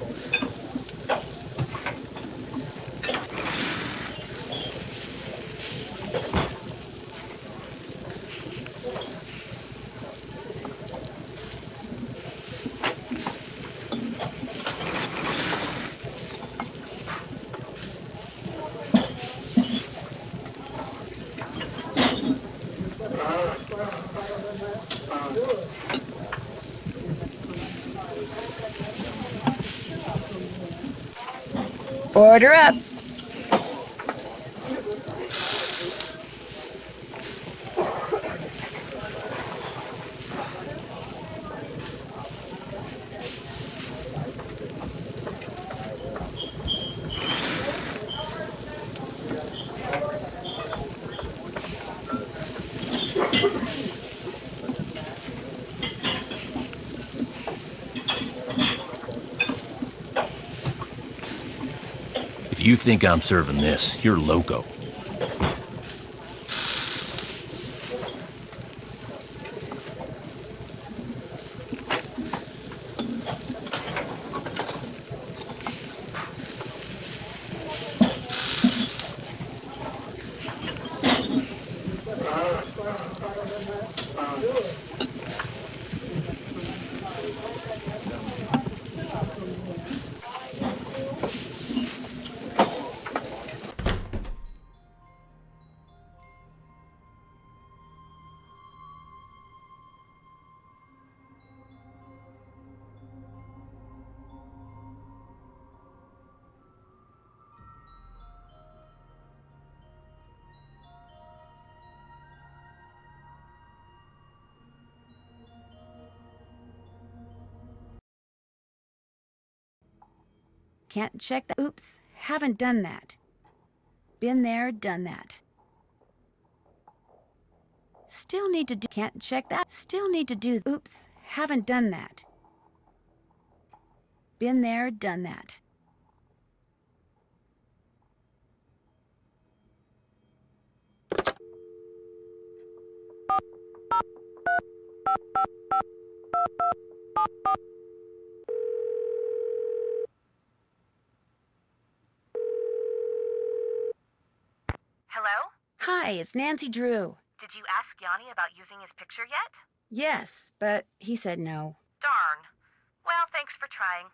Order up. If you think I'm serving this, you're loco. Can't check that. Oops, haven't done that. Been there, done that. Still need to do. Can't check that. Still need to do. Oops, haven't done that. Been there, done that. Hello? Hi, it's Nancy Drew. Did you ask Yanni about using his picture yet? Yes, but he said no. Darn. Well, thanks for trying.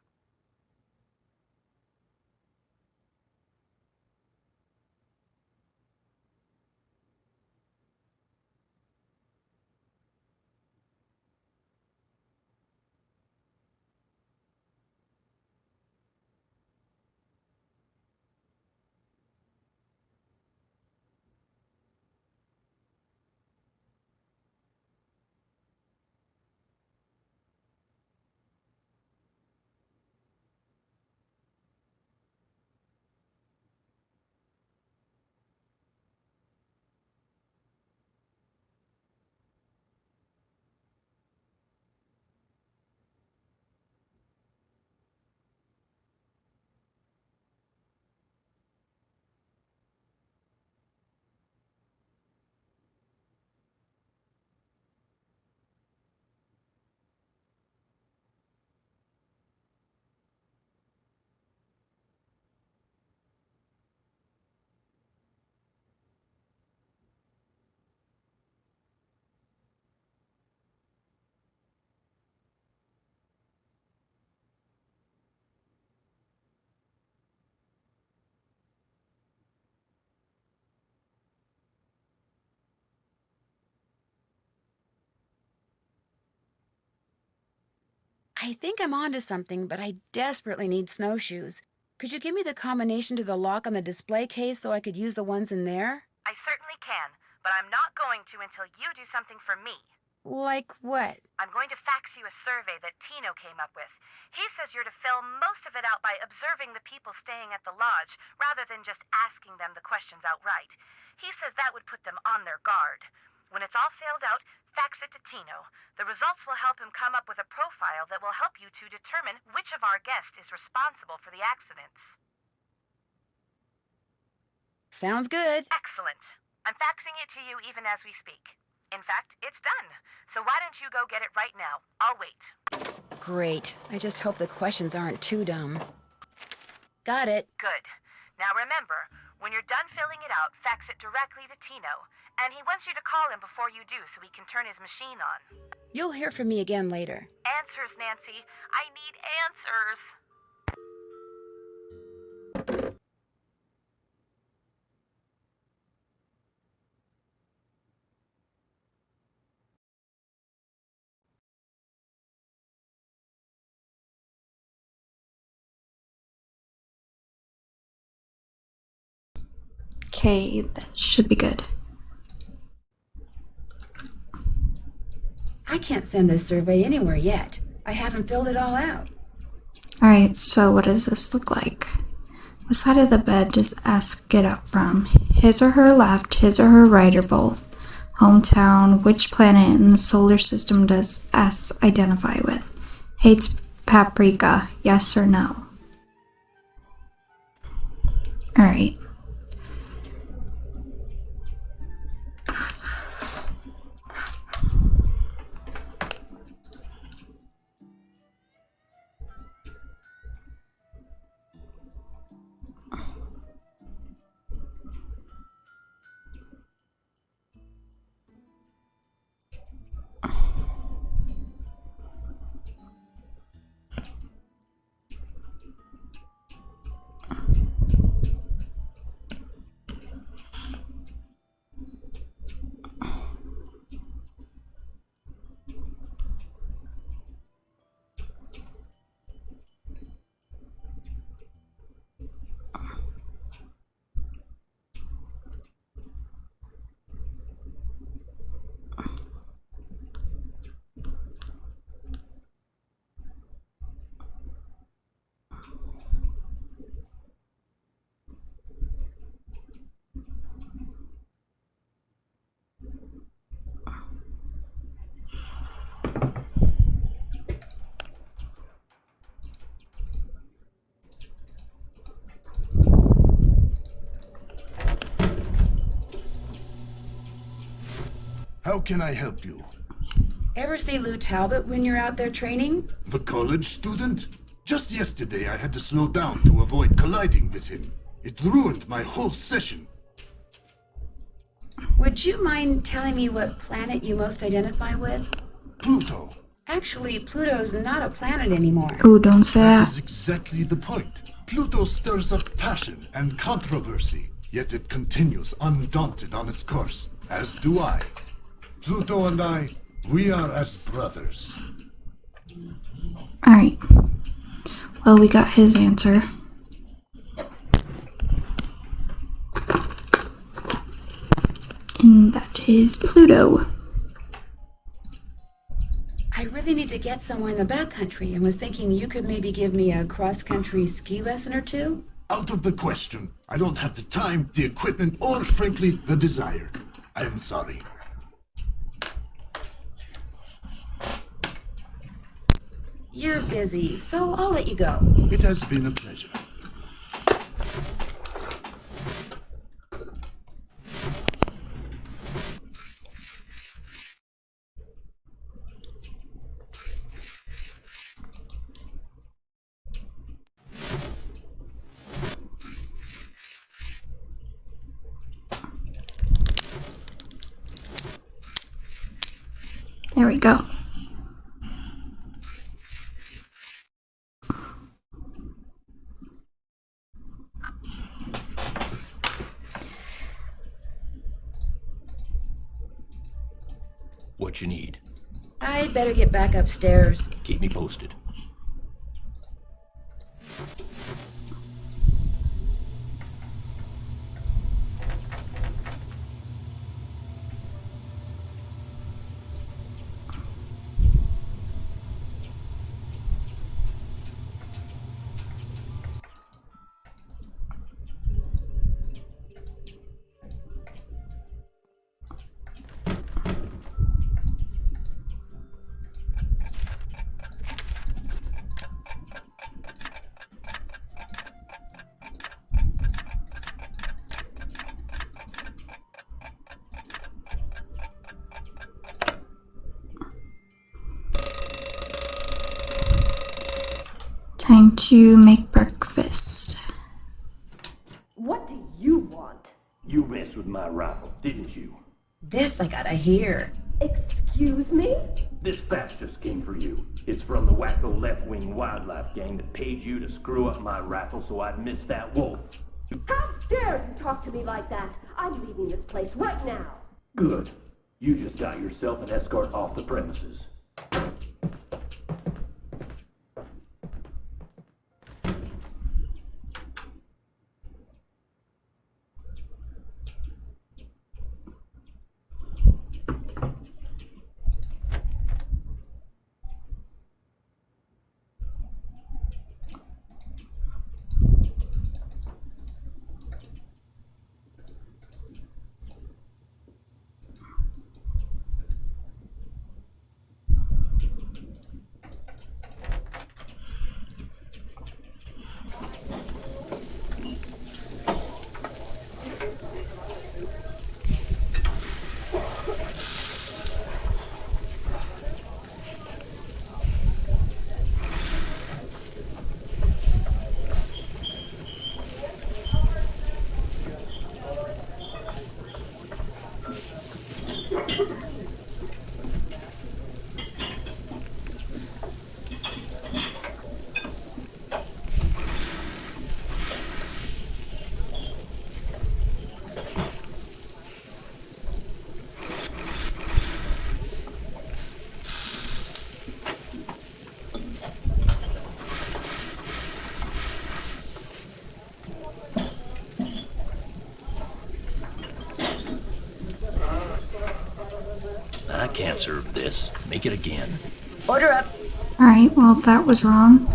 I think I'm onto something, but I desperately need snowshoes. Could you give me the combination to the lock on the display case so I could use the ones in there? I certainly can, but I'm not going to until you do something for me. Like what? I'm going to fax you a survey that Tino came up with. He says you're to fill most of it out by observing the people staying at the lodge, rather than just asking them the questions outright. He says that would put them on their guard. When it's all filled out, fax it to Tino. The results will help him come up with a profile that will help you to determine which of our guests is responsible for the accidents. Sounds good. Excellent. I'm faxing it to you even as we speak. In fact, it's done. So why don't you go get it right now? I'll wait. Great. I just hope the questions aren't too dumb. Got it. Good. Now remember, when you're done filling it out, fax it directly to Tino. And he wants you to call him before you do so he can turn his machine on. You'll hear from me again later. Answers, Nancy. I need answers. Okay, that should be good. I can't send this survey anywhere yet. I haven't filled it all out. Alright, so what does this look like? What side of the bed does S get up from? His or her left, his or her right, or both? Hometown, which planet in the solar system does S identify with? Hates paprika, yes or no? Alright. How can I help you? Ever see Lou Talbot when you're out there training? The college student? Just yesterday I had to slow down to avoid colliding with him. It ruined my whole session. Would you mind telling me what planet you most identify with? Pluto. Actually, Pluto's not a planet anymore. Ooh, don't say That that. is exactly the point. Pluto stirs up passion and controversy, yet it continues undaunted on its course, as do I. Pluto and I, we are as brothers. Alright. Well, we got his answer. And that is Pluto. I really need to get somewhere in the backcountry and was thinking you could maybe give me a cross-country ski lesson or two? Out of the question. I don't have the time, the equipment, or frankly, the desire. I am sorry. You're busy, so I'll let you go. It has been a pleasure. There we go. What you need? I'd better get back upstairs. Keep me posted. Time to make breakfast. What do you want? You messed with my rifle, didn't you? This I gotta hear. Excuse me? This fax just came for you. It's from the wacko left-wing wildlife gang that paid you to screw up my rifle so I'd miss that wolf. How dare you talk to me like that? I'm leaving this place right now. Good. You just got yourself an escort off the premises. I can't serve this. Make it again. Order up. Alright, well, that was wrong.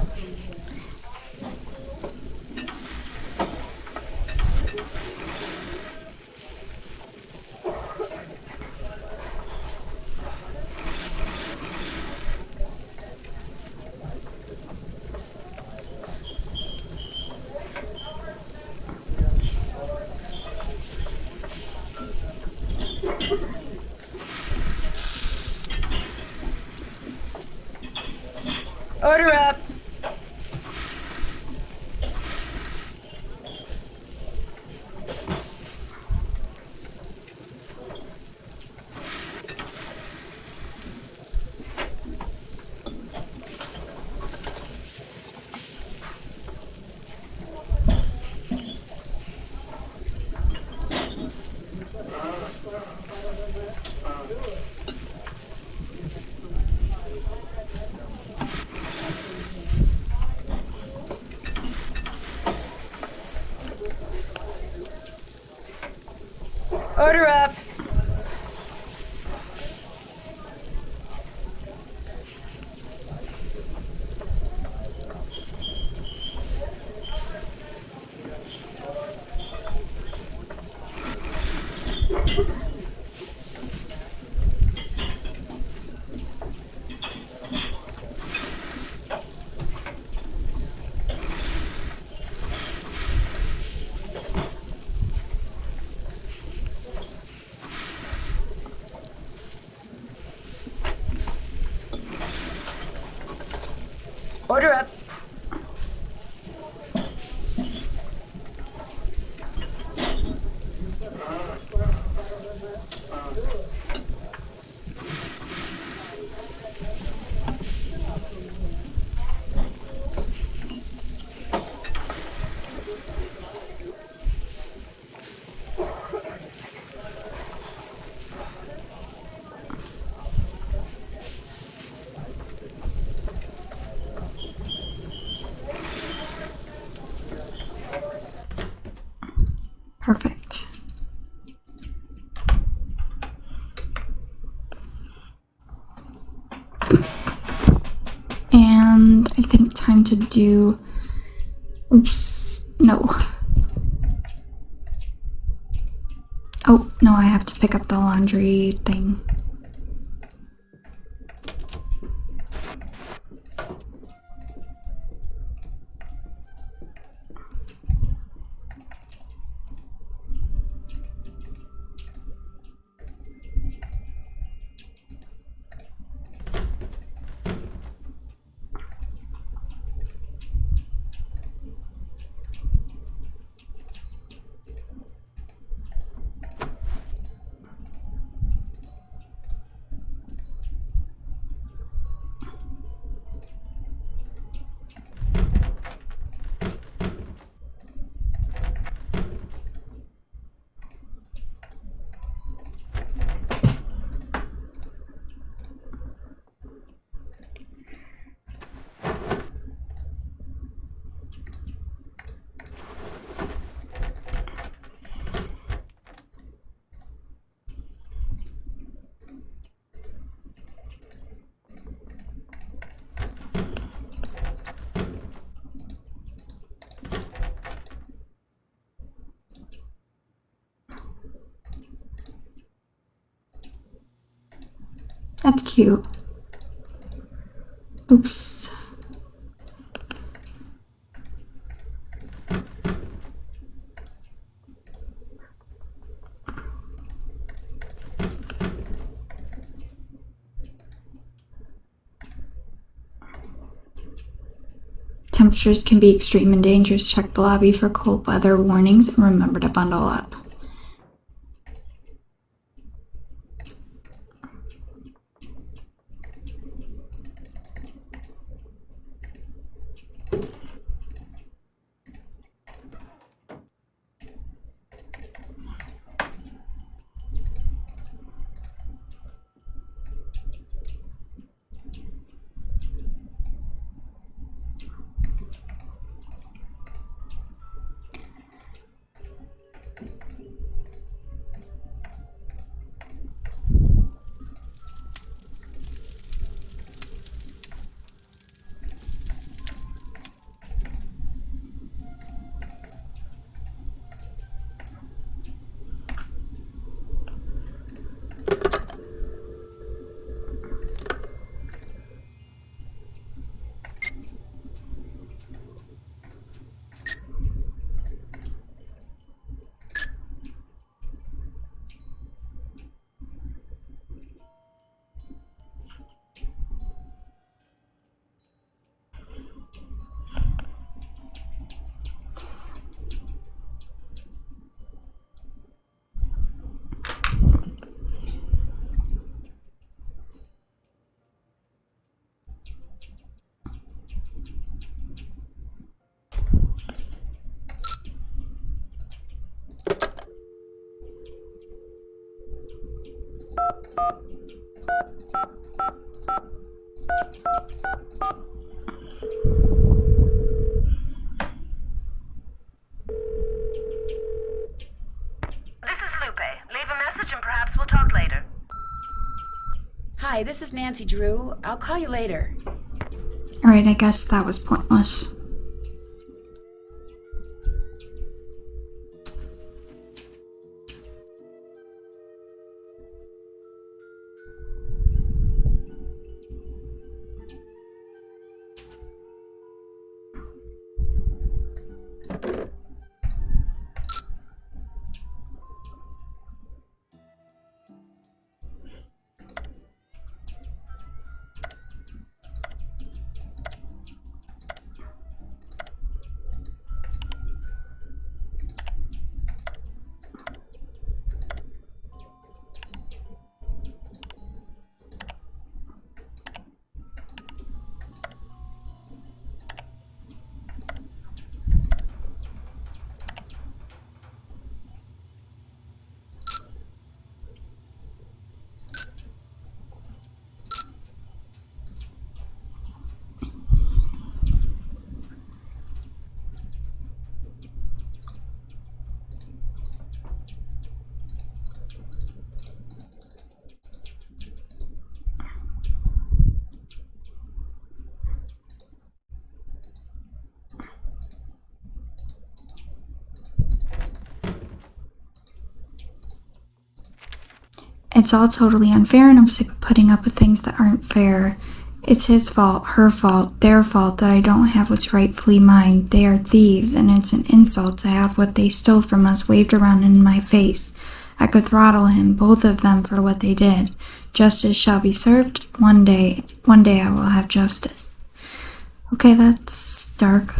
Order up. Order up. Order up. Perfect. And I think time to do... Oops. No. Oh, no, I have to pick up the laundry thing. That's cute. Oops. Temperatures can be extreme and dangerous. Check the lobby for cold weather warnings and remember to bundle up. Hi, this is Nancy Drew. I'll call you later. Alright, I guess that was pointless. It's all totally unfair and I'm sick of putting up with things that aren't fair. It's his fault, her fault, their fault that I don't have what's rightfully mine. They are thieves and it's an insult to have what they stole from us waved around in my face. I could throttle him, both of them, for what they did. Justice shall be served. One day I will have justice. Okay, that's dark.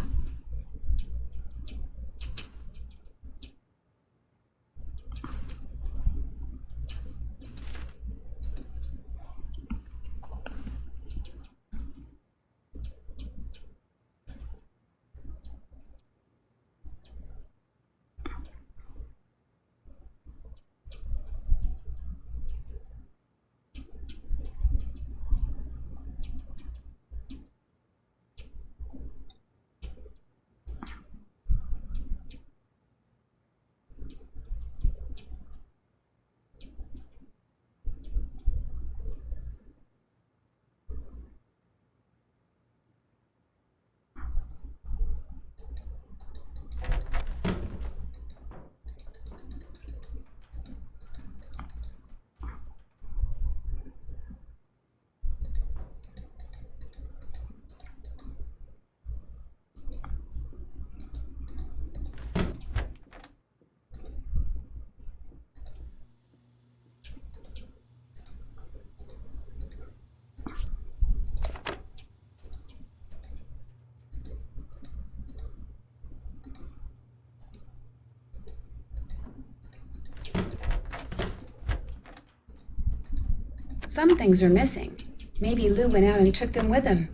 Some things are missing. Maybe Lou went out and took them with him.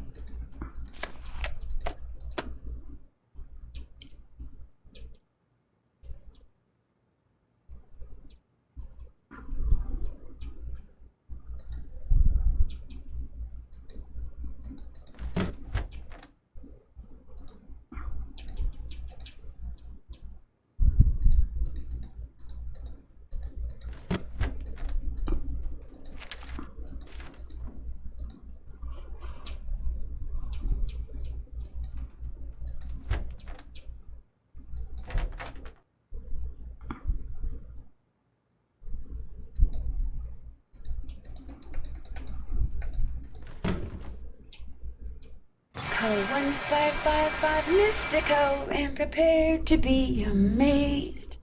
Call 1555 Mystico and prepare to be amazed.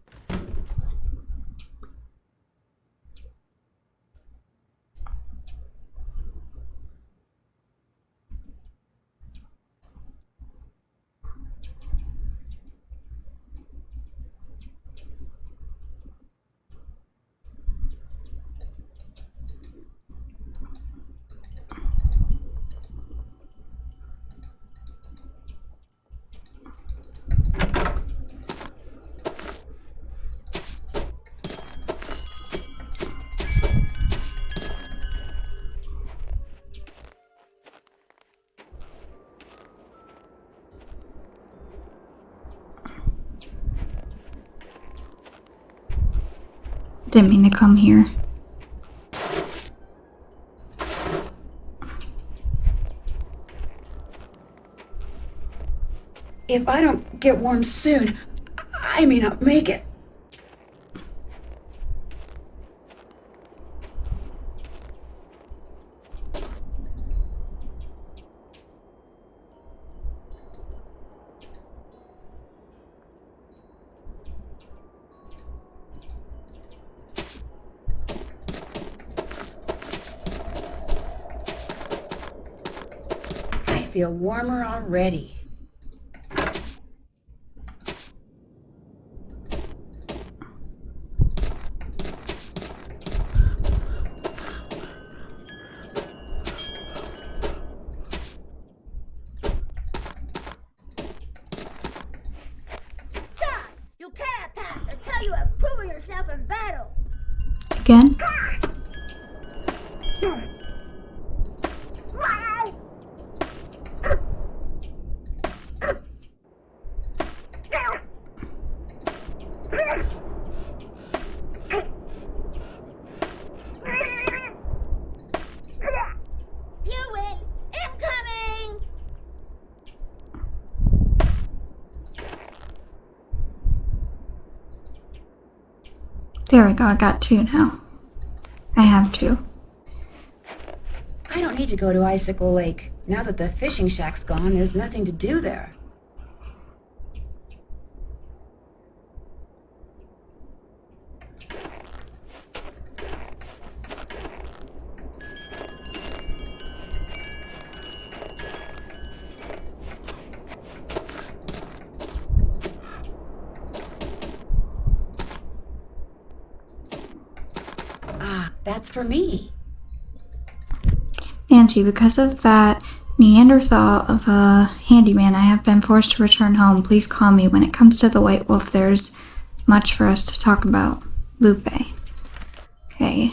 Didn't mean to come here. If I don't get warm soon, I may not make it. I feel warmer already. You cannot pass until you have proven yourself in battle. Again? You win. Incoming! There we go, I got 2 now. I have 2. I don't need to go to Icicle Lake. Now that the fishing shack's gone, there's nothing to do there. Ah, that's for me. Nancy, because of that Neanderthal of a handyman, I have been forced to return home. Please call me when it comes to the White Wolf. There's much for us to talk about. Lupe. Okay.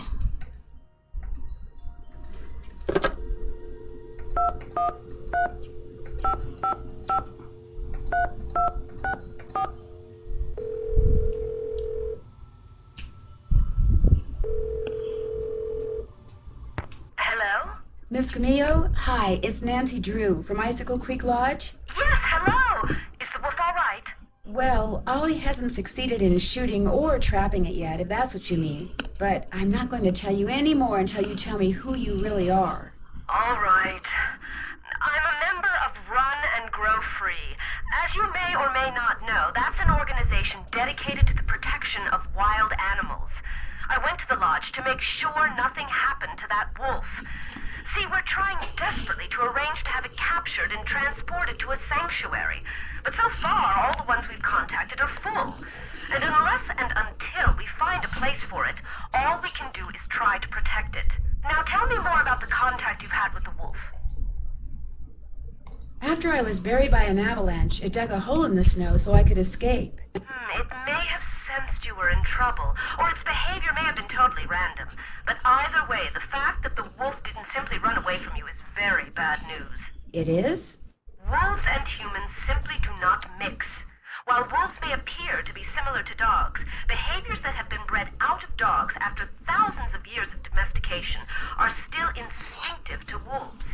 Hello? Miss Camillo, hi, it's Nancy Drew from Icicle Creek Lodge. Yes, hello. Is the wolf all right? Well, Ollie hasn't succeeded in shooting or trapping it yet, if that's what you mean. But I'm not going to tell you any more until you tell me who you really are. All right. I'm a member of Run and Grow Free. As you may or may not know, that's an organization dedicated to the protection of wild animals. I went to the lodge to make sure nothing happened to that wolf. See, we're trying desperately to arrange to have it captured and transported to a sanctuary. But so far, all the ones we've contacted are full. And unless and until we find a place for it, all we can do is try to protect it. Now tell me more about the contact you've had with the wolf. After I was buried by an avalanche, it dug a hole in the snow so I could escape. It may have sensed you were in trouble, or its behavior may have been totally random. But either way, the fact that the wolf didn't simply run away from you is very bad news. It is? Wolves and humans simply do not mix. While wolves may appear to be similar to dogs, behaviors that have been bred out of dogs after thousands of years of domestication are still instinctive to wolves.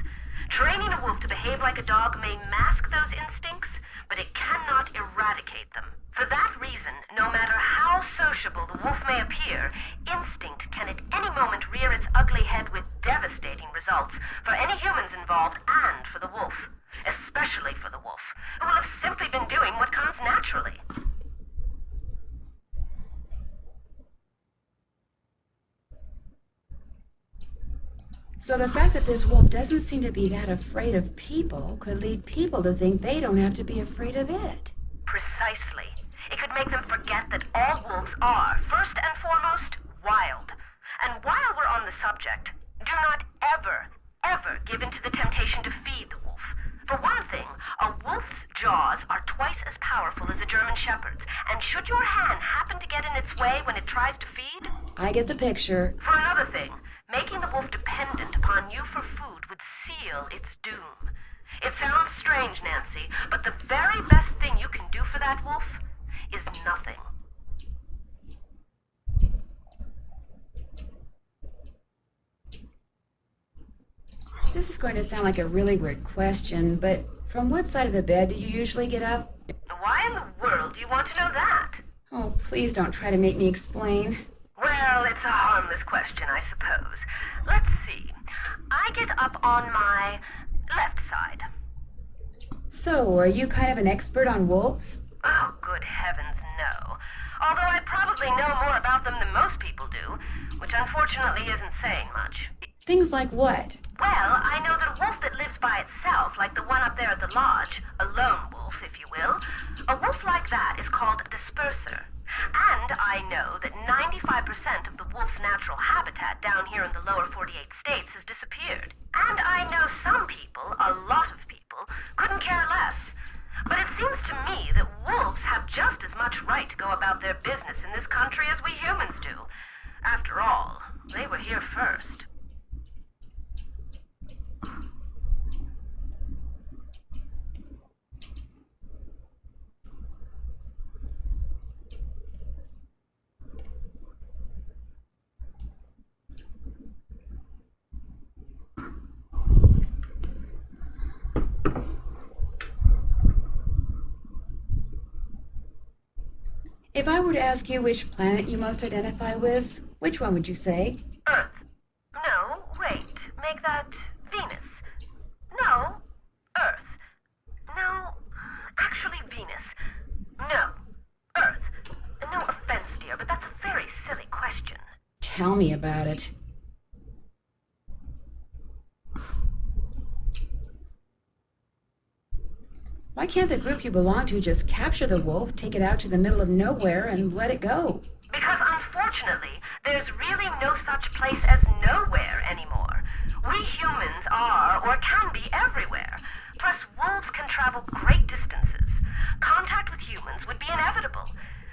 Training a wolf to behave like a dog may mask those instincts, but it cannot eradicate them. For that reason, no matter how sociable the wolf may appear, instinct can at any moment rear its ugly head with devastating results for any humans involved and for the wolf. Especially for the wolf, who will have simply been doing what comes naturally. So the fact that this wolf doesn't seem to be that afraid of people could lead people to think they don't have to be afraid of it. Precisely. It could make them forget that all wolves are, first and foremost, wild. And while we're on the subject, do not ever give in to the temptation to feed the wolf. For one thing, a wolf's jaws are twice as powerful as a German shepherd's, and should your hand happen to get in its way when it tries to feed? I get the picture. For another thing, making the wolf dependent upon you for food would seal its doom. It sounds strange, Nancy, but the very best thing you can do for that wolf is nothing. This is going to sound like a really weird question, but from what side of the bed do you usually get up? Why in the world do you want to know that? Oh, please don't try to make me explain. Well, it's a harmless question, I suppose. Let's see. I get up on my left side. So, are you kind of an expert on wolves? Oh, good heavens, no. Although I probably know more about them than most people do, which unfortunately isn't saying much. Things like what? Well, I know that a wolf that lives by itself, like the one up there at the lodge, a lone wolf, if you will, a wolf like that is called a disperser. And I know that 95% of the wolf's natural habitat down here in the lower 48 states has disappeared. And I know some people, a lot of people, couldn't care less. But it seems to me that wolves have just as much right to go about their business in this country as we humans do. After all, they were here first. If I were to ask you which planet you most identify with, which one would you say? Earth. No, wait. Make that Venus. No, Earth. No, actually Venus. No, Earth. No offense, dear, but that's a very silly question. Tell me about it. Why can't the group you belong to just capture the wolf, take it out to the middle of nowhere, and let it go? Because unfortunately, there's really no such place as nowhere anymore. We humans are, or can be, everywhere. Plus, wolves can travel great distances. Contact with humans would be inevitable.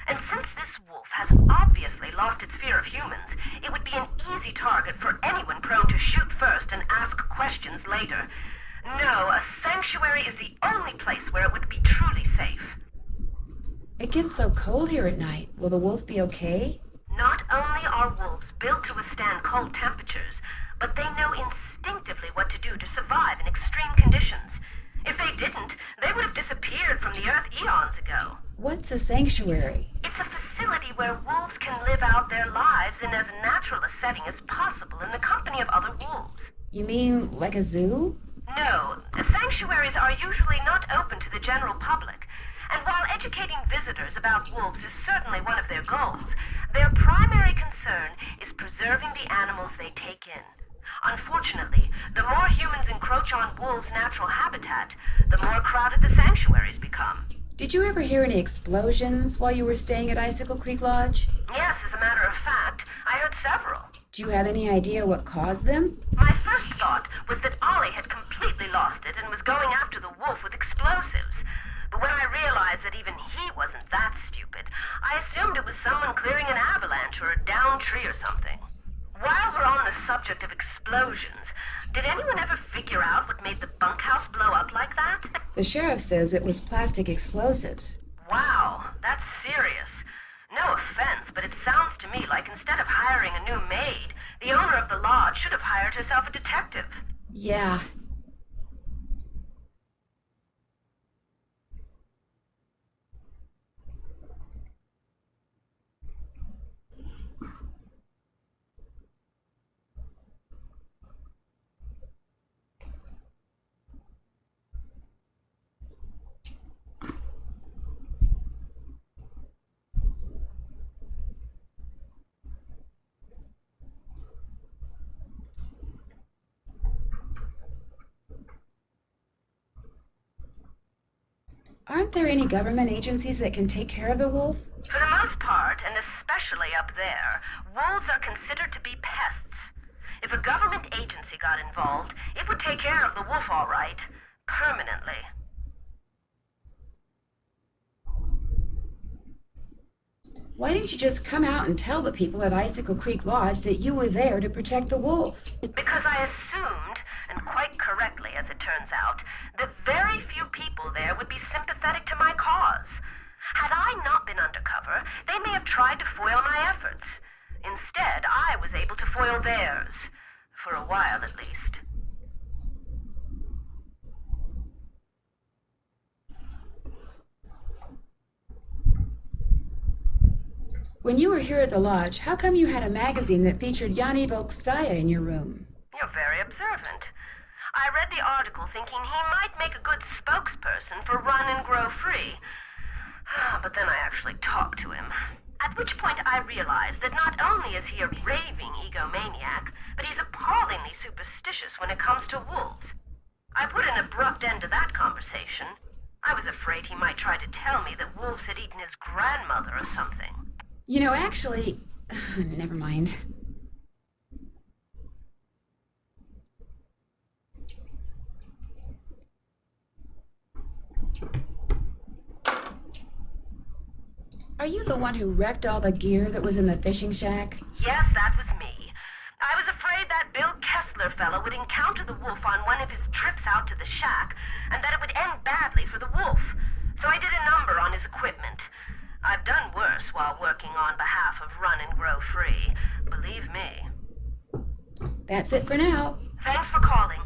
And since this wolf has obviously lost its fear of humans, it would be an easy target for anyone prone to shoot first and ask questions later. No, a sanctuary is the only place where it would be truly safe. It gets so cold here at night. Will the wolf be okay? Not only are wolves built to withstand cold temperatures, but they know instinctively what to do to survive in extreme conditions. If they didn't, they would have disappeared from the earth eons ago. What's a sanctuary? It's a facility where wolves can live out their lives in as natural a setting as possible in the company of other wolves. You mean like a zoo? No, sanctuaries are usually not open to the general public, and while educating visitors about wolves is certainly one of their goals, their primary concern is preserving the animals they take in. Unfortunately, the more humans encroach on wolves' natural habitat, the more crowded the sanctuaries become. Did you ever hear any explosions while you were staying at Icicle Creek Lodge? Yes, as a matter of fact, I heard several. Do you have any idea what caused them? My first thought was that Ollie had completely lost it and was going after the wolf with explosives. But when I realized that even he wasn't that stupid, I assumed it was someone clearing an avalanche or a downed tree or something. While we're on the subject of explosions, did anyone ever figure out what made the bunkhouse blow up like that? The sheriff says it was plastic explosives. Wow, that's serious. No offense, but it sounds to me like instead of hiring a new maid, the owner of the lodge should have hired herself a detective. Yeah. Aren't there any government agencies that can take care of the wolf? For the most part, and especially up there, wolves are considered to be pests. If a government agency got involved, it would take care of the wolf all right. Permanently. Why didn't you just come out and tell the people at Icicle Creek Lodge that you were there to protect the wolf? Because I assumed, and quite correctly as it turns out, that very few people there would be sympathetic to my cause. Had I not been undercover, they may have tried to foil my efforts. Instead, I was able to foil theirs. For a while, at least. When you were here at the lodge, how come you had a magazine that featured Yanni Volkstaya in your room? You're very observant. I read the article thinking he might make a good spokesperson for Run and Grow Free. But then I actually talked to him. At which point I realized that not only is he a raving egomaniac, but he's appallingly superstitious when it comes to wolves. I put an abrupt end to that conversation. I was afraid he might try to tell me that wolves had eaten his grandmother or something. You know, actually, never mind. Are you the one who wrecked all the gear that was in the fishing shack? Yes, that was me. I was afraid that Bill Kessler fellow would encounter the wolf on one of his trips out to the shack, and that it would end badly for the wolf. So I did a number on his equipment. I've done worse while working on behalf of Run and Grow Free. Believe me. That's it for now. Thanks for calling.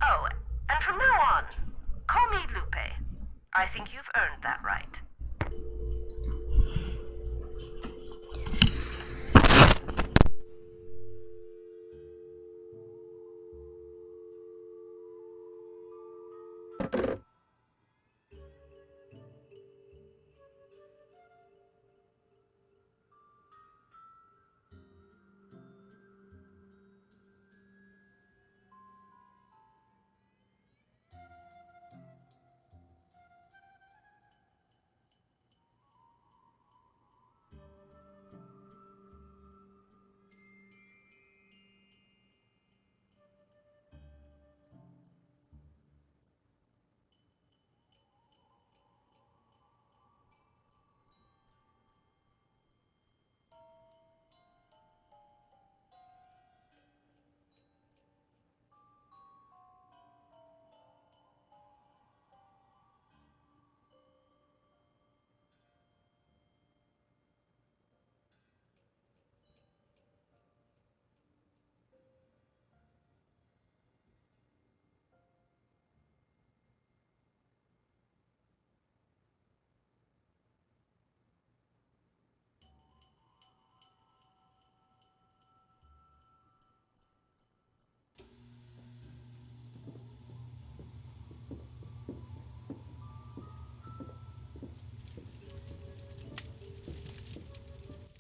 Oh, and from now on, call me Lupe. I think you've earned that right.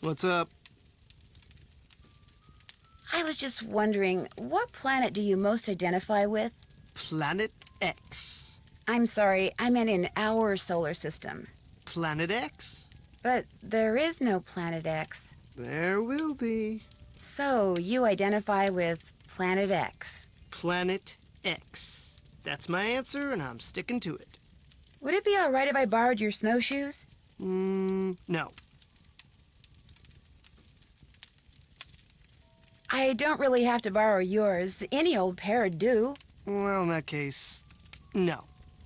What's up? I was just wondering, what planet do you most identify with? Planet X. I'm sorry, I meant in our solar system. Planet X? But there is no Planet X. There will be. So, you identify with Planet X. Planet X. That's my answer, and I'm sticking to it. Would it be all right if I borrowed your snowshoes? No. I don't really have to borrow yours. Any old pair would do. Well, in that case, no.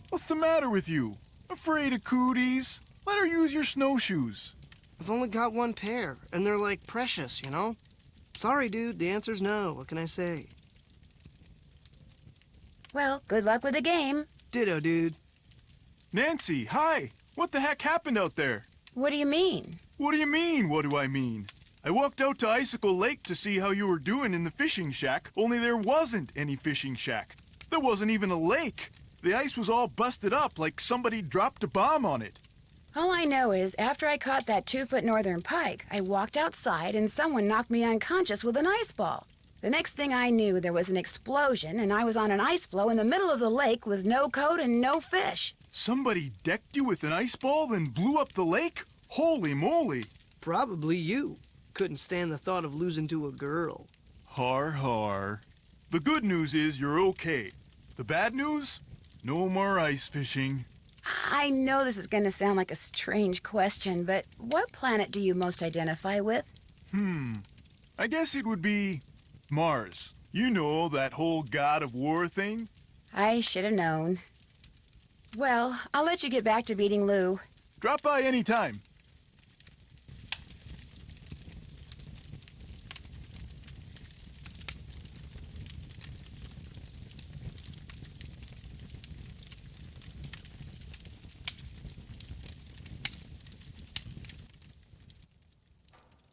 What's the matter with you? Afraid of cooties? Let her use your snowshoes. I've only got one pair, and they're like precious, you know? Sorry, dude, the answer's no. What can I say? Well, good luck with the game. Ditto, dude. Nancy, hi! What the heck happened out there? What do you mean? What do you mean, what do I mean? I walked out to Icicle Lake to see how you were doing in the fishing shack, only there wasn't any fishing shack. There wasn't even a lake. The ice was all busted up like somebody dropped a bomb on it. All I know is, after I caught that 2-foot northern pike, I walked outside and someone knocked me unconscious with an ice ball. The next thing I knew, there was an explosion and I was on an ice floe in the middle of the lake with no coat and no fish. Somebody decked you with an ice ball, then blew up the lake? Holy moly! Probably you. Couldn't stand the thought of losing to a girl. Har har. The good news is you're okay. The bad news? No more ice fishing. I know this is going to sound like a strange question, but what planet do you most identify with? I guess it would be Mars. You know, that whole god of war thing? I should have known. Well, I'll let you get back to beating Lou. Drop by any time.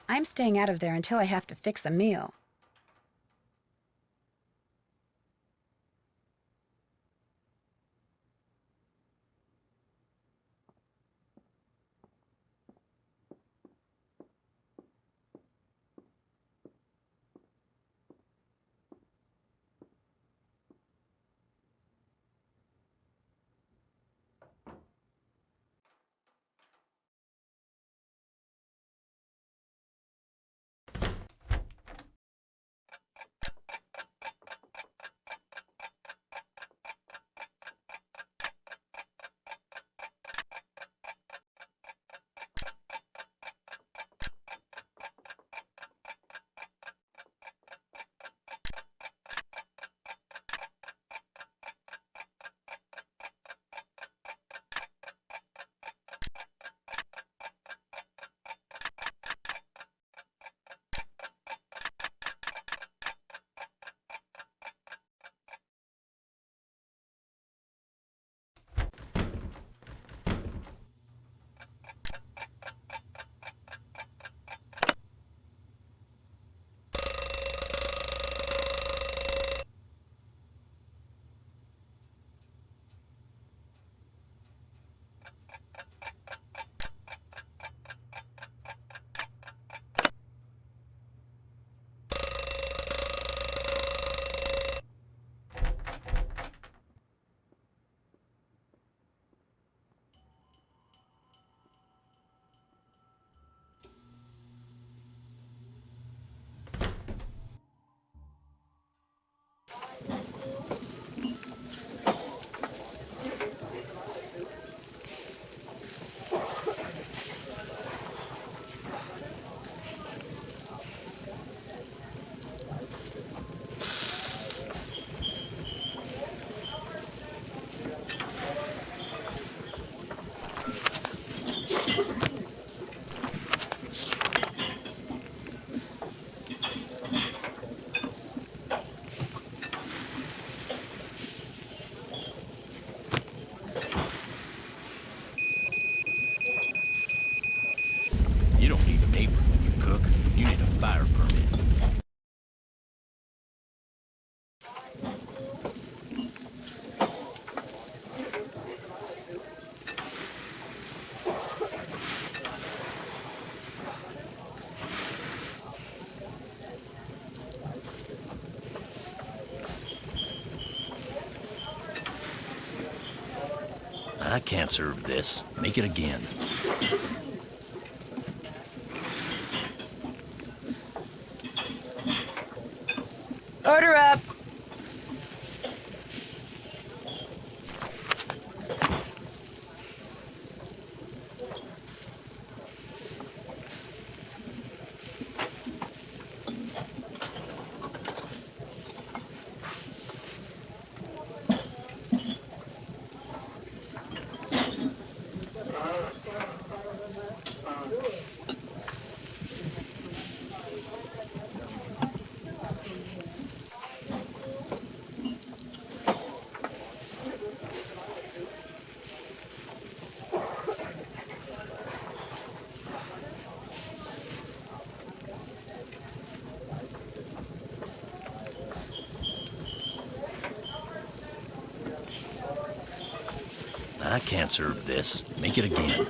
I'm staying out of there until I have to fix a meal. You don't need an apron when you cook. You need a fire permit. I can't serve this. Make it again. Order up. I can't serve this. Make it again.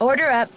Order up.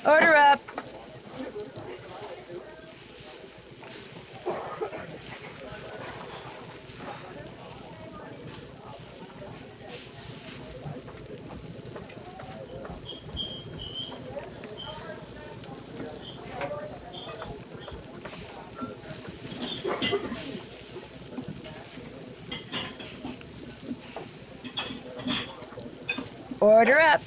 Order up. Order up.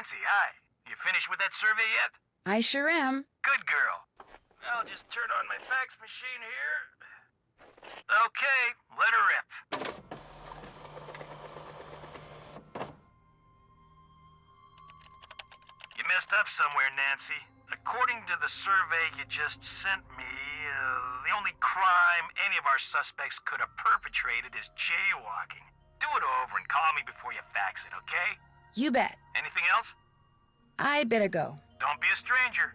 Nancy, hi. You finished with that survey yet? I sure am. Good girl. I'll just turn on my fax machine here. Okay, let her rip. You messed up somewhere, Nancy. According to the survey you just sent me, the The only crime any of our suspects could have perpetrated is jaywalking. Do it over and call me before you fax it, okay? You bet. Anything else? I'd better go. Don't be a stranger.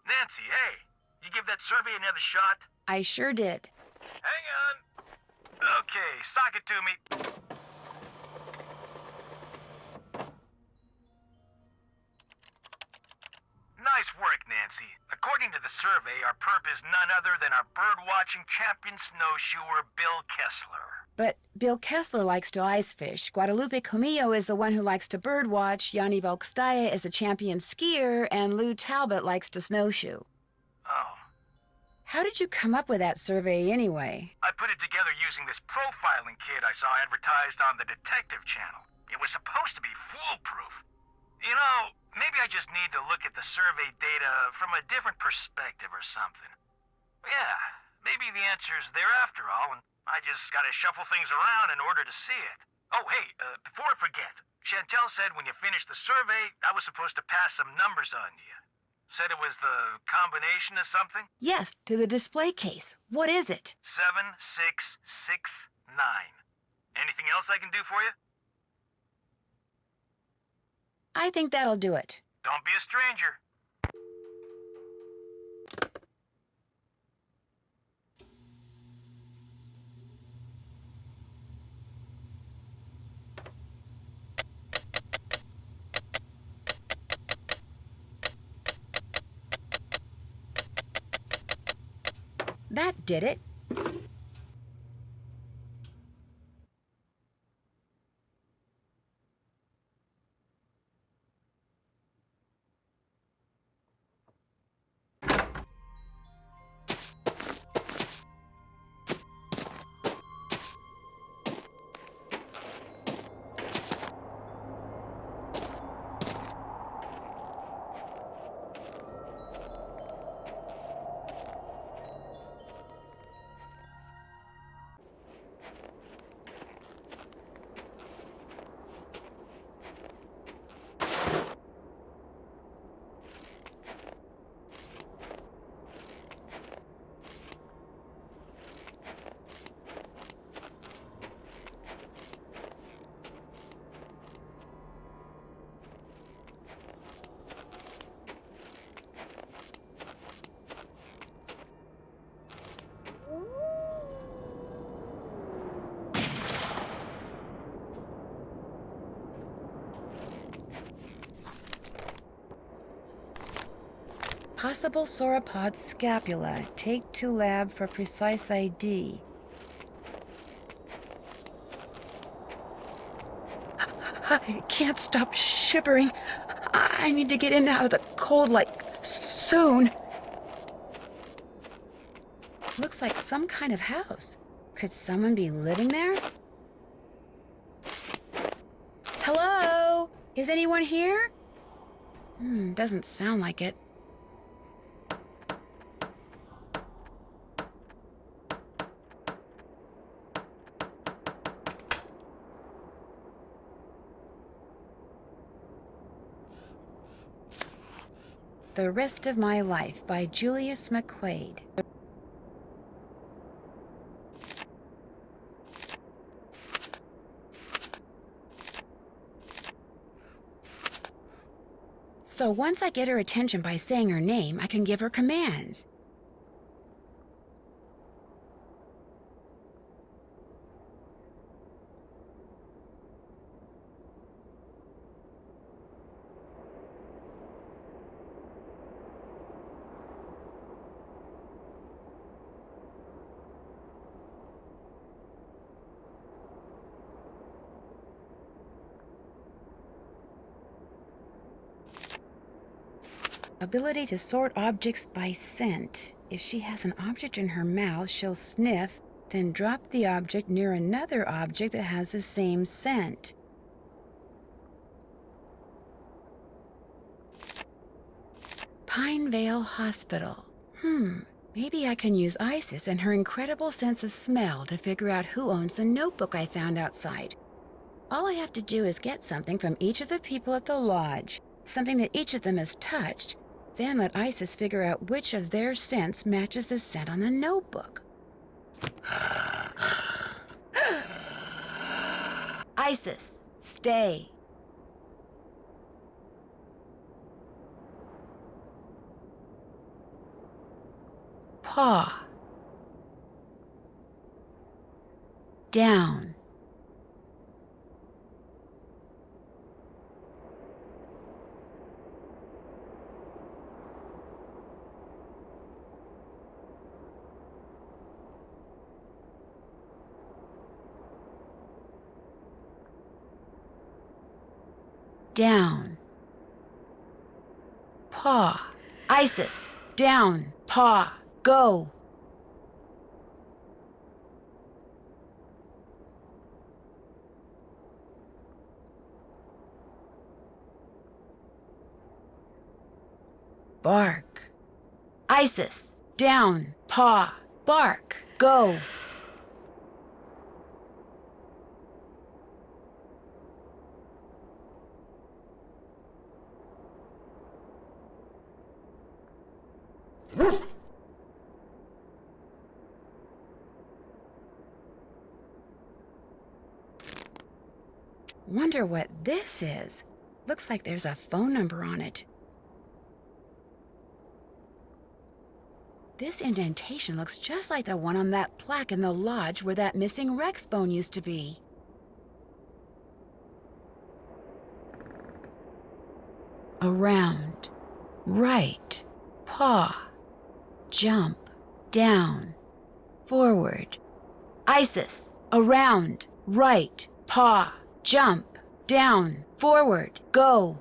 Nancy, hey, you give that survey another shot? I sure did. Hang on. Okay, sock it to me. Nice work, Nancy. According to the survey, our perp is none other than our bird-watching champion snowshoer, Bill Kessler. But Bill Kessler likes to ice fish. Guadalupe Comillo is the one who likes to birdwatch. Yanni Volkstaya is a champion skier. And Lou Talbot likes to snowshoe. Oh. How did you come up with that survey anyway? I put it together using this profiling kit I saw advertised on the Detective Channel. It was supposed to be foolproof. You know, maybe I just need to look at the survey data from a different perspective or something. Yeah, maybe the answer's there after all, and I just gotta shuffle things around in order to see it. Oh, hey, before I forget, Chantel said when you finished the survey, I was supposed to pass some numbers on to you. Said it was the combination of something? Yes, to the display case. What is it? 7669. Anything else I can do for you? I think that'll do it. Don't be a stranger. That did it. Possible sauropod scapula. Take to lab for precise ID. I can't stop shivering. I need to get in and out of the cold, like, soon. Looks like some kind of house. Could someone be living there? Hello? Is anyone here? Doesn't sound like it. The Rest of My Life by Julius McQuaid. So once I get her attention by saying her name, I can give her commands. Ability to sort objects by scent. If she has an object in her mouth, she'll sniff, then drop the object near another object that has the same scent. Pinevale Hospital. Maybe I can use Isis and her incredible sense of smell to figure out who owns the notebook I found outside. All I have to do is get something from each of the people at the lodge, something that each of them has touched, then let Isis figure out which of their scents matches the scent on the notebook. Isis, stay. Paw. Down. Down. Paw. Isis, down. Paw. Go. Bark. Isis, down. Paw. Bark. Go. Wonder what this is. Looks like there's a phone number on it. This indentation looks just like the one on that plaque in the lodge where that missing Rex bone used to be. Around. Right. Paw. Jump. Down. Forward. Isis. Around. Right. Paw. Jump. Down. Forward. Go.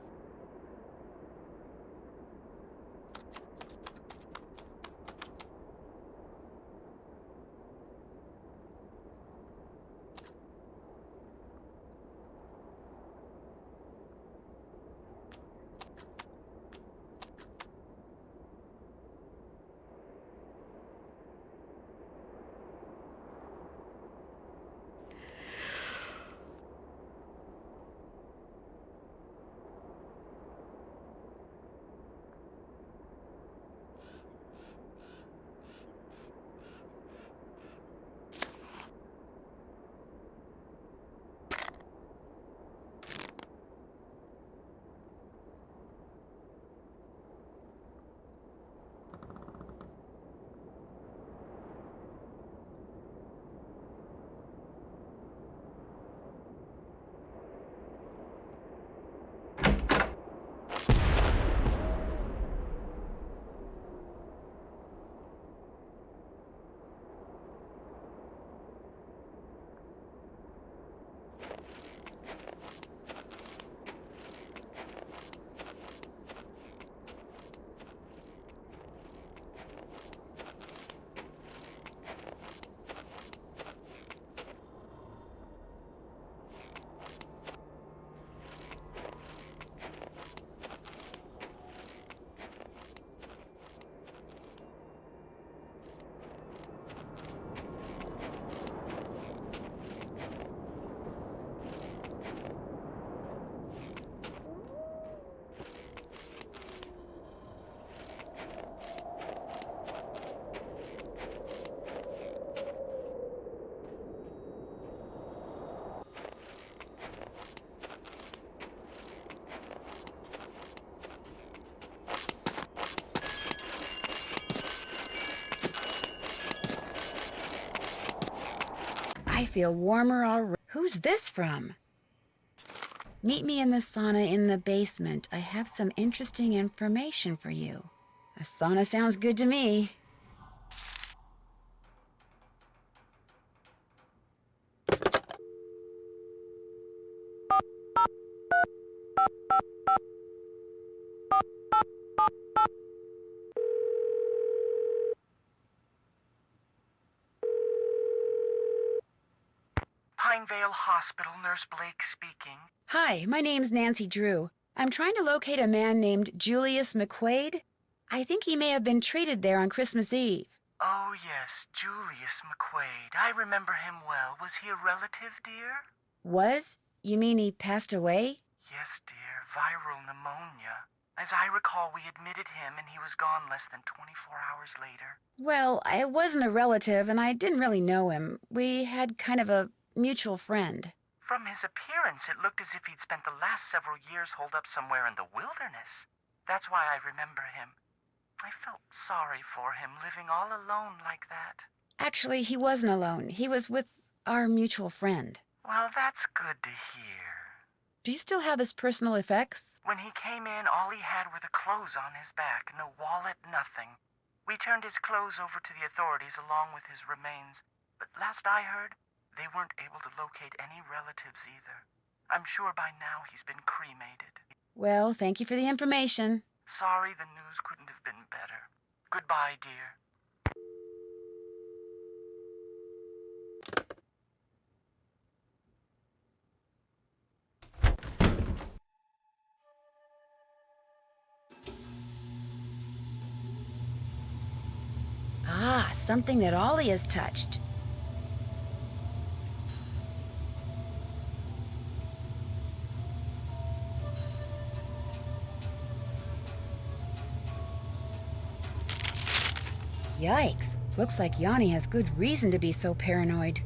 I feel warmer already. Who's this from? Meet me in the sauna in the basement. I have some interesting information for you. A sauna sounds good to me. Pinevale Hospital, Nurse Blake speaking. Hi, my name's Nancy Drew. I'm trying to locate a man named Julius McQuaid. I think he may have been treated there on Christmas Eve. Oh, yes, Julius McQuaid. I remember him well. Was he a relative, dear? Was? You mean he passed away? Yes, dear. Viral pneumonia. As I recall, we admitted him and he was gone less than 24 hours later. Well, I wasn't a relative and I didn't really know him. We had kind of a mutual friend. From his appearance, it looked as if he'd spent the last several years holed up somewhere in the wilderness. That's why I remember him. I felt sorry for him, living all alone like that. Actually, he wasn't alone. He was with our mutual friend. Well, that's good to hear. Do you still have his personal effects? When he came in, all he had were the clothes on his back. No wallet, nothing. We turned his clothes over to the authorities along with his remains. But last I heard, they weren't able to locate any relatives either. I'm sure by now he's been cremated. Well, thank you for the information. Sorry the news couldn't have been better. Goodbye, dear. Ah, something that Ollie has touched. Yikes. Looks like Yanni has good reason to be so paranoid.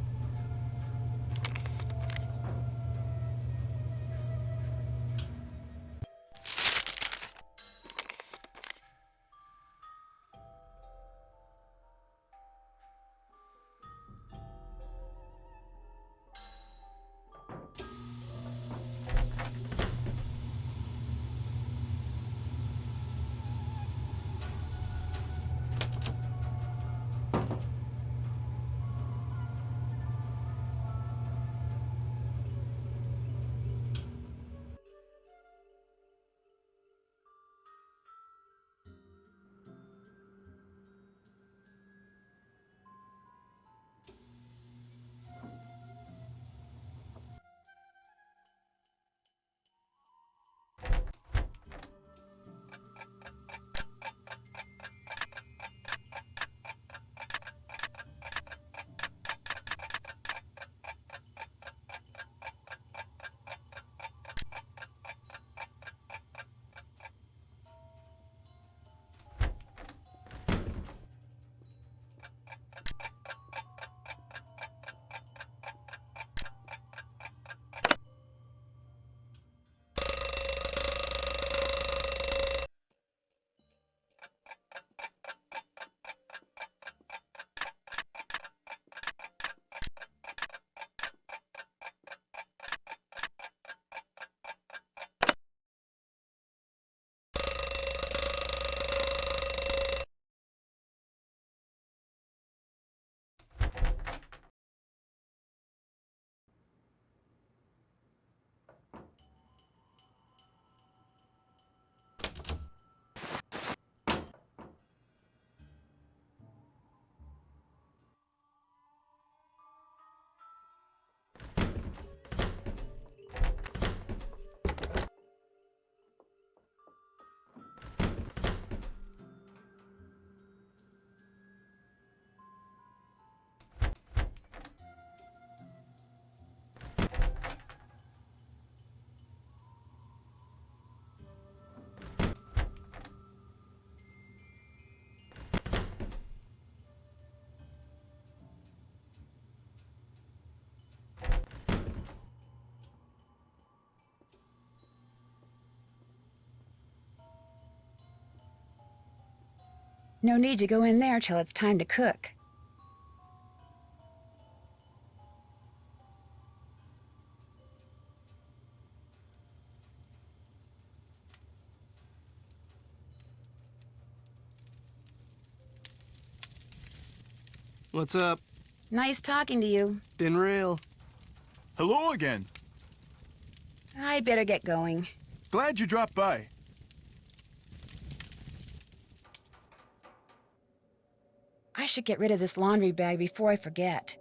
No need to go in there till it's time to cook. What's up? Nice talking to you. Been real. Hello again. I better get going. Glad you dropped by. I should get rid of this laundry bag before I forget.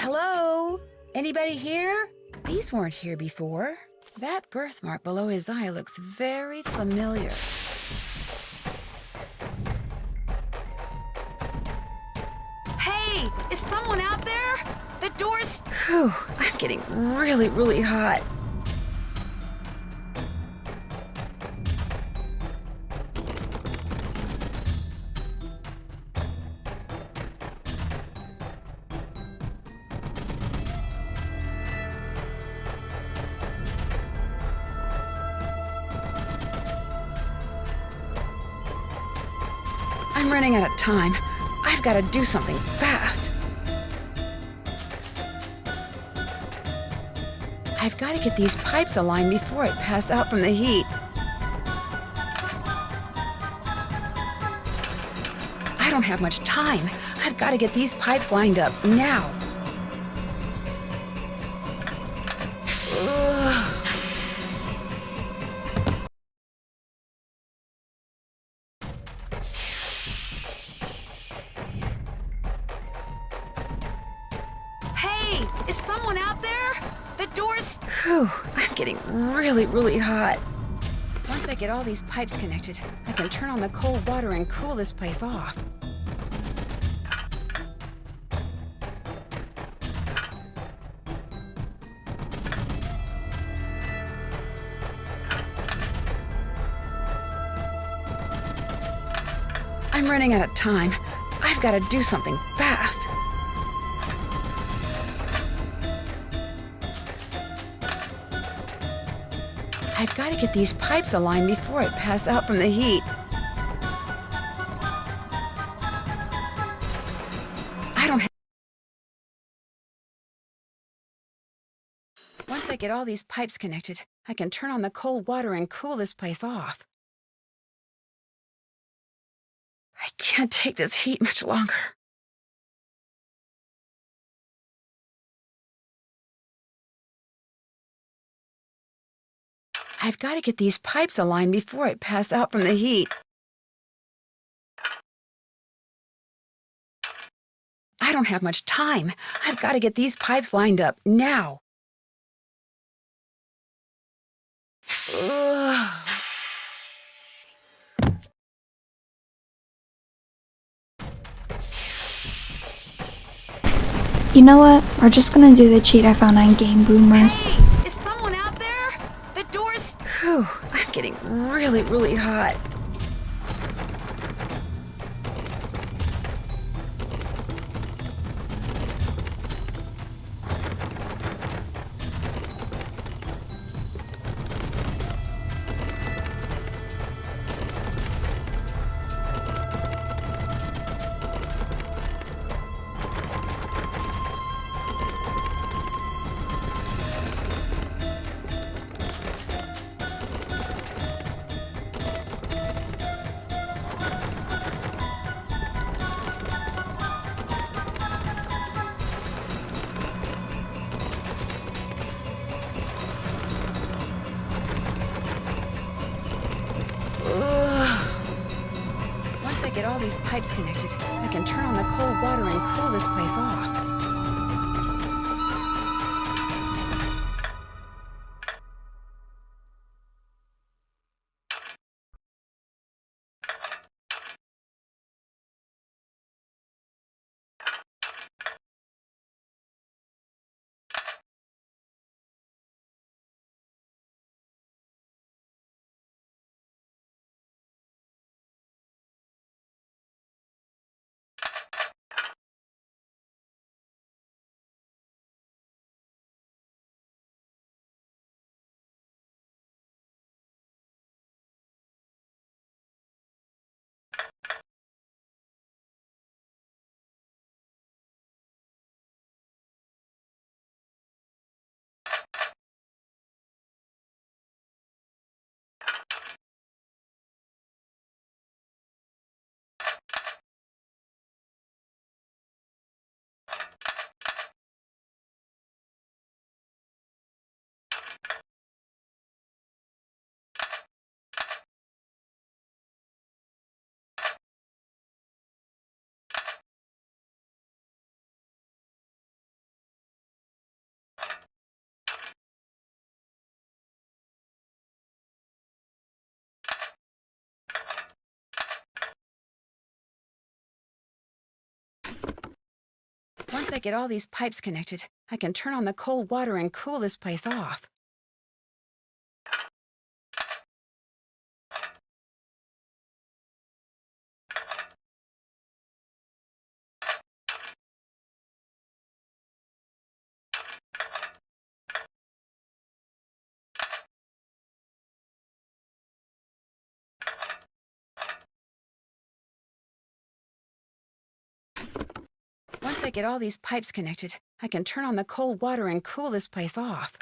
Hello? Anybody here? These weren't here before. That birthmark below his eye looks very familiar. Hey, is someone out there? The door's... Whew, I'm getting really, really hot. I'm running out of time. I've got to do something fast. I've got to get these pipes aligned before I pass out from the heat. I don't have much time. I've got to get these pipes lined up now. Ugh. Hey, is someone out there? The door's... Whew, I'm getting really, really hot. Once I get all these pipes connected, I can turn on the cold water and cool this place off. I'm running out of time. I've got to do something fast. I've got to get these pipes aligned before I pass out from the heat. I don't have... Once I get all these pipes connected, I can turn on the cold water and cool this place off. I can't take this heat much longer. I've got to get these pipes aligned before I pass out from the heat. I don't have much time. I've got to get these pipes lined up now. Ugh. You know what? We're just gonna do the cheat I found on Game Boomers. Hey, is someone out there? The door's... Whew, I'm getting really, really hot. Once I get all these pipes connected, I can turn on the cold water and cool this place off. Once I get all these pipes connected, I can turn on the cold water and cool this place off. Once I get all these pipes connected, I can turn on the cold water and cool this place off.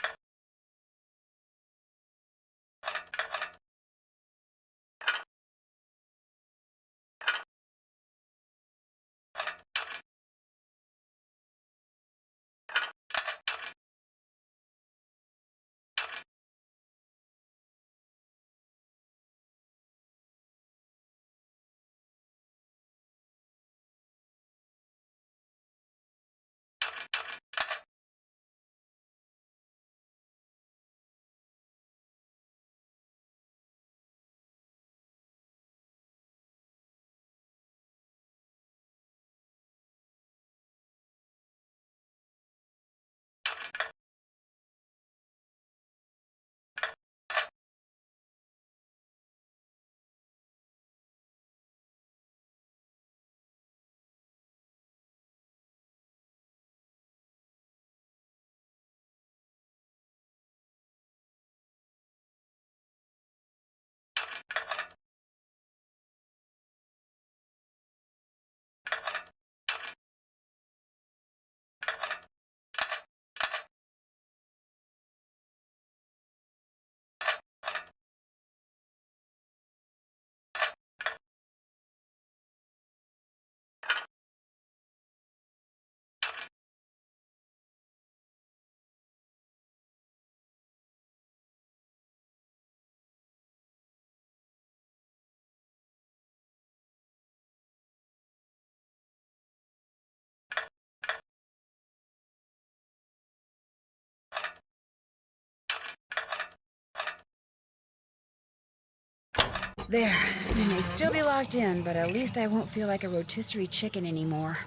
There. It may still be locked in, but at least I won't feel like a rotisserie chicken anymore.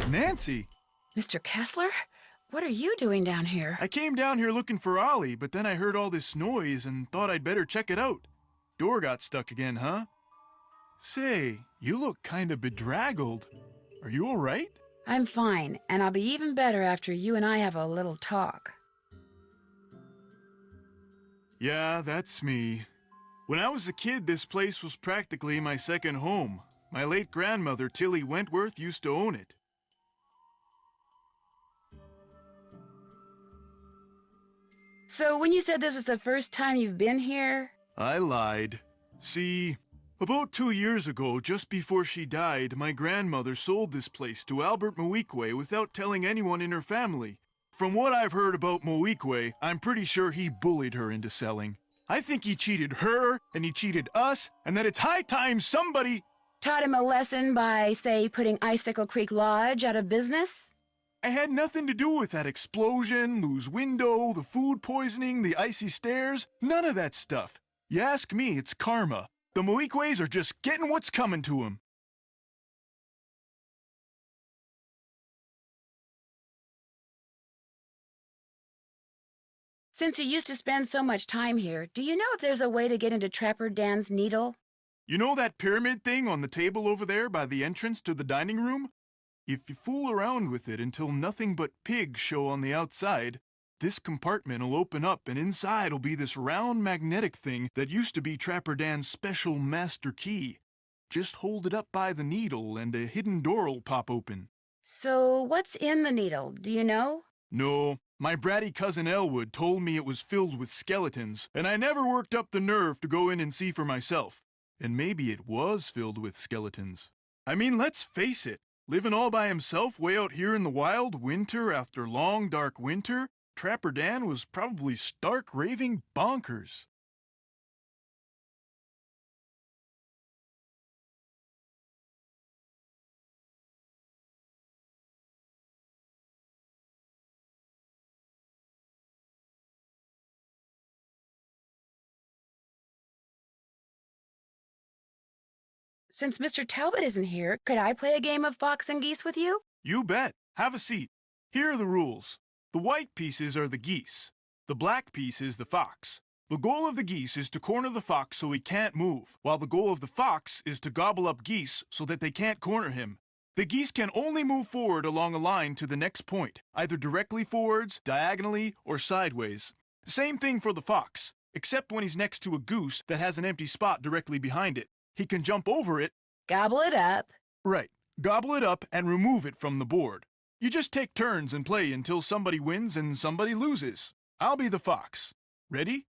Nancy! Mr. Kessler? What are you doing down here? I came down here looking for Ollie, but then I heard all this noise and thought I'd better check it out. Door got stuck again, huh? Say, you look kinda bedraggled. Are you alright? I'm fine, and I'll be even better after you and I have a little talk. Yeah, that's me. When I was a kid, this place was practically my second home. My late grandmother, Tilly Wentworth, used to own it. So when you said this was the first time you've been here? I lied. See, about 2 years ago, just before she died, my grandmother sold this place to Albert Moeequay without telling anyone in her family. From what I've heard about Moeequay, I'm pretty sure he bullied her into selling. I think he cheated her, and he cheated us, and that it's high time somebody... Taught him a lesson by, say, putting Icicle Creek Lodge out of business? I had nothing to do with that explosion, Lou's window, the food poisoning, the icy stairs, none of that stuff. You ask me, it's karma. The Moeequays are just getting what's coming to them. Since you used to spend so much time here, do you know if there's a way to get into Trapper Dan's Needle? You know that pyramid thing on the table over there by the entrance to the dining room? If you fool around with it until nothing but pigs show on the outside, this compartment will open up and inside will be this round magnetic thing that used to be Trapper Dan's special master key. Just hold it up by the needle and a hidden door will pop open. So what's in the needle, do you know? No, my bratty cousin Elwood told me it was filled with skeletons, and I never worked up the nerve to go in and see for myself. And maybe it was filled with skeletons. I mean, let's face it, living all by himself way out here in the wild, winter after long dark winter, Trapper Dan was probably stark raving bonkers. Since Mr. Talbot isn't here, could I play a game of fox and geese with you? You bet. Have a seat. Here are the rules. The white pieces are the geese. The black piece is the fox. The goal of the geese is to corner the fox so he can't move, while the goal of the fox is to gobble up geese so that they can't corner him. The geese can only move forward along a line to the next point, either directly forwards, diagonally, or sideways. Same thing for the fox, except when he's next to a goose that has an empty spot directly behind it. He can jump over it. Gobble it up. Right. Gobble it up and remove it from the board. You just take turns and play until somebody wins and somebody loses. I'll be the fox. Ready?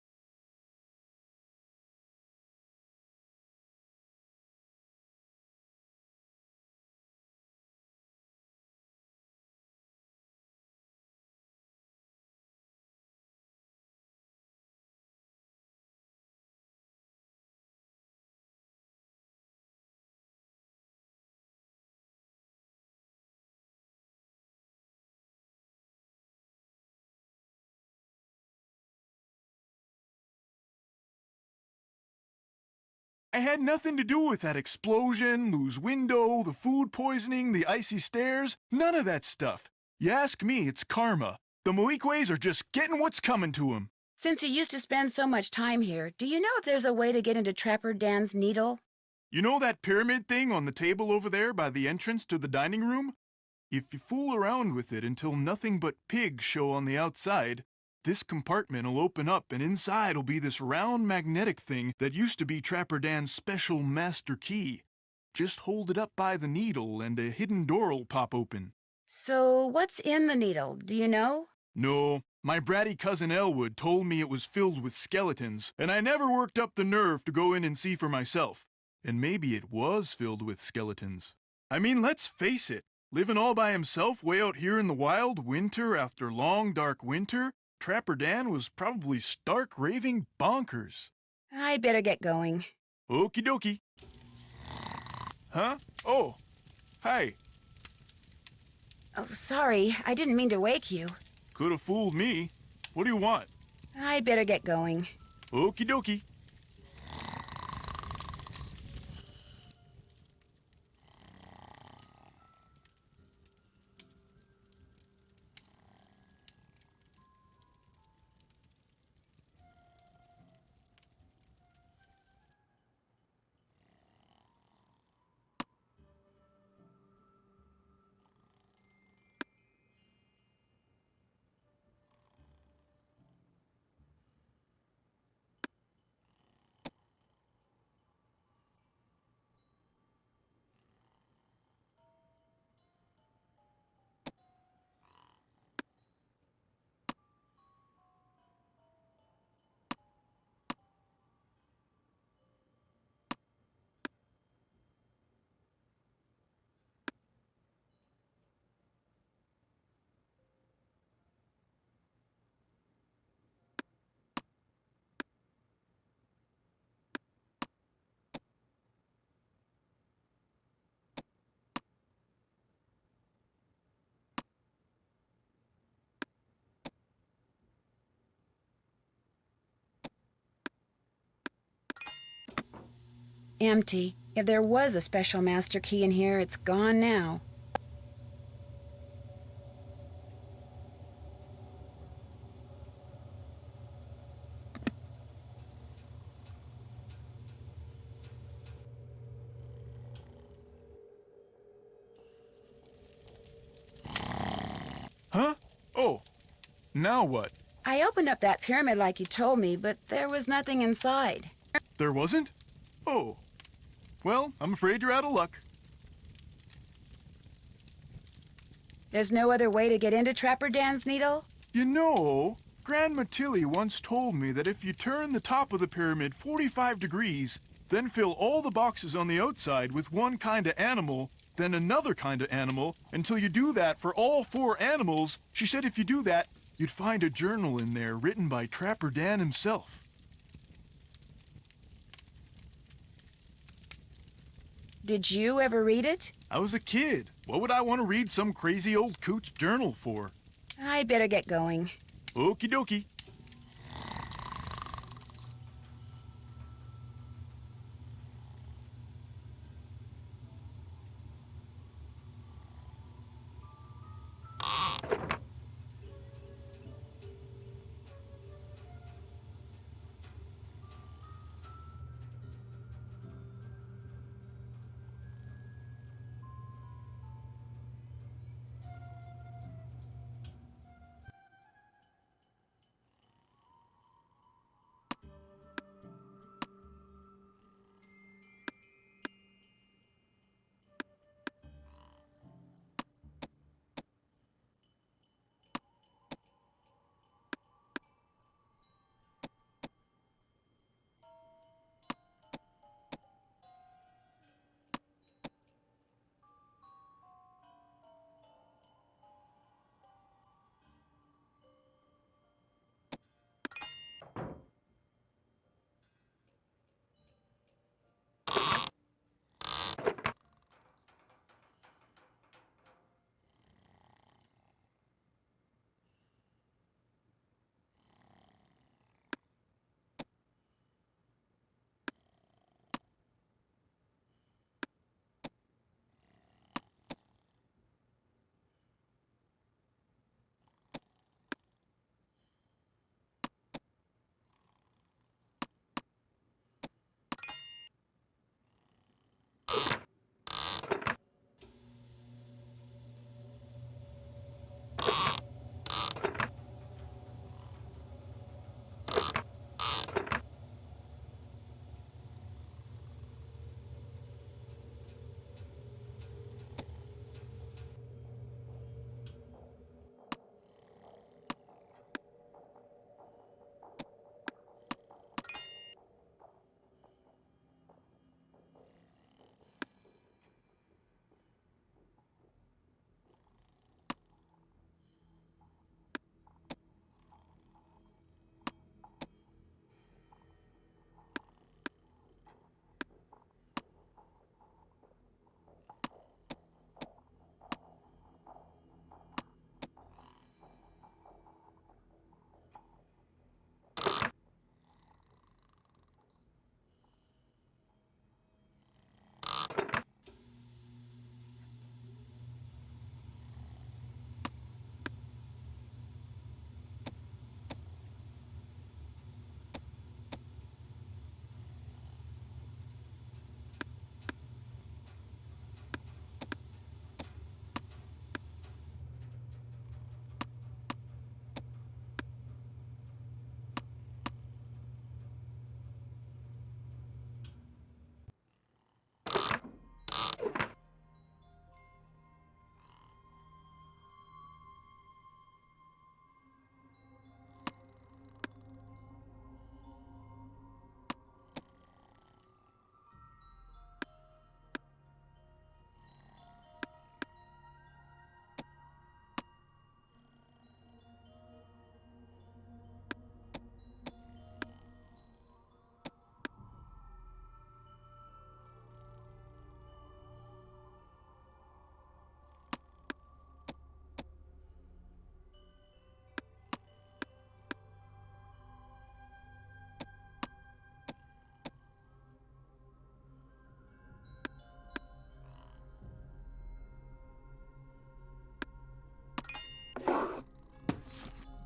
I had nothing to do with that explosion, Lou's window, the food poisoning, the icy stairs. None of that stuff. You ask me, it's karma. The Moikways are just getting what's coming to them. Since you used to spend so much time here, do you know if there's a way to get into Trapper Dan's Needle? You know that pyramid thing on the table over there by the entrance to the dining room? If you fool around with it until nothing but pigs show on the outside, this compartment will open up and inside will be this round magnetic thing that used to be Trapper Dan's special master key. Just hold it up by the needle and a hidden door will pop open. So what's in the needle, do you know? No, my bratty cousin Elwood told me it was filled with skeletons, and I never worked up the nerve to go in and see for myself. And maybe it was filled with skeletons. I mean, let's face it, living all by himself way out here in the wild, winter after long dark winter, Trapper Dan was probably stark raving bonkers. I'd better get going. Okie dokie. Huh? Oh, hi. Oh, sorry, I didn't mean to wake you. Could have fooled me. What do you want? I'd better get going. Okie dokie. Empty. If there was a special master key in here, it's gone now. Huh? Oh, now what? I opened up that pyramid like you told me, but there was nothing inside. There wasn't? Oh. Well, I'm afraid you're out of luck. There's no other way to get into Trapper Dan's Needle? You know, Grandma Tilly once told me that if you turn the top of the pyramid 45 degrees, then fill all the boxes on the outside with one kind of animal, then another kind of animal, until you do that for all 4 animals, she said if you do that, you'd find a journal in there written by Trapper Dan himself. Did you ever read it? I was a kid. What would I want to read some crazy old coot's journal for? I'd better get going. Okie dokie.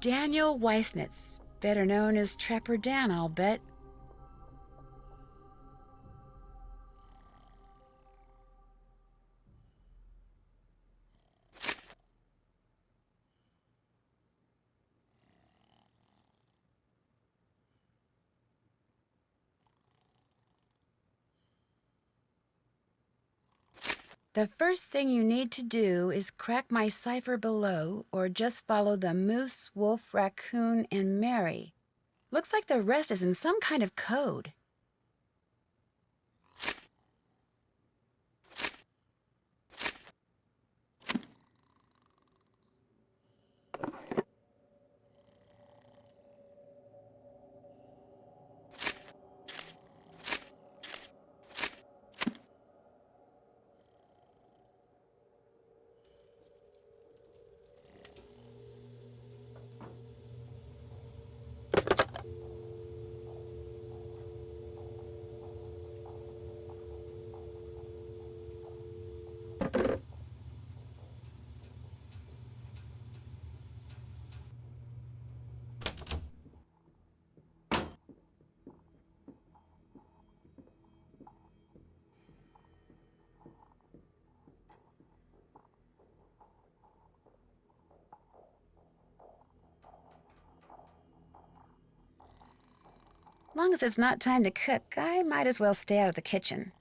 Daniel Weissnitz, better known as Trapper Dan, I'll bet. The first thing you need to do is crack my cipher below, or just follow the moose, wolf, raccoon, and Mary. Looks like the rest is in some kind of code. Long as it's not time to cook, I might as well stay out of the kitchen.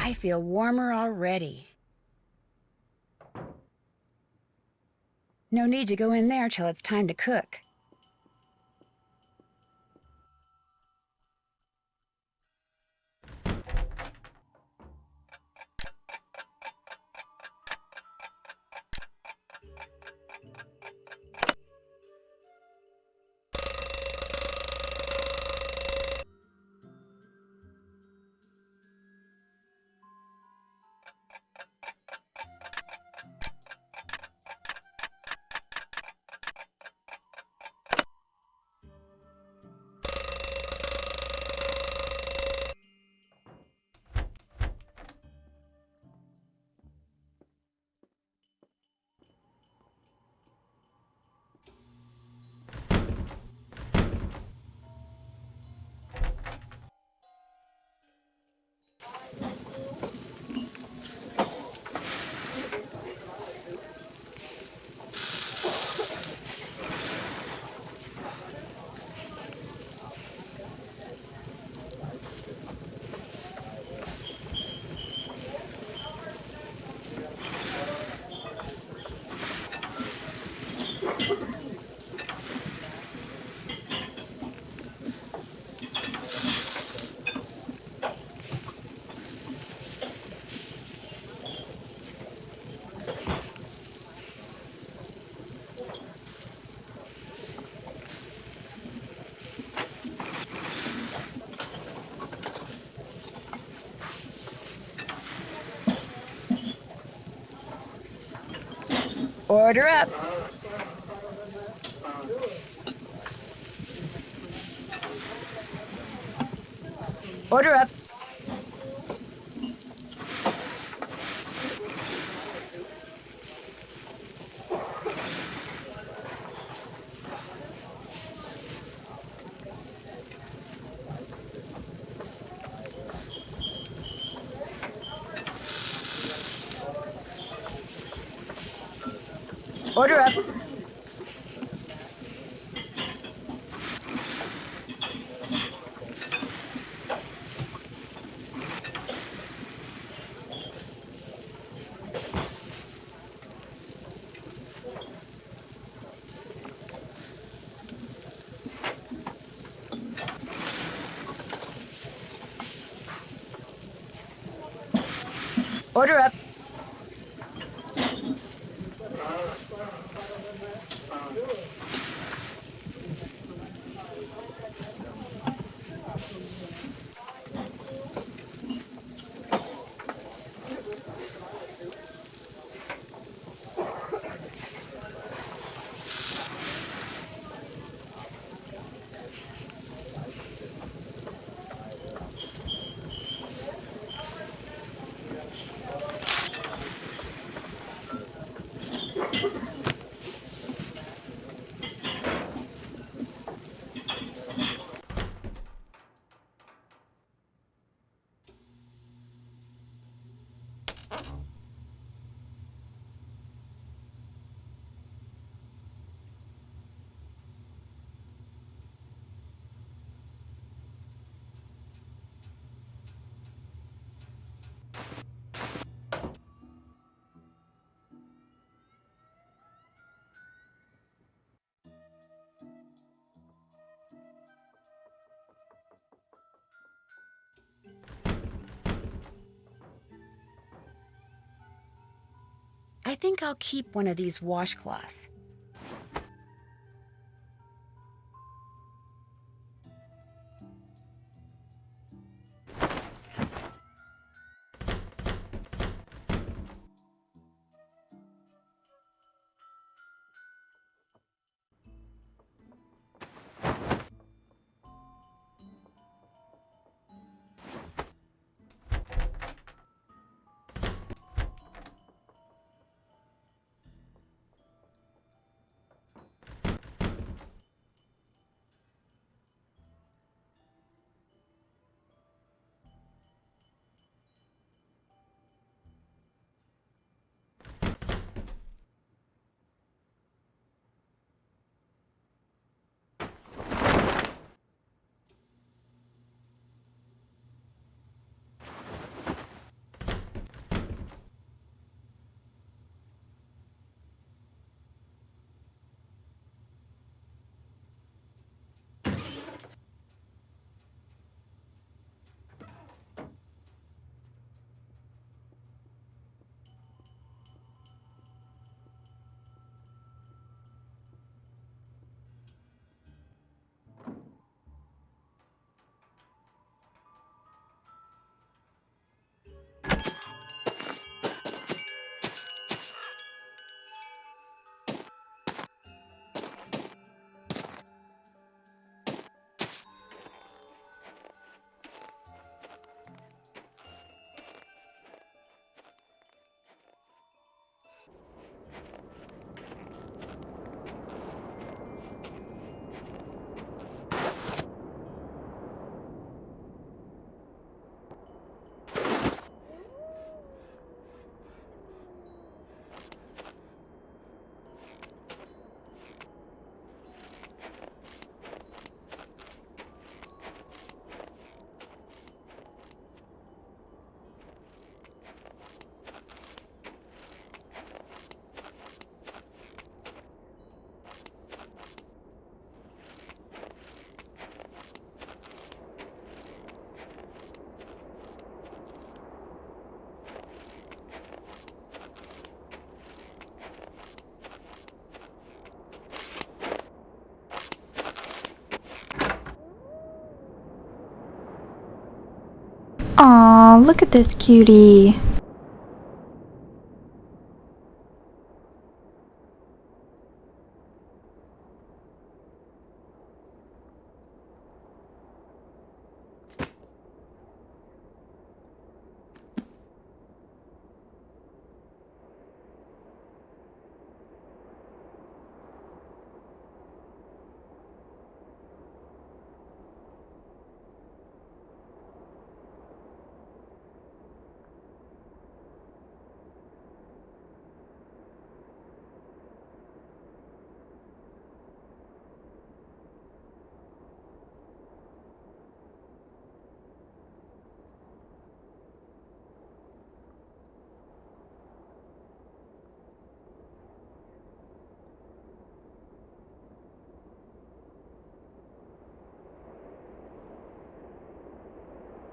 I feel warmer already. No need to go in there till it's time to cook. Order up. Order up. Order up. Order up. I think I'll keep one of these washcloths. Aw, look at this cutie.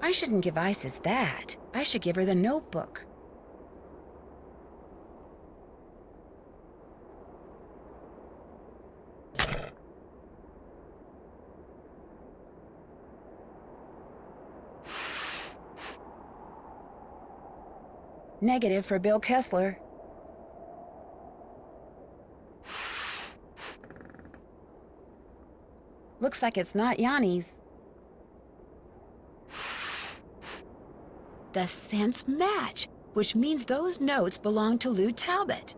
I shouldn't give Isis that. I should give her the notebook. Negative for Bill Kessler. Looks like it's not Yanni's. The scents match, which means those notes belong to Lou Talbot.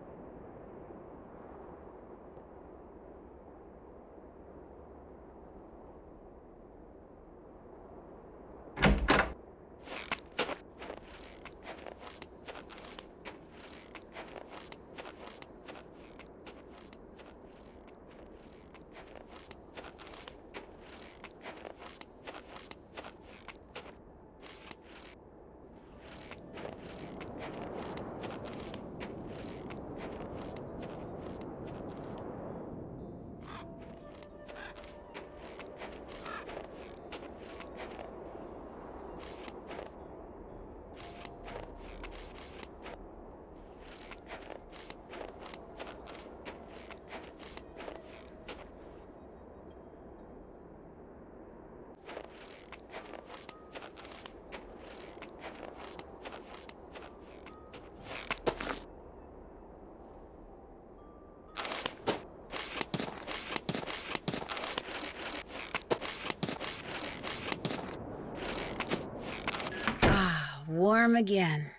Warm again.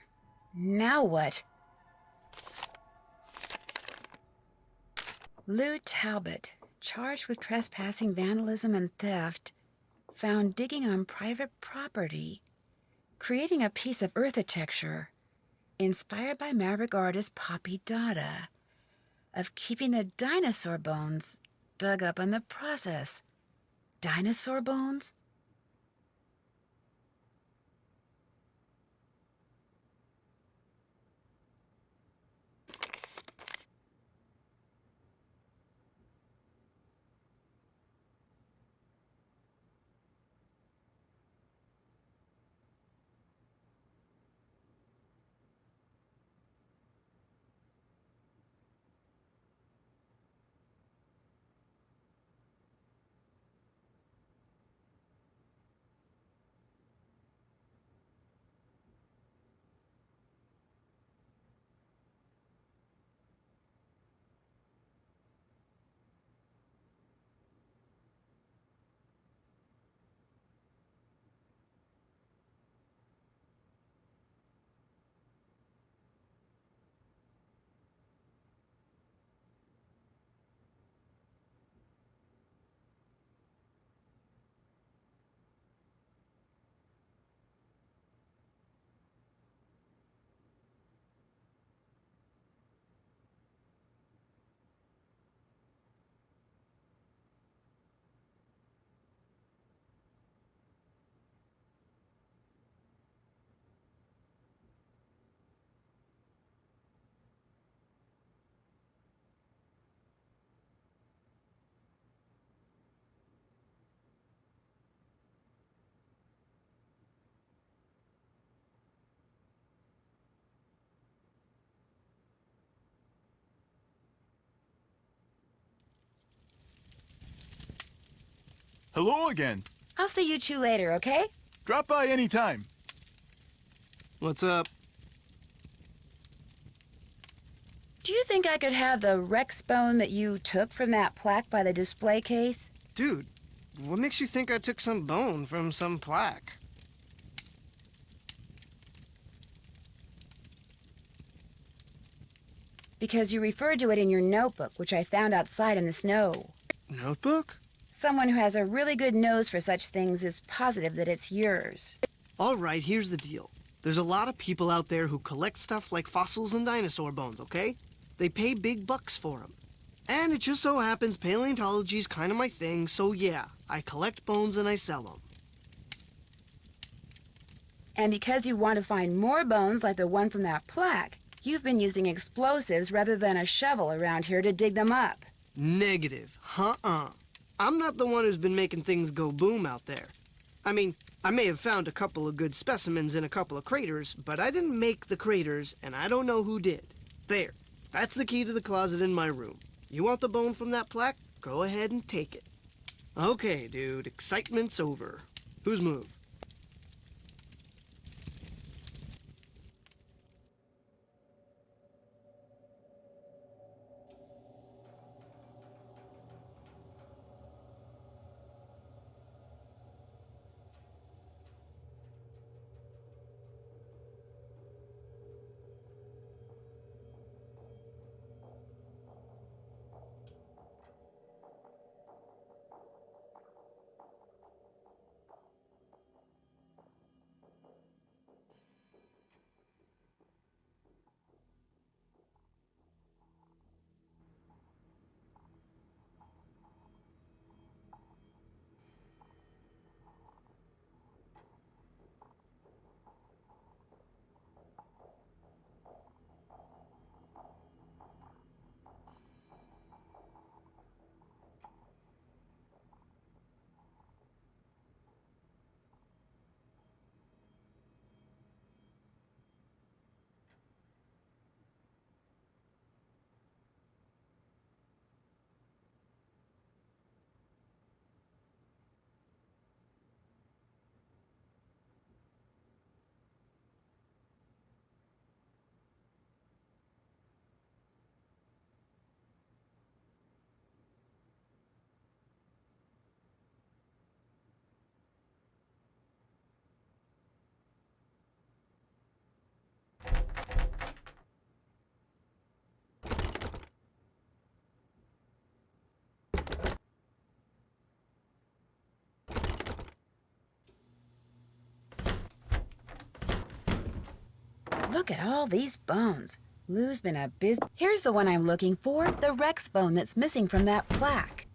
Now what? Lou Talbot, charged with trespassing, vandalism, and theft, found digging on private property, creating a piece of architecture inspired by maverick artist Poppy Dada, of keeping the dinosaur bones dug up in the process. Dinosaur bones? Hello again. I'll see you two later, okay? Drop by any time. What's up? Do you think I could have the Rex bone that you took from that plaque by the display case? Dude, what makes you think I took some bone from some plaque? Because you referred to it in your notebook, which I found outside in the snow. Notebook? Someone who has a really good nose for such things is positive that it's yours. All right, here's the deal. There's a lot of people out there who collect stuff like fossils and dinosaur bones, okay? They pay big bucks for them. And it just so happens paleontology's kind of my thing, so yeah, I collect bones and I sell them. And because you want to find more bones like the one from that plaque, you've been using explosives rather than a shovel around here to dig them up. Negative. I'm not the one who's been making things go boom out there. I mean, I may have found a couple of good specimens in a couple of craters, but I didn't make the craters, and I don't know who did. There. That's the key to the closet in my room. You want the bone from that plaque? Go ahead and take it. Okay, dude, excitement's over. Whose move? Look at all these bones. Lou's been a busy... Here's the one I'm looking for, the Rex bone that's missing from that plaque.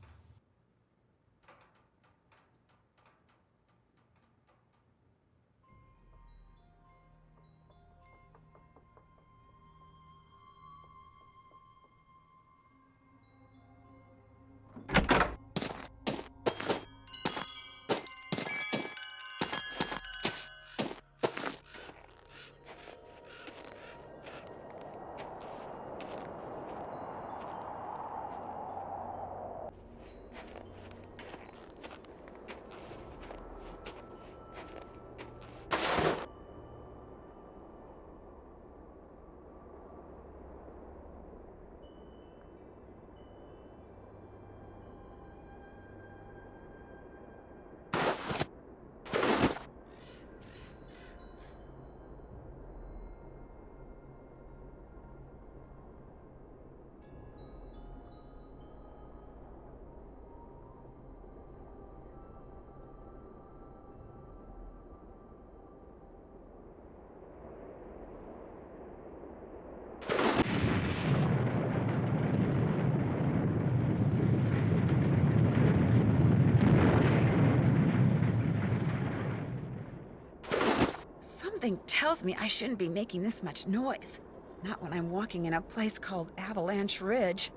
Something tells me I shouldn't be making this much noise. Not when I'm walking in a place called Avalanche Ridge.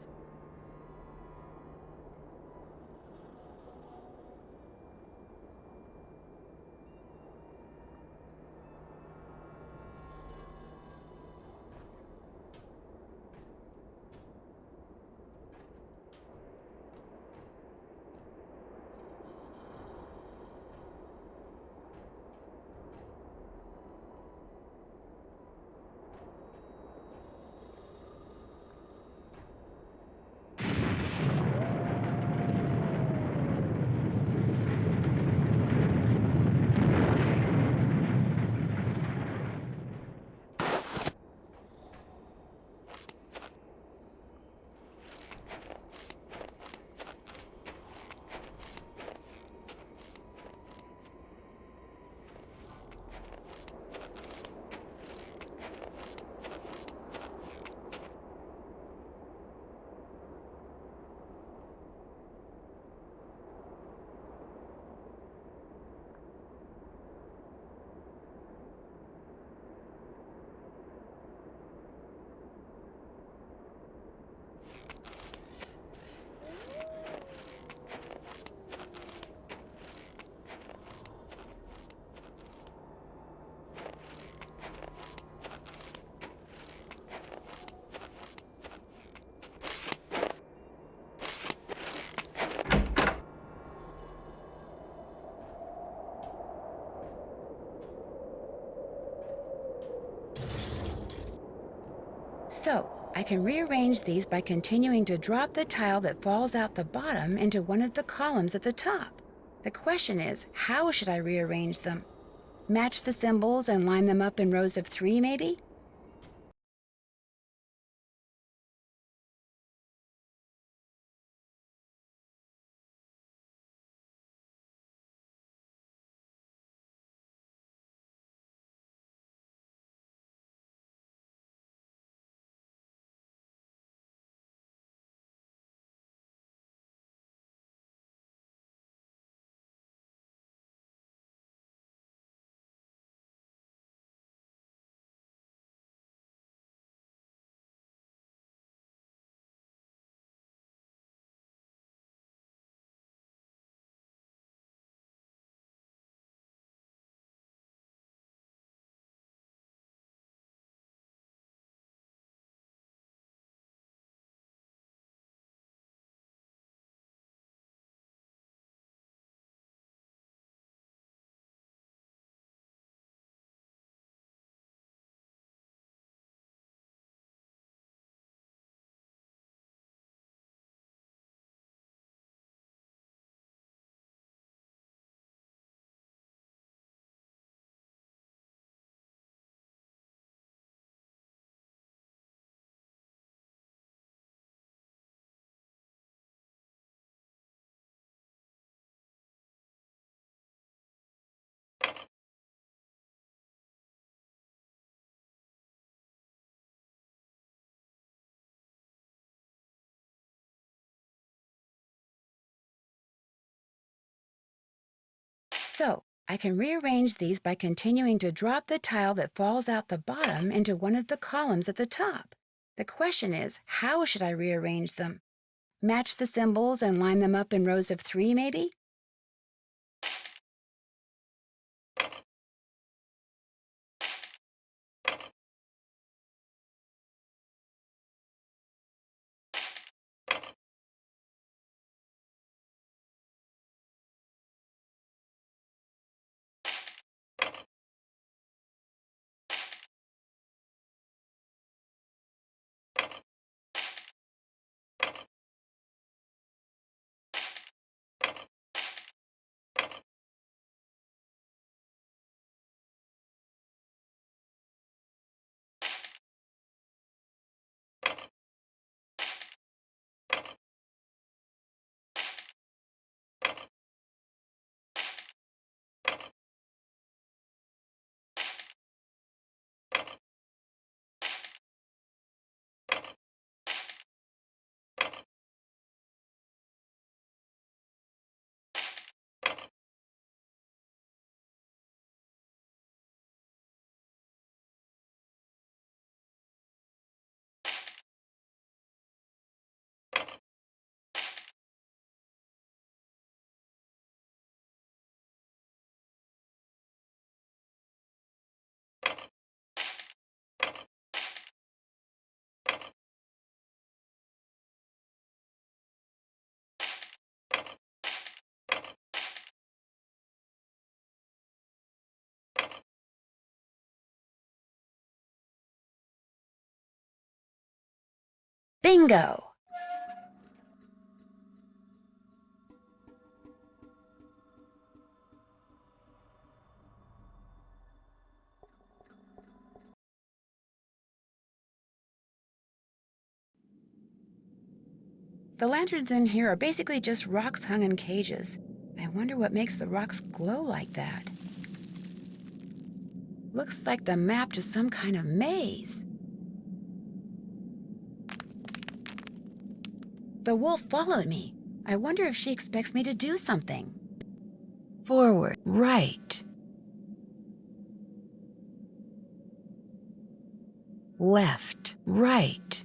So, I can rearrange these by continuing to drop the tile that falls out the bottom into one of the columns at the top. The question is, how should I rearrange them? Match the symbols and line them up in rows of 3, maybe? So, I can rearrange these by continuing to drop the tile that falls out the bottom into one of the columns at the top. The question is, how should I rearrange them? Match the symbols and line them up in rows of 3, maybe? Bingo! The lanterns in here are basically just rocks hung in cages. I wonder what makes the rocks glow like that. Looks like the map to some kind of maze. The wolf followed me. I wonder if she expects me to do something. Forward, right. Left, right.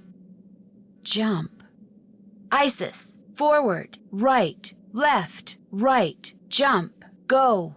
Jump. Isis, forward, right, left, right, jump, go.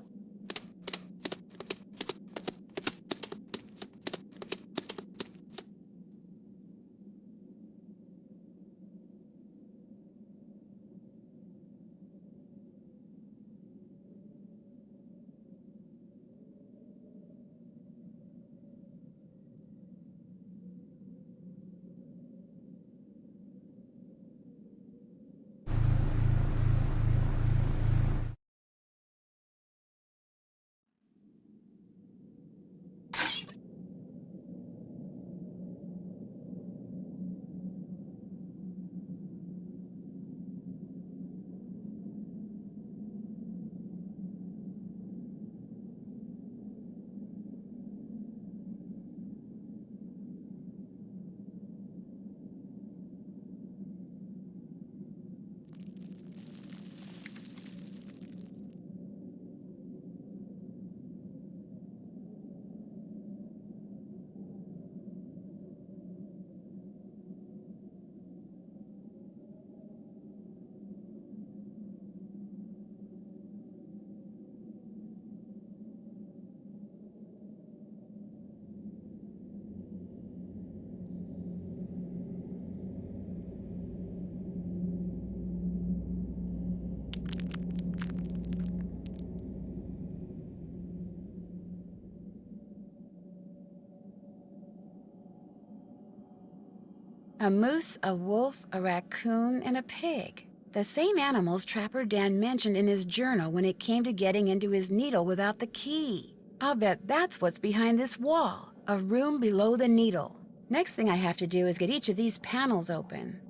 A moose, a wolf, a raccoon, and a pig. The same animals Trapper Dan mentioned in his journal when it came to getting into his needle without the key. I'll bet that's what's behind this wall, a room below the needle. Next thing I have to do is get each of these panels open.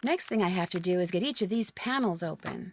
Next thing I have to do is get each of these panels open.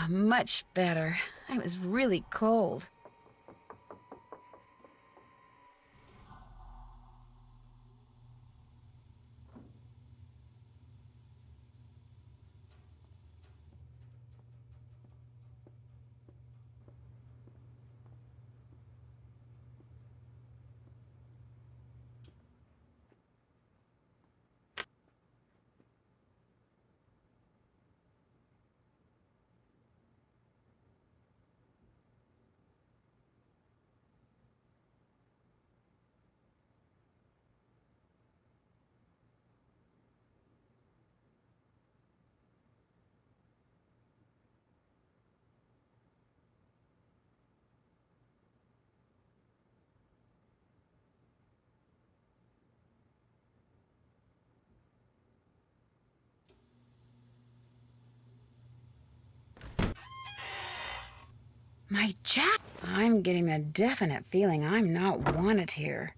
Much better. I was really cold. My jack! I'm getting a definite feeling I'm not wanted here.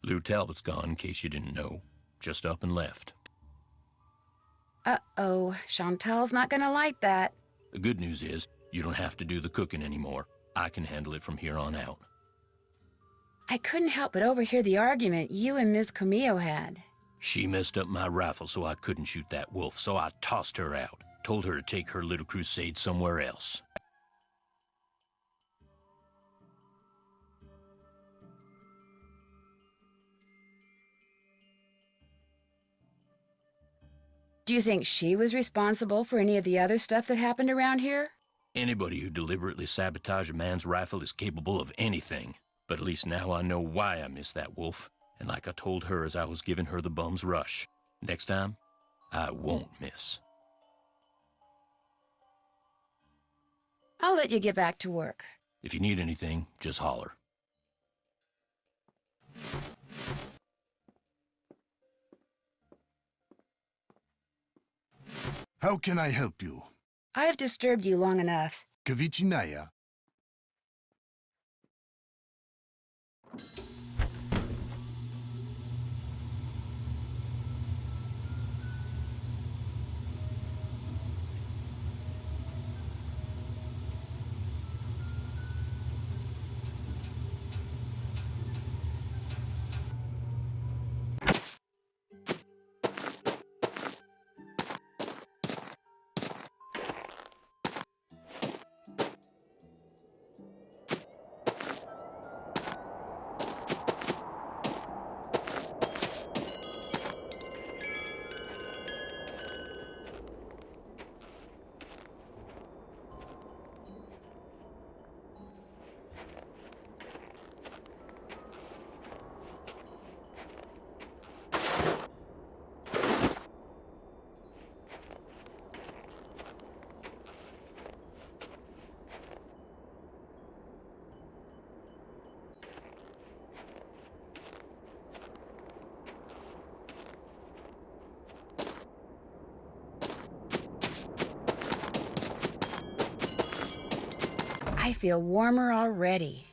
Lou Talbot's gone, in case you didn't know. Just up and left. Uh-oh, Chantal's not gonna like that. The good news is, you don't have to do the cooking anymore. I can handle it from here on out. I couldn't help but overhear the argument you and Miss Camillo had. She messed up my rifle so I couldn't shoot that wolf, so I tossed her out. Told her to take her little crusade somewhere else. Do you think she was responsible for any of the other stuff that happened around here? Anybody who deliberately sabotages a man's rifle is capable of anything. But at least now I know why I missed that wolf. And like I told her as I was giving her the bum's rush, next time, I won't miss. I'll let you get back to work. If you need anything, just holler. How can I help you? I've disturbed you long enough. Kavichinaya. I feel warmer already.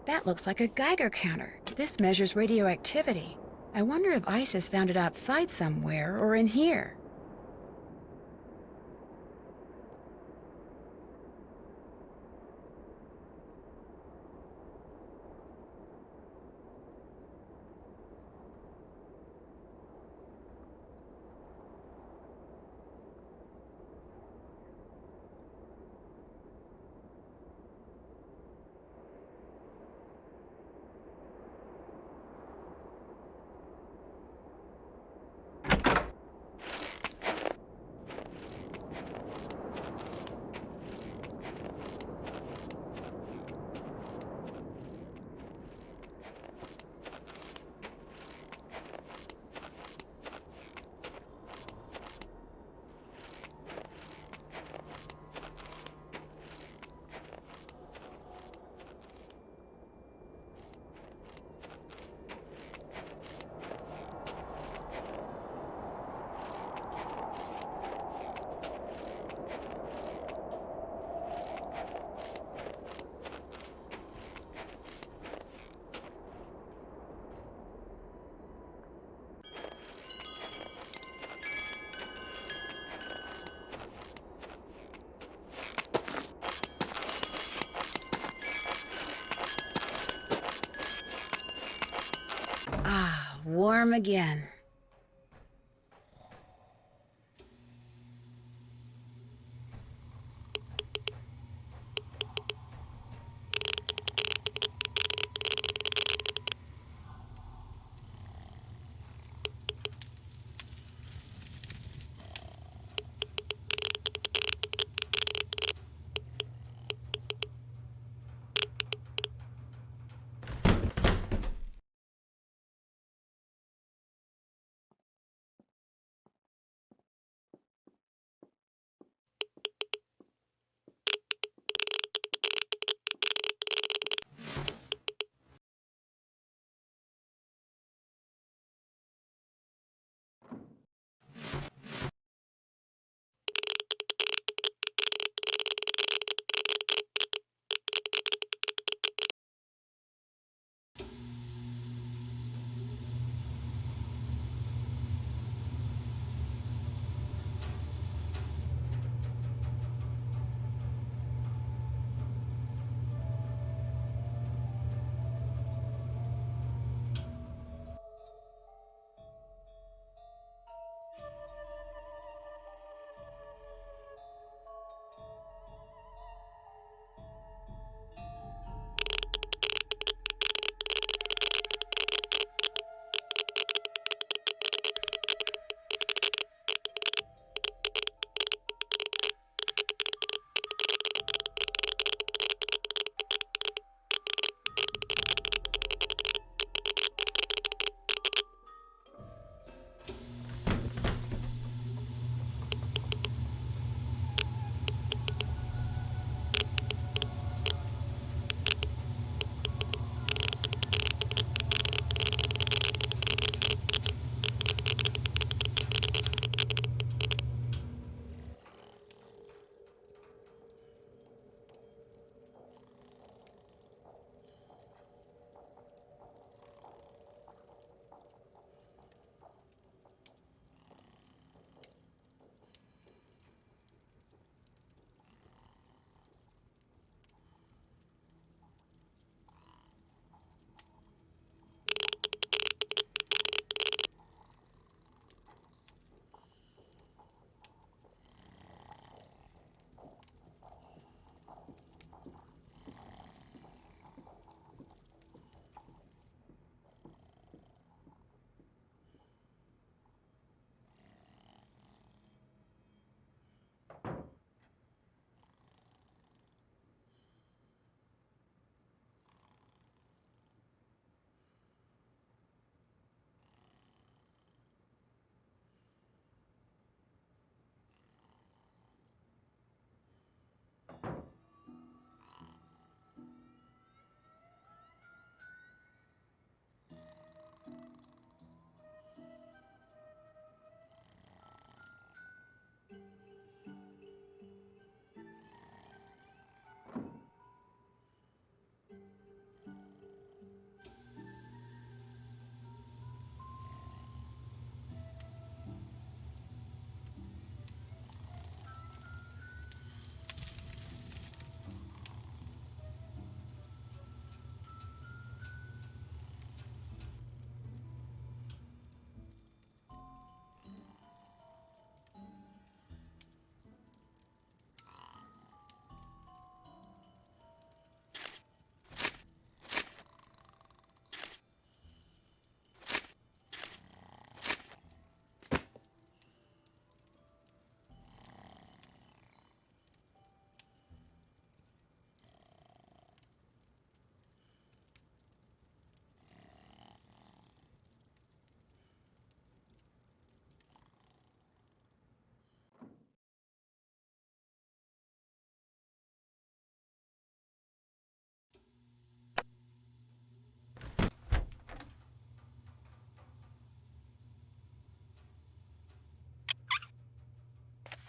That looks like a Geiger counter. This measures radioactivity. I wonder if ISIS found it outside somewhere or in here. Ah, warm again.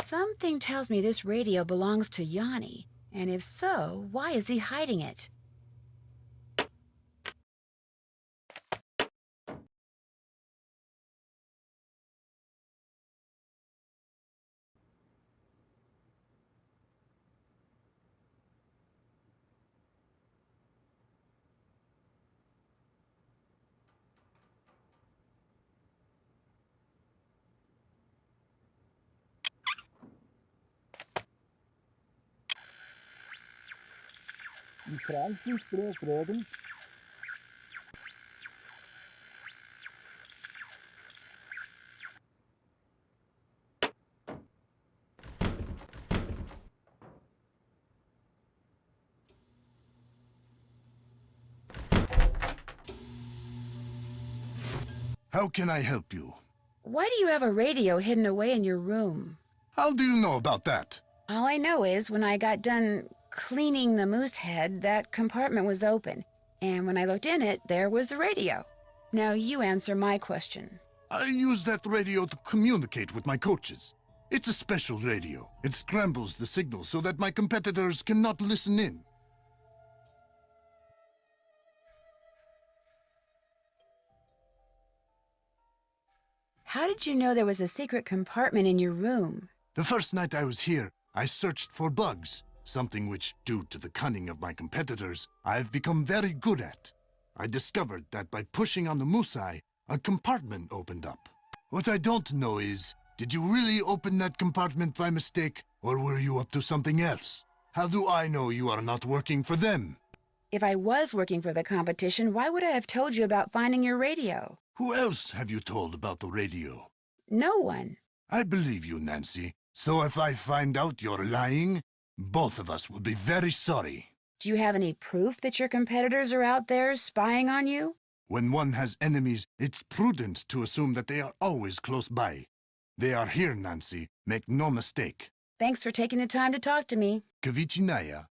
Something tells me this radio belongs to Yanni. And if so, why is he hiding it? How can I help you? Why do you have a radio hidden away in your room? How do you know about that? All I know is when I got done cleaning the moose head, that compartment was open. And when I looked in it, there was the radio. Now you answer my question. I use that radio to communicate with my coaches. It's a special radio. It scrambles the signal so that my competitors cannot listen in. How did you know there was a secret compartment in your room? The first night I was here, I searched for bugs, something which, due to the cunning of my competitors, I have become very good at. I discovered that by pushing on the moose eye, a compartment opened up. What I don't know is, did you really open that compartment by mistake, or were you up to something else? How do I know you are not working for them? If I was working for the competition, why would I have told you about finding your radio? Who else have you told about the radio? No one. I believe you, Nancy. So if I find out you're lying, both of us will be very sorry. Do you have any proof that your competitors are out there spying on you? When one has enemies, it's prudent to assume that they are always close by. They are here, Nancy. Make no mistake. Thanks for taking the time to talk to me. Kavichinaya.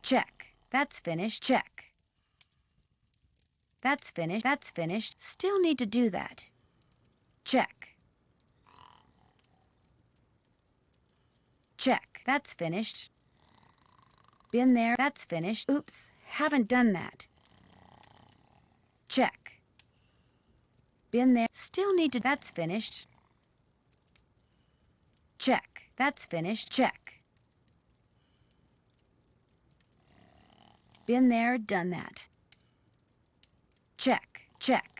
Check. That's finished. Check. That's finished. That's finished. Still need to do that. Check. Check. That's finished. Been there. That's finished. Oops. Haven't done that. Check. Been there. Still need to. That's finished. Check. That's finished. Check. Been there. Done that. Check. Check.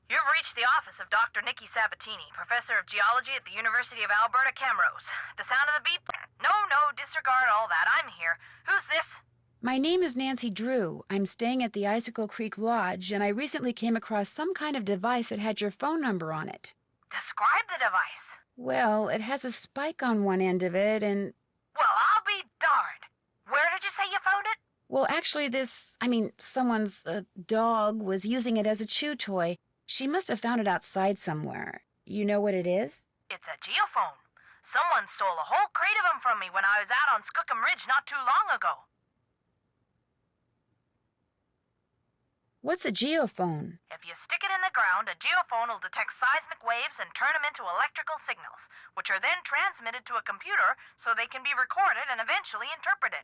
You've reached the office of Dr. Nikki Sabatini, professor of geology at the University of Alberta, Camrose. The sound of the beep? No, disregard all that. I'm here. Who's this? My name is Nancy Drew. I'm staying at the Icicle Creek Lodge, and I recently came across some kind of device that had your phone number on it. Describe the device. Well, it has a spike on one end of it, and... Well, I'll be darned. Where did you say you found it? Well, actually, someone's dog was using it as a chew toy. She must have found it outside somewhere. You know what it is? It's a geophone. Someone stole a whole crate of them from me when I was out on Skookum Ridge not too long ago. What's a geophone? If you stick it in the ground, a geophone will detect seismic waves and turn them into electrical signals, which are then transmitted to a computer so they can be recorded and eventually interpreted.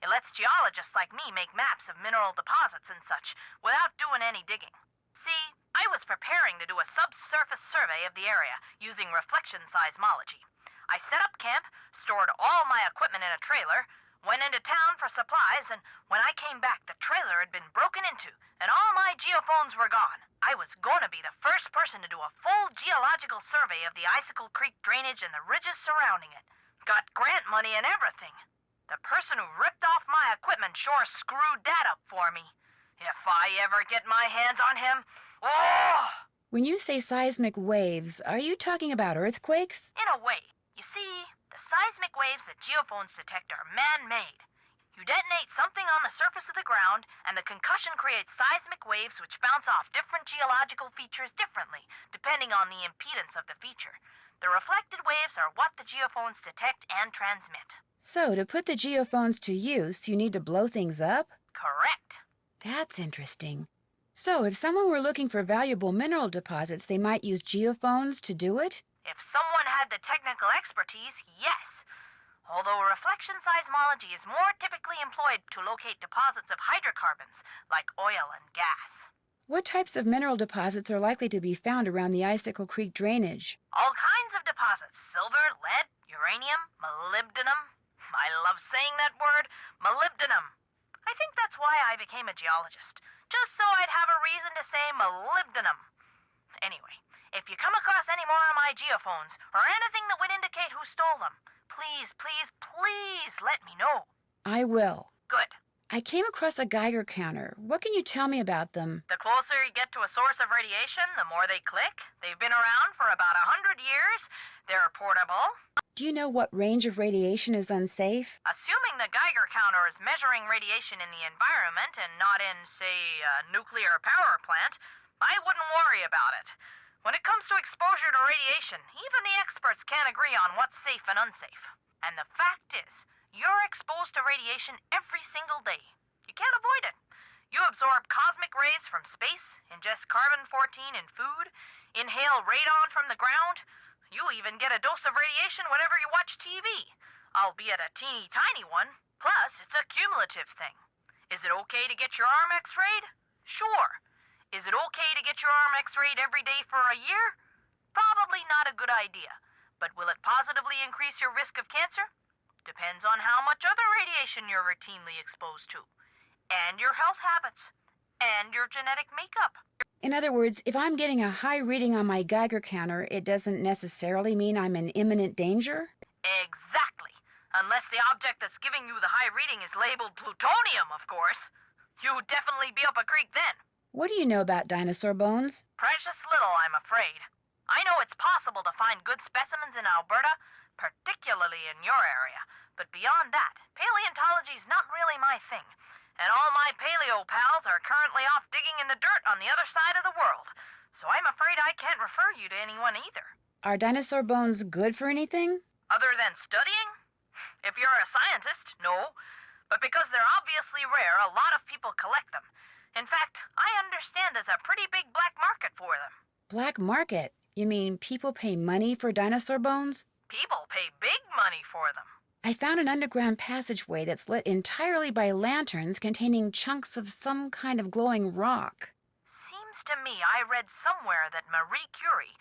It lets geologists like me make maps of mineral deposits and such without doing any digging. See, I was preparing to do a subsurface survey of the area using reflection seismology. I set up camp, stored all my equipment in a trailer, went into town for supplies, and when I came back, the trailer had been broken into, and all my geophones were gone. I was going to be the first person to do a full geological survey of the Icicle Creek drainage and the ridges surrounding it. Got grant money and everything. The person who ripped off my equipment sure screwed that up for me. If I ever get my hands on him, oh! When you say seismic waves, are you talking about earthquakes? In a way. You see, the seismic waves that geophones detect are man-made. You detonate something on the surface of the ground, and the concussion creates seismic waves which bounce off different geological features differently, depending on the impedance of the feature. The reflected waves are what the geophones detect and transmit. So, to put the geophones to use, you need to blow things up? Correct. That's interesting. So, if someone were looking for valuable mineral deposits, they might use geophones to do it? If someone had the technical expertise, yes. Although reflection seismology is more typically employed to locate deposits of hydrocarbons, like oil and gas. What types of mineral deposits are likely to be found around the Icicle Creek drainage? All kinds of deposits. Silver, lead, uranium, molybdenum. I love saying that word, molybdenum. I think that's why I became a geologist. Just so I'd have a reason to say molybdenum. Anyway, if you come across any more of my geophones, or anything that would indicate who stole them, please let me know. I will. Good. I came across a Geiger counter. What can you tell me about them? The closer you get to a source of radiation, the more they click. They've been around for about 100 years. They're portable. Do you know what range of radiation is unsafe? Assuming the Geiger counter is measuring radiation in the environment and not in, say, a nuclear power plant, I wouldn't worry about it. When it comes to exposure to radiation, even the experts can't agree on what's safe and unsafe. And the fact is, you're exposed to radiation every single day. You can't avoid it. You absorb cosmic rays from space, ingest carbon-14 in food, inhale radon from the ground. You even get a dose of radiation whenever you watch TV, albeit a teeny tiny one. Plus, it's a cumulative thing. Is it okay to get your arm x-rayed? Sure. Is it okay to get your arm x-rayed every day for a year? Probably not a good idea. But will it positively increase your risk of cancer? Depends on how much other radiation you're routinely exposed to, and your health habits, and your genetic makeup. In other words, if I'm getting a high reading on my Geiger counter, it doesn't necessarily mean I'm in imminent danger? Exactly. Unless the object that's giving you the high reading is labeled plutonium, of course. You'd definitely be up a creek then. What do you know about dinosaur bones? Precious little, I'm afraid. I know it's possible to find good specimens in Alberta, particularly in your area. But beyond that, paleontology's not really my thing. And all my paleo pals are currently off digging in the dirt on the other side of the world. So I'm afraid I can't refer you to anyone either. Are dinosaur bones good for anything? Other than studying? If you're a scientist, no. But because they're obviously rare, a lot of people collect them. In fact, I understand there's a pretty big black market for them. Black market? You mean people pay money for dinosaur bones? People pay big money for them. I found an underground passageway that's lit entirely by lanterns containing chunks of some kind of glowing rock. Seems to me I read somewhere that Marie Curie,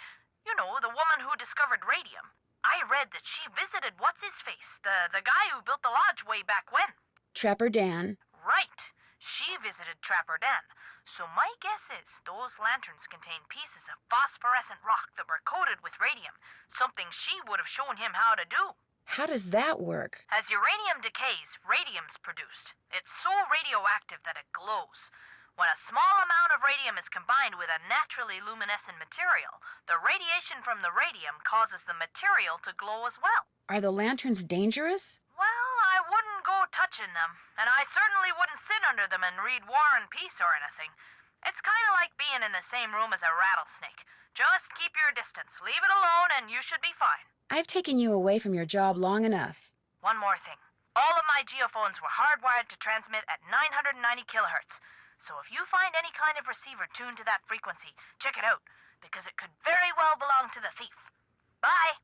you know, the woman who discovered radium, I read that she visited what's-his-face, the guy who built the lodge way back when. Trapper Dan. Right. She visited Trapper Dan. So my guess is those lanterns contain pieces of phosphorescent rock that were coated with radium, something she would have shown him how to do. How does that work? As uranium decays, radium's produced. It's so radioactive that it glows. When a small amount of radium is combined with a naturally luminescent material, the radiation from the radium causes the material to glow as well. Are the lanterns dangerous? Well, I wouldn't go touching them, and I certainly wouldn't sit under them and read War and Peace or anything. It's kind of like being in the same room as a rattlesnake. Just keep your distance, leave it alone, and you should be fine. I've taken you away from your job long enough. One more thing. All of my geophones were hardwired to transmit at 990 kilohertz. So if you find any kind of receiver tuned to that frequency, check it out, because it could very well belong to the thief. Bye!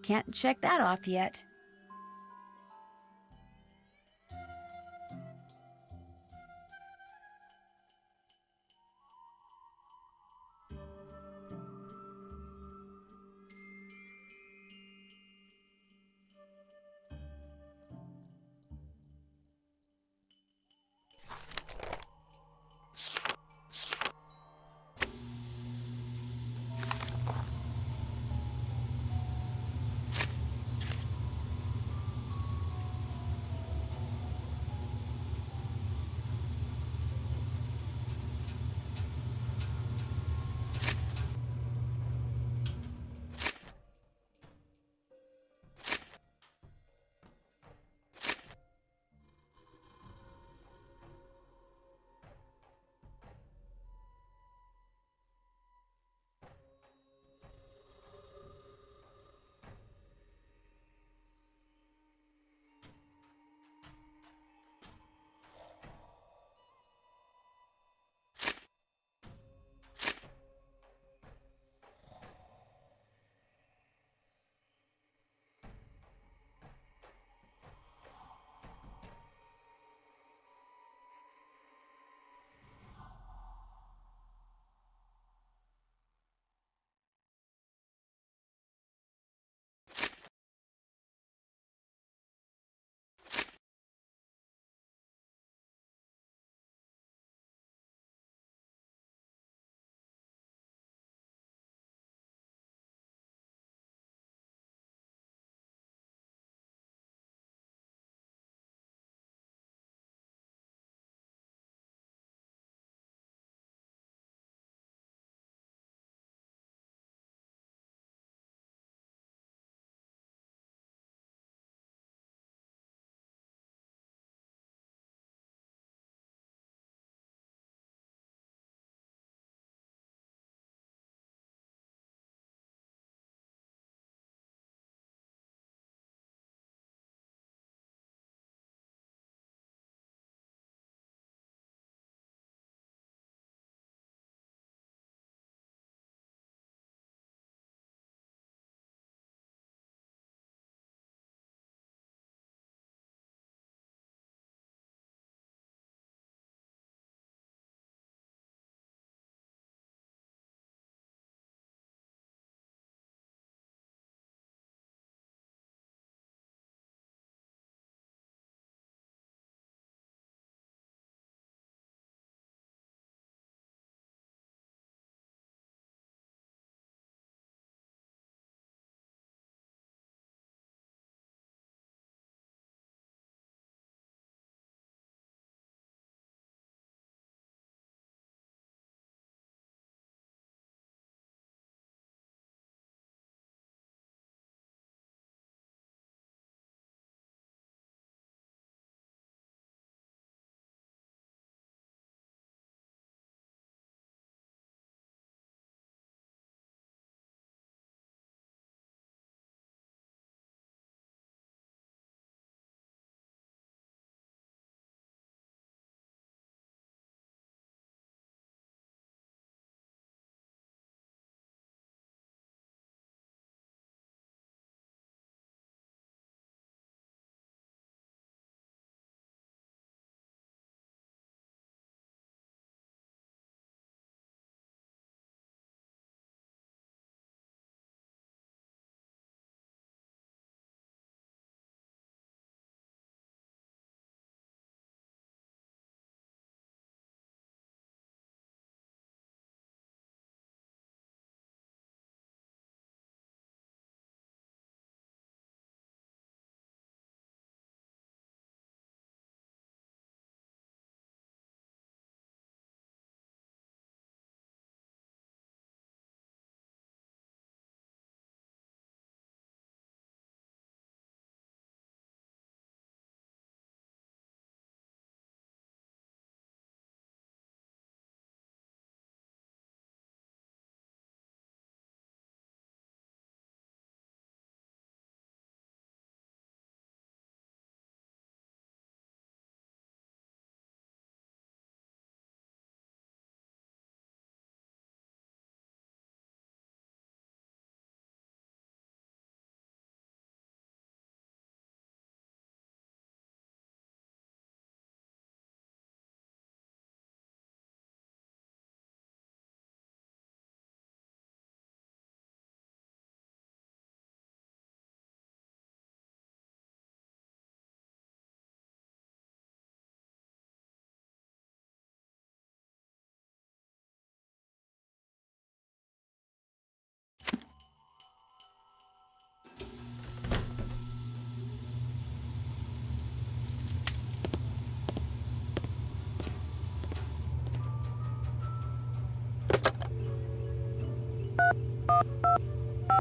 Can't check that off yet.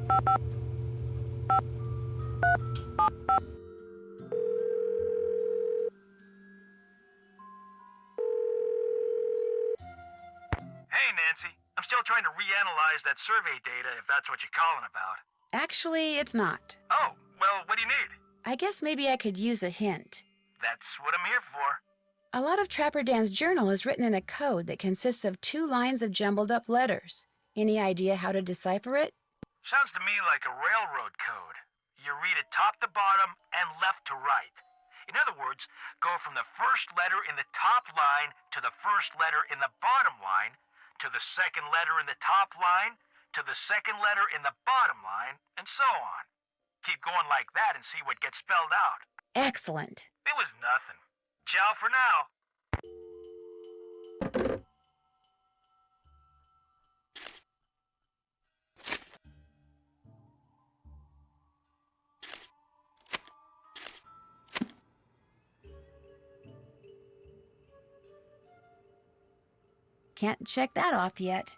Hey, Nancy. I'm still trying to reanalyze that survey data, if that's what you're calling about. Actually, it's not. Oh, well, what do you need? I guess maybe I could use a hint. That's what I'm here for. A lot of Trapper Dan's journal is written in a code that consists of 2 lines of jumbled up letters. Any idea how to decipher it? Sounds to me like a railroad code. You read it top to bottom and left to right. In other words, go from the first letter in the top line to the first letter in the bottom line, to the second letter in the top line, to the second letter in the bottom line, and so on. Keep going like that and see what gets spelled out. Excellent. It was nothing. Ciao for now. Can't check that off yet.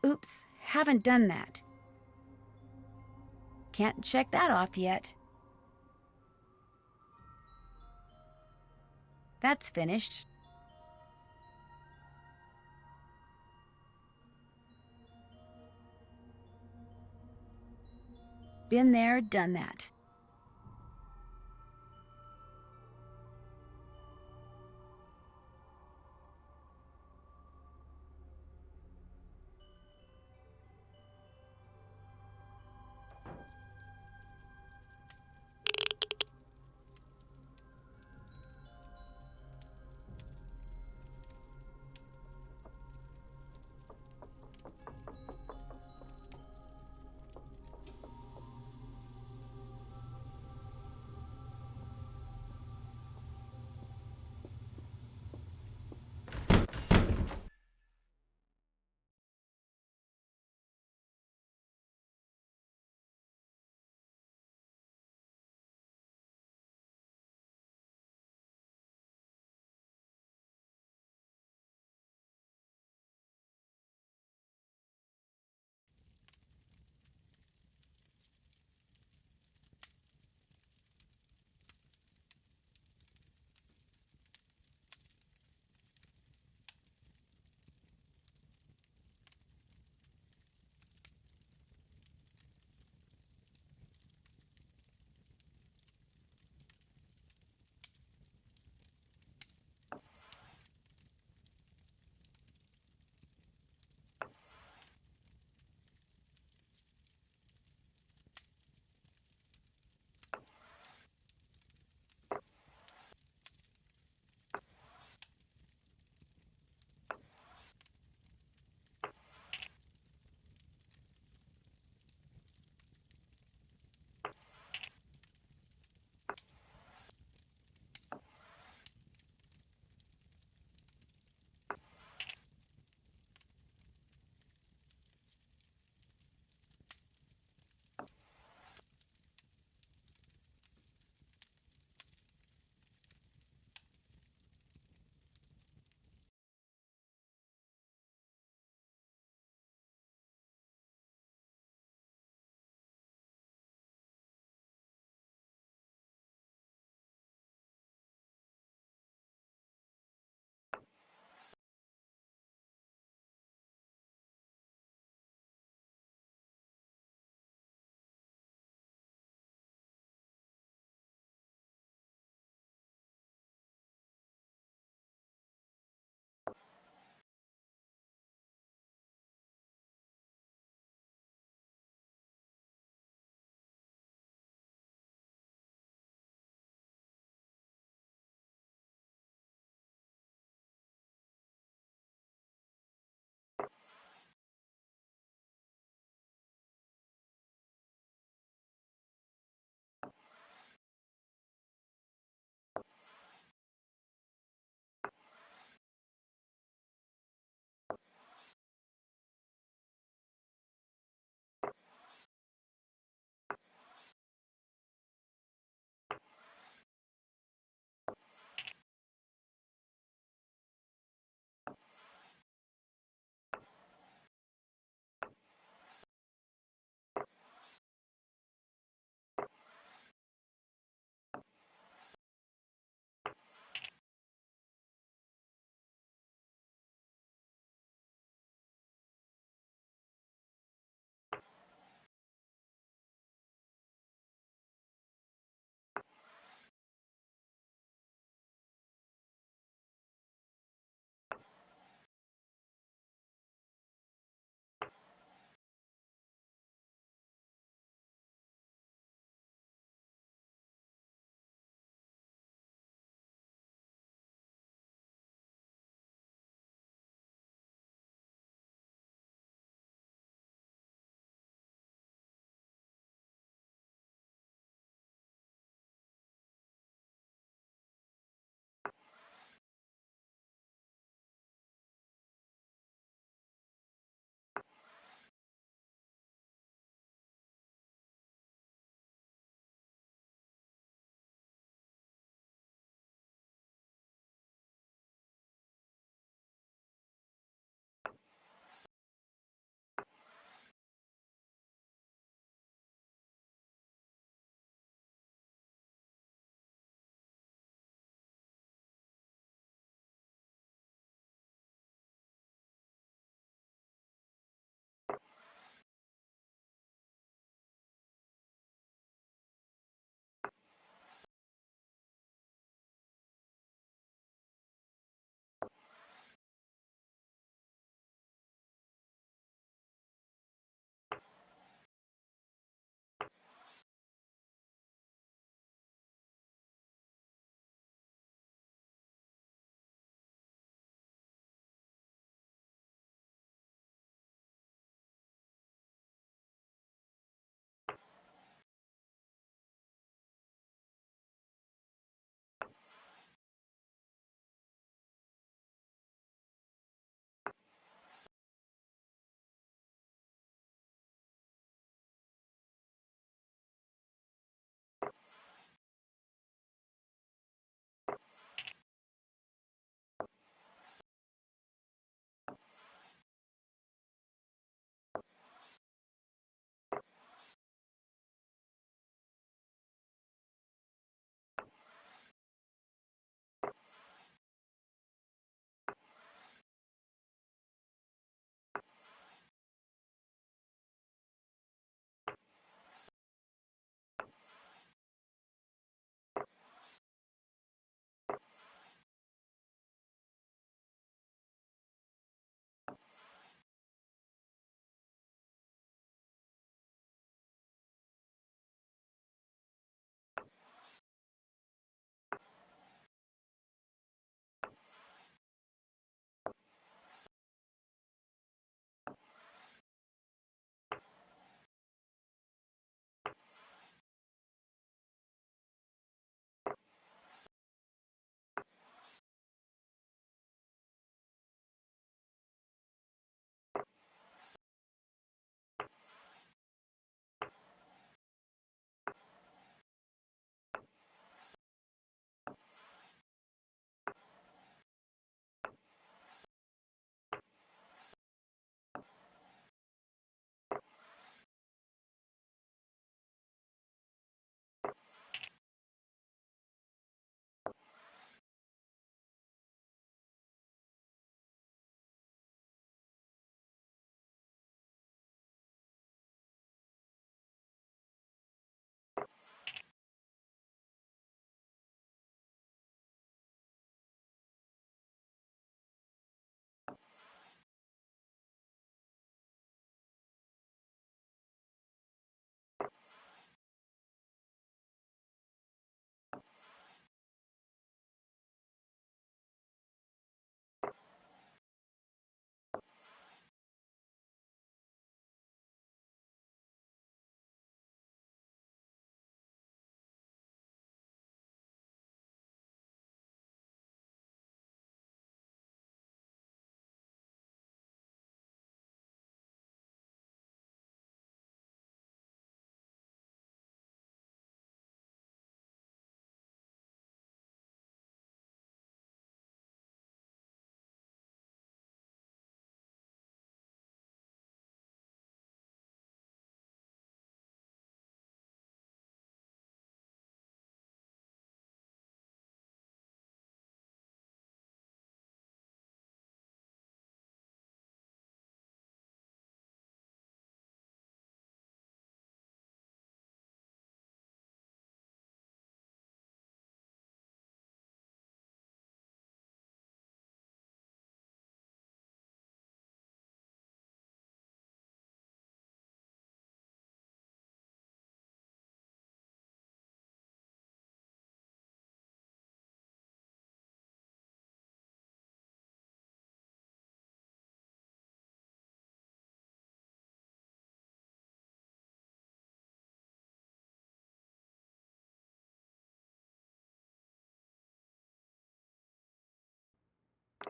Oops, haven't done that. Can't check that off yet. That's finished. Been there, done that.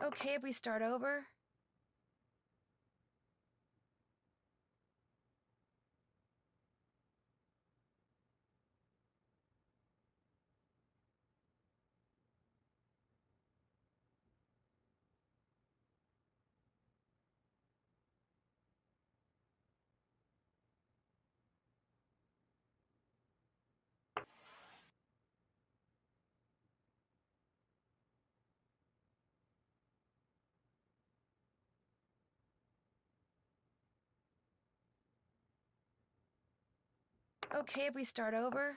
Okay if we start over? Okay if we start over?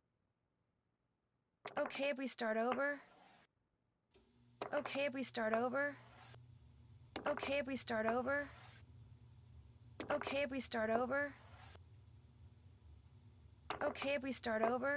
Okay if we start over? Okay if we start over? Okay if we start over? Okay if we start over? Okay if we start over? Okay if we start over?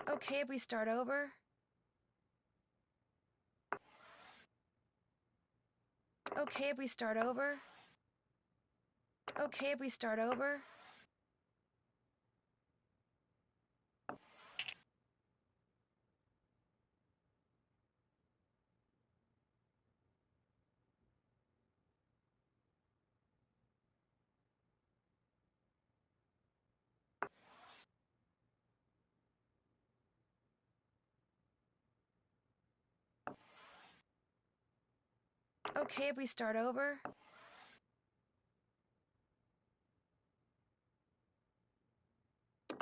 Okay if we start over? Okay if we start over? Okay if we start over? Okay if we start over?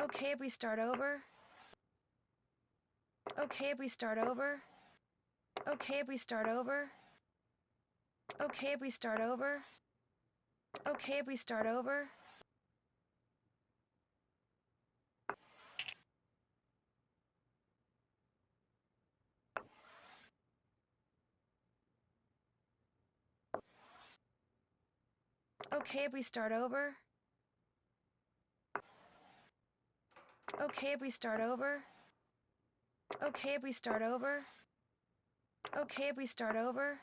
Okay if we start over? Okay if we start over? Okay if we start over? Okay if we start over? Okay if we start over? Okay if we start over? Okay if we start over? Okay if we start over? Okay if we start over?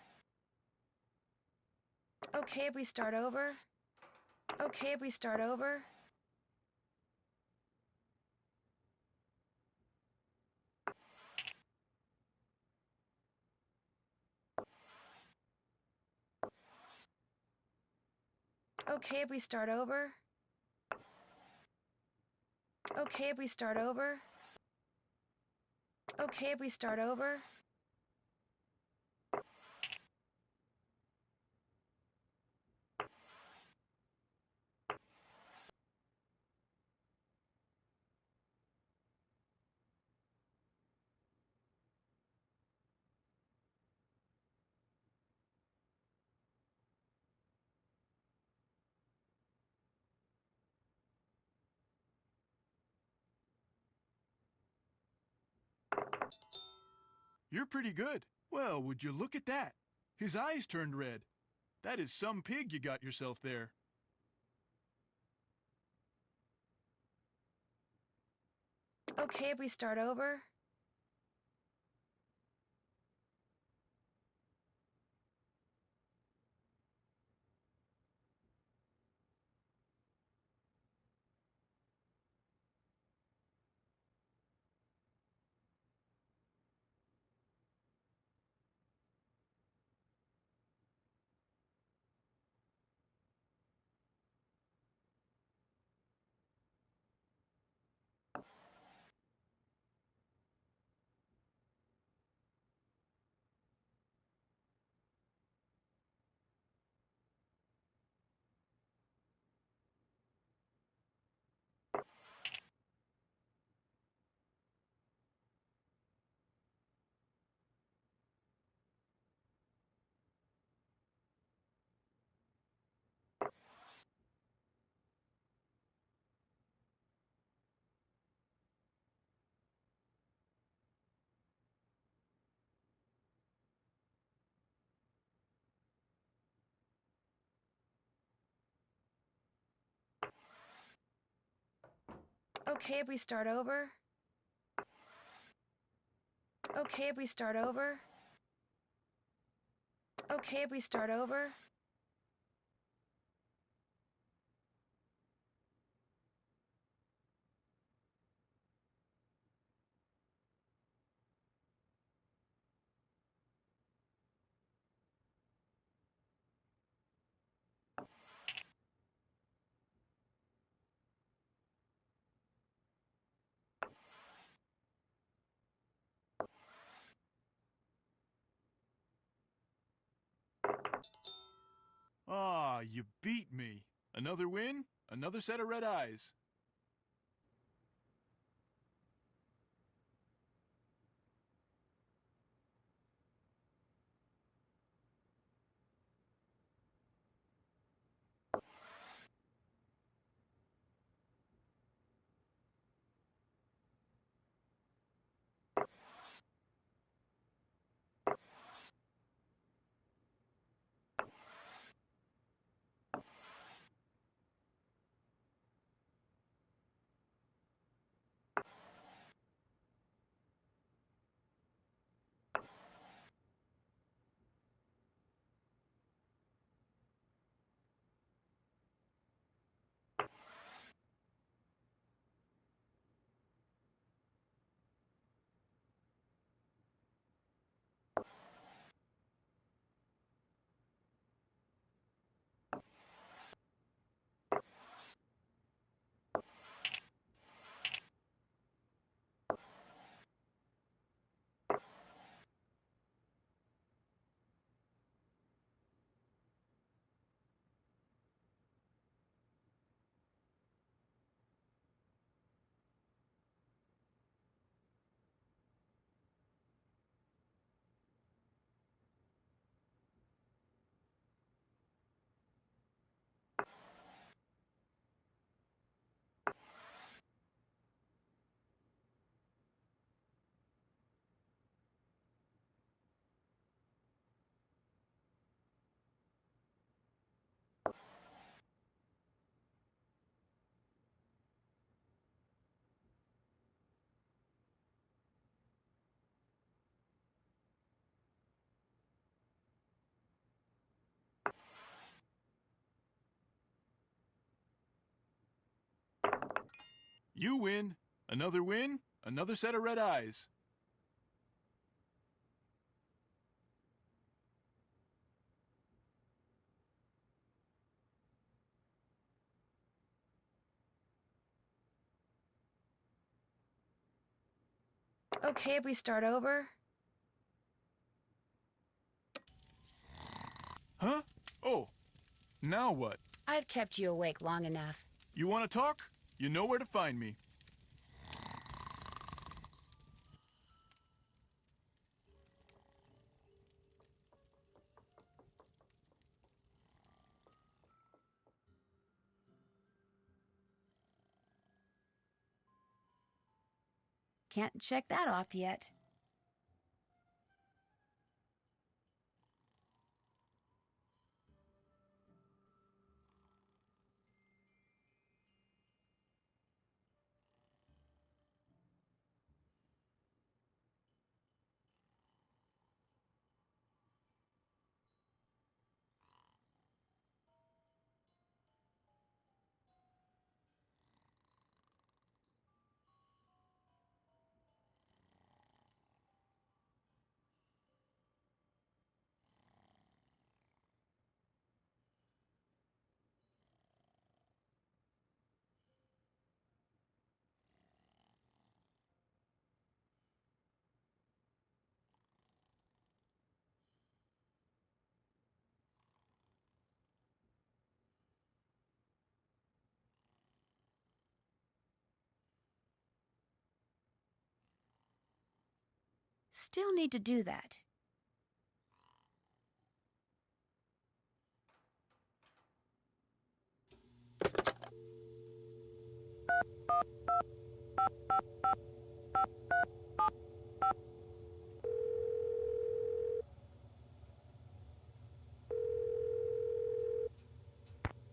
Okay if we start over? Okay if we start over? Okay if we start over? Okay if we start over? Okay if we start over? You're pretty good. Well, would you look at that? His eyes turned red. That is some pig you got yourself there. Okay if we start over? Okay if we start over? Okay if we start over? Okay if we start over? Ah, you beat me. Another win, another set of red eyes. You win. Another win, another set of red eyes. Okay if we start over? Huh? Oh, now what? I've kept you awake long enough. You want to talk? You know where to find me. Can't check that off yet. Still need to do that.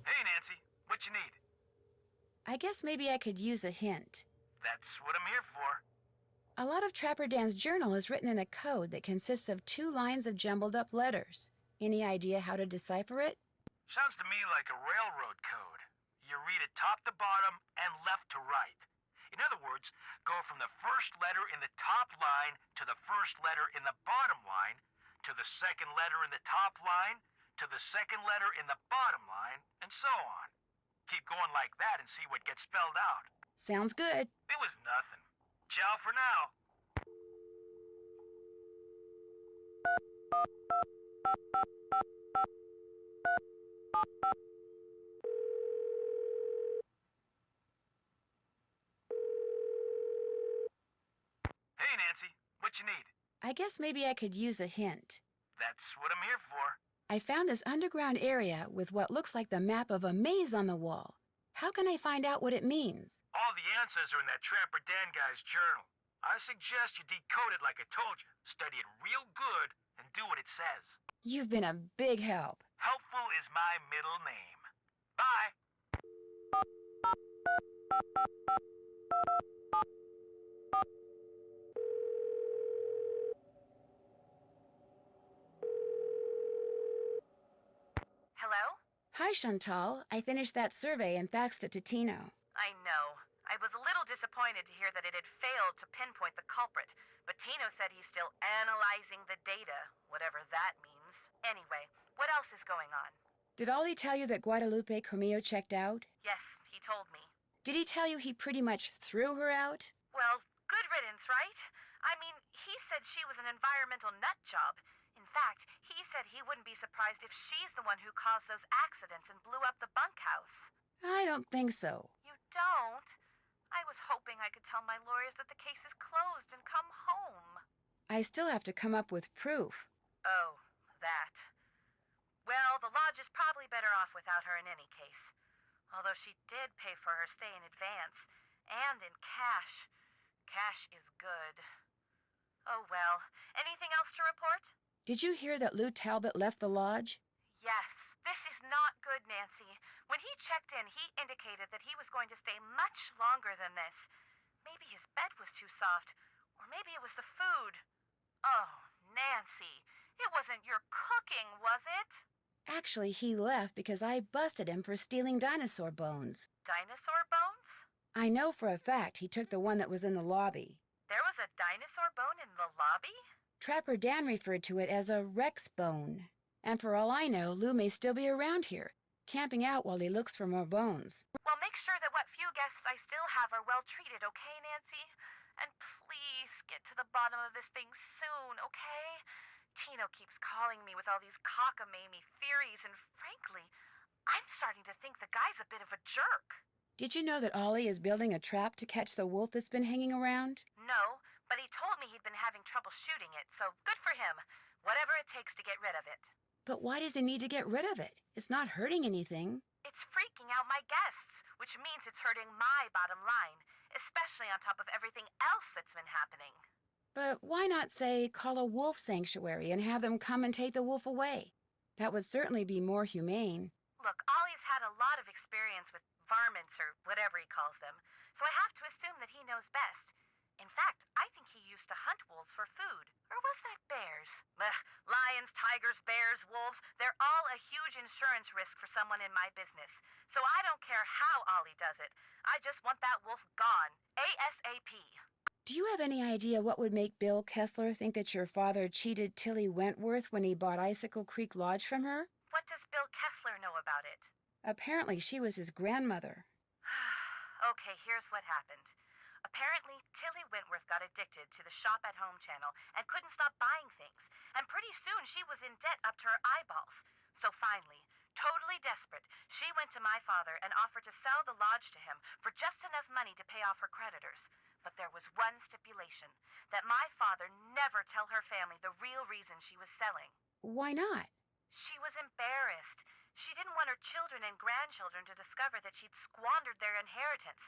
Hey, Nancy. What you need? I guess maybe I could use a hint. That's what I'm here for. A lot of Trapper Dan's journal is written in a code that consists of 2 lines of jumbled up letters. Any idea how to decipher it? Sounds to me like a railroad code. You read it top to bottom and left to right. In other words, go from the first letter in the top line to the first letter in the bottom line, to the second letter in the top line, to the second letter in the bottom line, and so on. Keep going like that and see what gets spelled out. Sounds good. It was nothing. Ciao for now. Hey, Nancy. What you need? I guess maybe I could use a hint. That's what I'm here for. I found this underground area with what looks like the map of a maze on the wall. How can I find out what it means? All the answers are in that Trapper Dan guy's journal. I suggest you decode it like I told you. Study it real good and do what it says. You've been a big help. Helpful is my middle name. Bye. Hello? Hi, Chantal. I finished that survey and faxed it to Tino. I know. I was a little disappointed to hear that it had failed to pinpoint the culprit, but Tino said he's still analyzing the data, whatever that means. Anyway, what else is going on? Did Ollie tell you that Guadalupe Comillo checked out? Yes, he told me. Did he tell you he pretty much threw her out? Well, good riddance, right? I mean, he said she was an environmental nut job. In fact, he said he wouldn't be surprised if she's the one who caused those accidents and blew up the bunkhouse. I don't think so. You don't? I was hoping I could tell my lawyers that the case is closed and come home. I still have to come up with proof. Oh, that. Well, the lodge is probably better off without her in any case. Although she did pay for her stay in advance, and in cash. Cash is good. Oh well. Anything else to report? Did you hear that Lou Talbot left the lodge? Yes. This is not good, Nancy. When he checked in, he indicated that he was going to stay much longer than this. Maybe his bed was too soft, or maybe it was the food. Oh, Nancy, it wasn't your cooking, was it? Actually, he left because I busted him for stealing dinosaur bones. Dinosaur bones? I know for a fact he took the one that was in the lobby. There was a dinosaur bone in the lobby? Trapper Dan referred to it as a Rex bone. And for all I know, Lou may still be around here, camping out while he looks for more bones. Well, make sure that what few guests I still have are well treated, okay, Nancy? And please get to the bottom of this thing soon, okay? Tino keeps calling me with all these cockamamie theories, and frankly, I'm starting to think the guy's a bit of a jerk. Did you know that Ollie is building a trap to catch the wolf that's been hanging around? No, but he told me he'd been having trouble shooting it, so good for him. Whatever it takes to get rid of it. But why does he need to get rid of it? It's not hurting anything. It's freaking out my guests, which means it's hurting my bottom line, especially on top of everything else that's been happening. But why not, say, call a wolf sanctuary and have them come and take the wolf away? That would certainly be more humane. Look, Ollie's had a lot of experience with varmints or whatever he calls them, so I have to assume that he knows best. In fact, I think he used to hunt wolves for food. Or was that bears? Ugh, lions, tigers, bears, wolves, they're all a huge insurance risk for someone in my business. So I don't care how Ollie does it. I just want that wolf gone. ASAP. Do you have any idea what would make Bill Kessler think that your father cheated Tilly Wentworth when he bought Icicle Creek Lodge from her? What does Bill Kessler know about it? Apparently she was his grandmother. Okay, here's what happened. Apparently, Tilly Wentworth got addicted to the shop-at-home channel and couldn't stop buying things. And pretty soon she was in debt up to her eyeballs. So finally, totally desperate, she went to my father and offered to sell the lodge to him for just enough money to pay off her creditors. But there was one stipulation, that my father never tell her family the real reason she was selling. Why not? She was embarrassed. She didn't want her children and grandchildren to discover that she'd squandered their inheritance.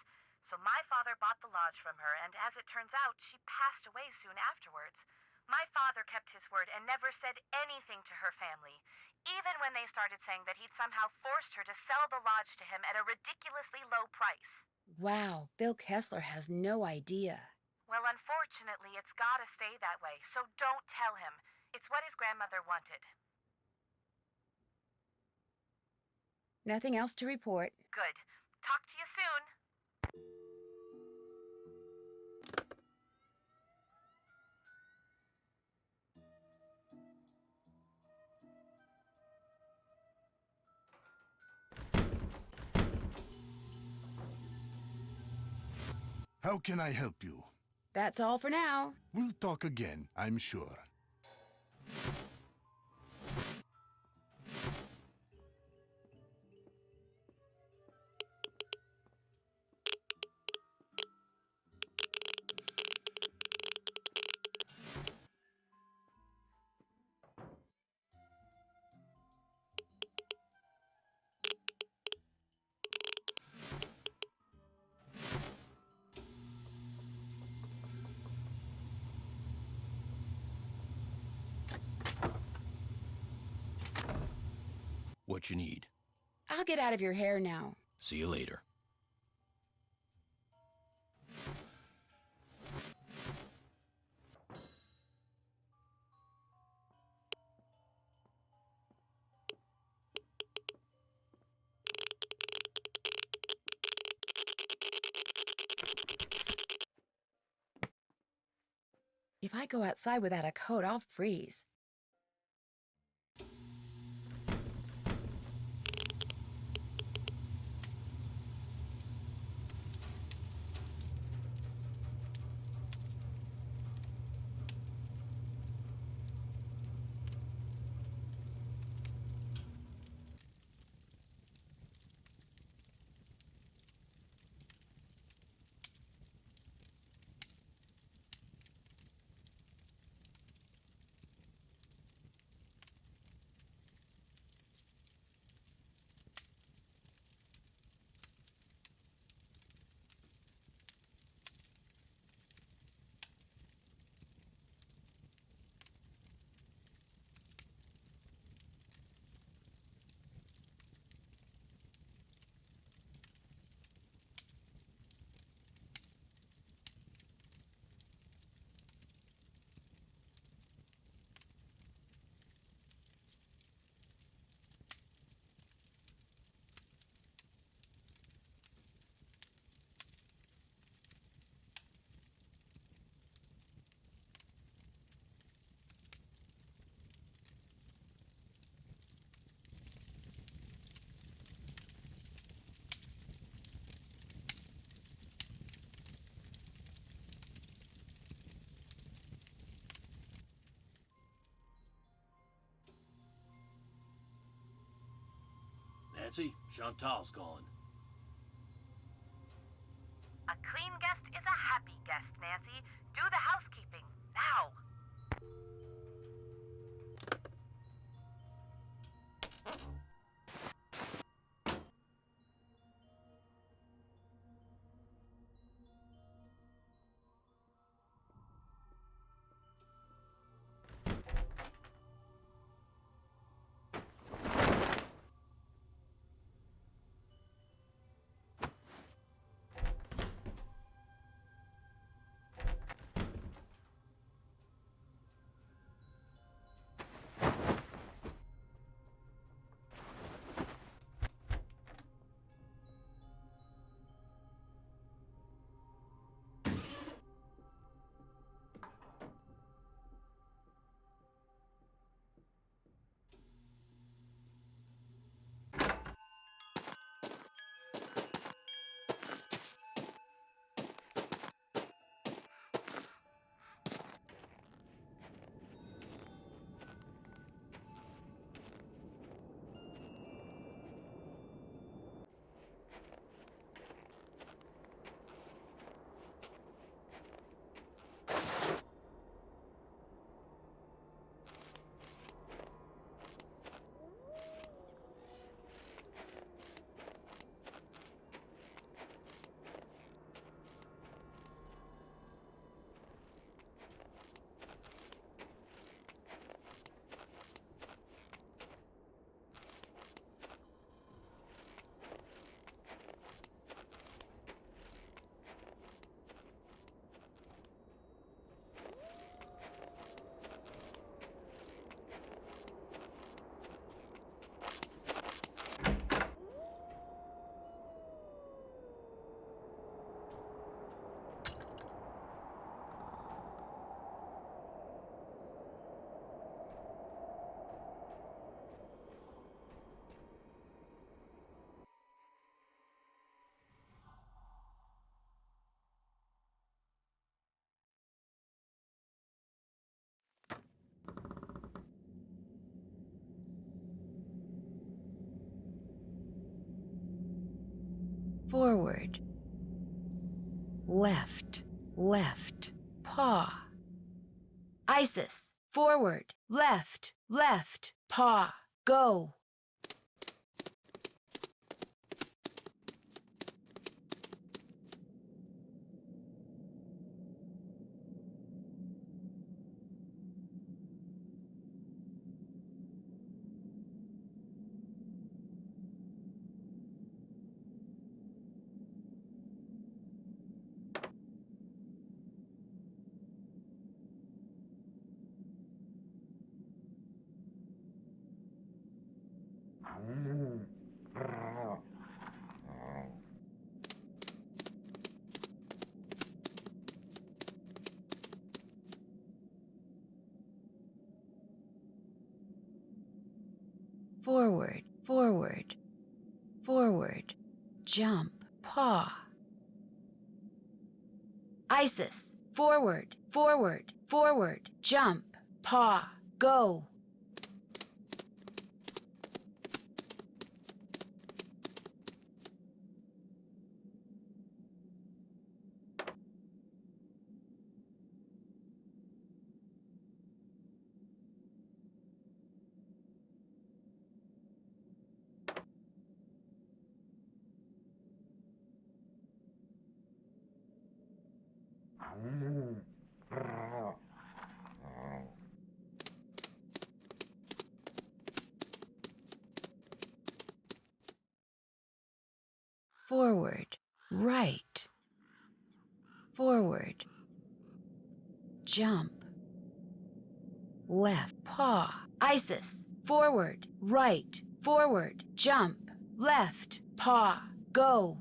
So my father bought the lodge from her, and as it turns out, she passed away soon afterwards. My father kept his word and never said anything to her family, even when they started saying that he'd somehow forced her to sell the lodge to him at a ridiculously low price. Wow, Bill Kessler has no idea. Well, unfortunately, it's gotta stay that way, so don't tell him. It's what his grandmother wanted. Nothing else to report. Good. Talk to you soon. How can I help you? That's all for now. We'll talk again, I'm sure. What you need? I'll get out of your hair now. See you later. If I go outside without a coat, I'll freeze. Nancy, Chantal's calling. A clean guest is a happy guest, Nancy. Do the housekeeping, now. Forward. Left, left, paw. Isis, forward, left, left, paw, go. Forward, forward, forward, jump, paw. Isis, forward, forward, forward, jump, paw, go. Forward, right, forward, jump, left, paw. Isis, forward, right, forward, jump, left, paw, go.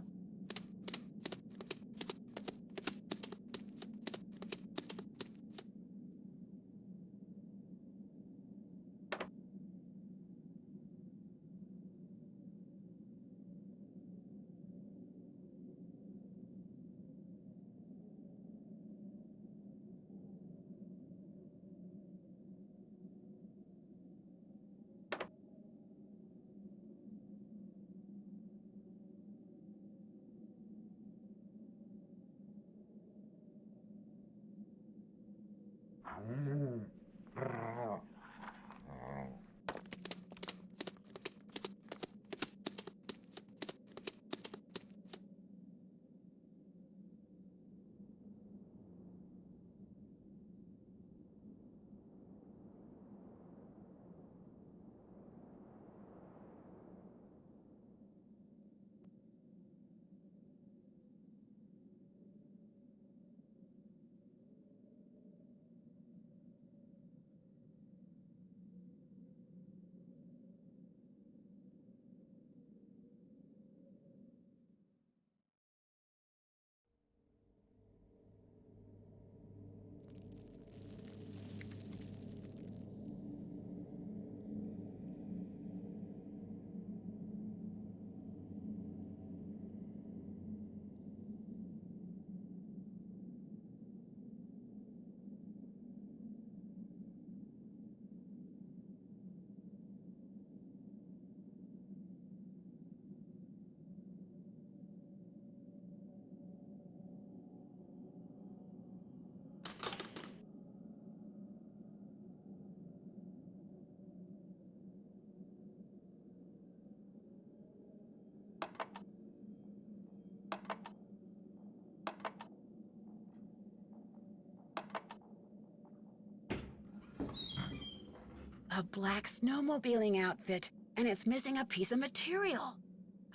A black snowmobiling outfit, and it's missing a piece of material.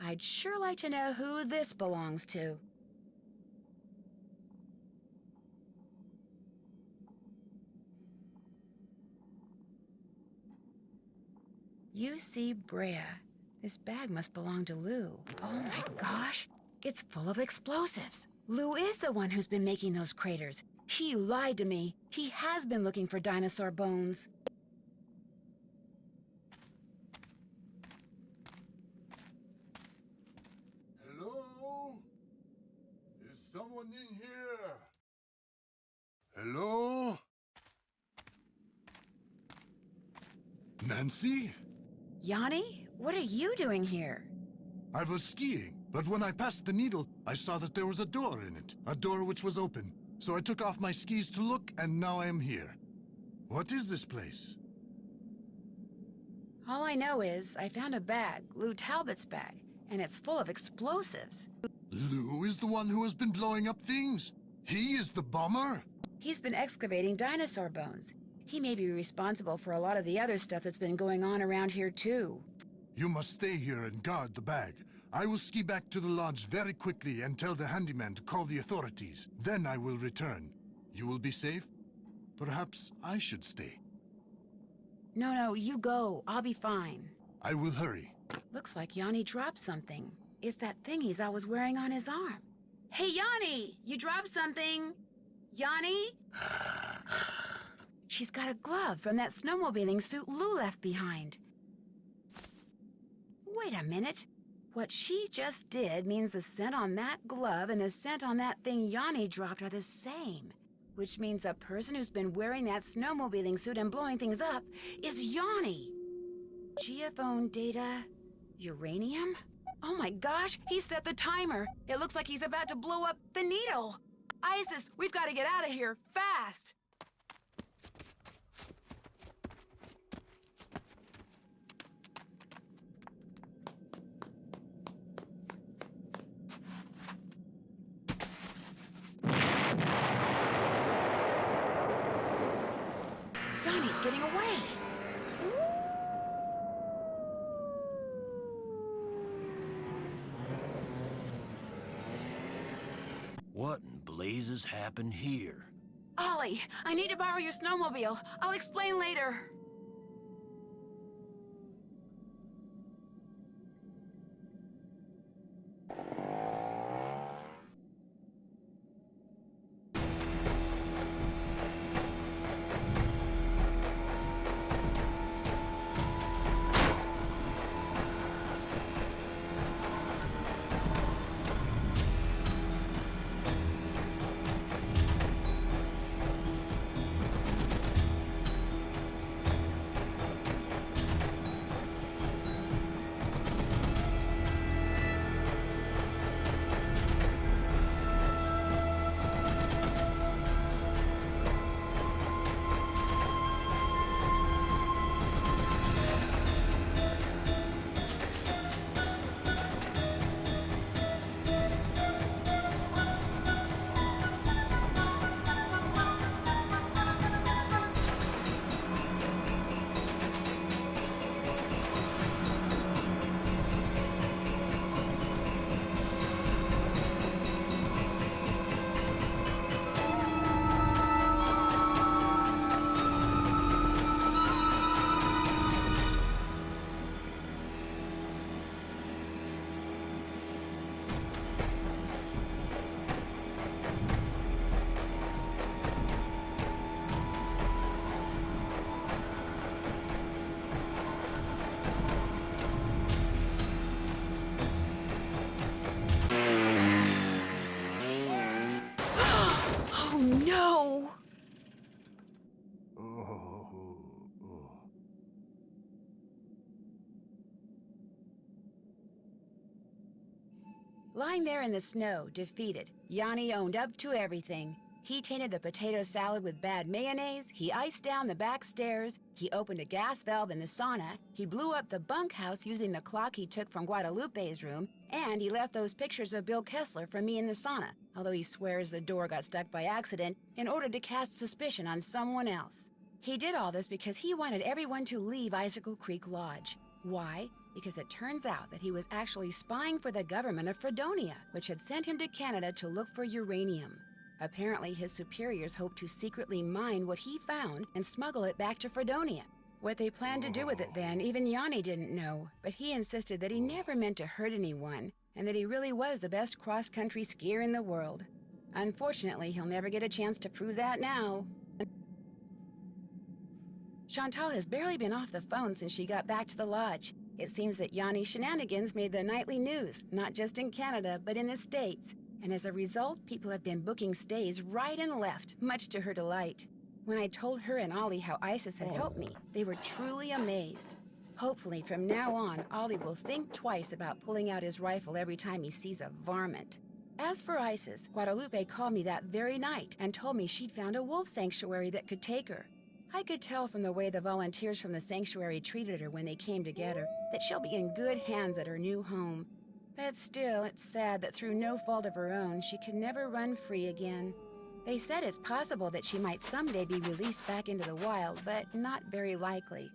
I'd sure like to know who this belongs to. UC Brea. This bag must belong to Lou. Oh my gosh, it's full of explosives. Lou is the one who's been making those craters. He lied to me. He has been looking for dinosaur bones. Hello? Is someone in here? Hello? Nancy? Yanni, what are you doing here? I was skiing, but when I passed the needle, I saw that there was a door in it. A door which was open. So I took off my skis to look, and now I am here. What is this place? All I know is I found a bag, Lou Talbot's bag, and it's full of explosives. Lou is the one who has been blowing up things? He is the bomber? He's been excavating dinosaur bones. He may be responsible for a lot of the other stuff that's been going on around here, too. You must stay here and guard the bag. I will ski back to the lodge very quickly and tell the handyman to call the authorities. Then I will return. You will be safe? Perhaps I should stay. No, you go. I'll be fine. I will hurry. Looks like Yanni dropped something. It's that thing he's always wearing on his arm. Hey, Yanni! You dropped something! Yanni? She's got a glove from that snowmobiling suit Lou left behind. Wait a minute. What she just did means the scent on that glove and the scent on that thing Yanni dropped are the same. Which means the person who's been wearing that snowmobiling suit and blowing things up is Yanni. Geophone data... uranium? Oh my gosh, he set the timer. It looks like he's about to blow up the needle. Isis, we've got to get out of here, fast! Yanni's getting away. What in blazes happened here? Ollie, I need to borrow your snowmobile. I'll explain later. Lying there in the snow, defeated, Yanni owned up to everything. He tainted the potato salad with bad mayonnaise, he iced down the back stairs, he opened a gas valve in the sauna, he blew up the bunkhouse using the clock he took from Guadalupe's room, and he left those pictures of Bill Kessler from me in the sauna, although he swears the door got stuck by accident in order to cast suspicion on someone else. He did all this because he wanted everyone to leave Icicle Creek Lodge. Why? Because it turns out that he was actually spying for the government of Fredonia, which had sent him to Canada to look for uranium. Apparently, his superiors hoped to secretly mine what he found and smuggle it back to Fredonia. What they planned to do with it then, even Yanni didn't know, but he insisted that he never meant to hurt anyone, and that he really was the best cross-country skier in the world. Unfortunately, he'll never get a chance to prove that now. Chantal has barely been off the phone since she got back to the lodge. It seems that Yanni's shenanigans made the nightly news, not just in Canada, but in the States. And as a result, people have been booking stays right and left, much to her delight. When I told her and Ollie how ISIS had helped me, they were truly amazed. Hopefully, from now on, Ollie will think twice about pulling out his rifle every time he sees a varmint. As for ISIS, Guadalupe called me that very night and told me she'd found a wolf sanctuary that could take her. I could tell from the way the volunteers from the sanctuary treated her when they came to get her that she'll be in good hands at her new home. But still, it's sad that through no fault of her own, she can never run free again. They said it's possible that she might someday be released back into the wild, but not very likely.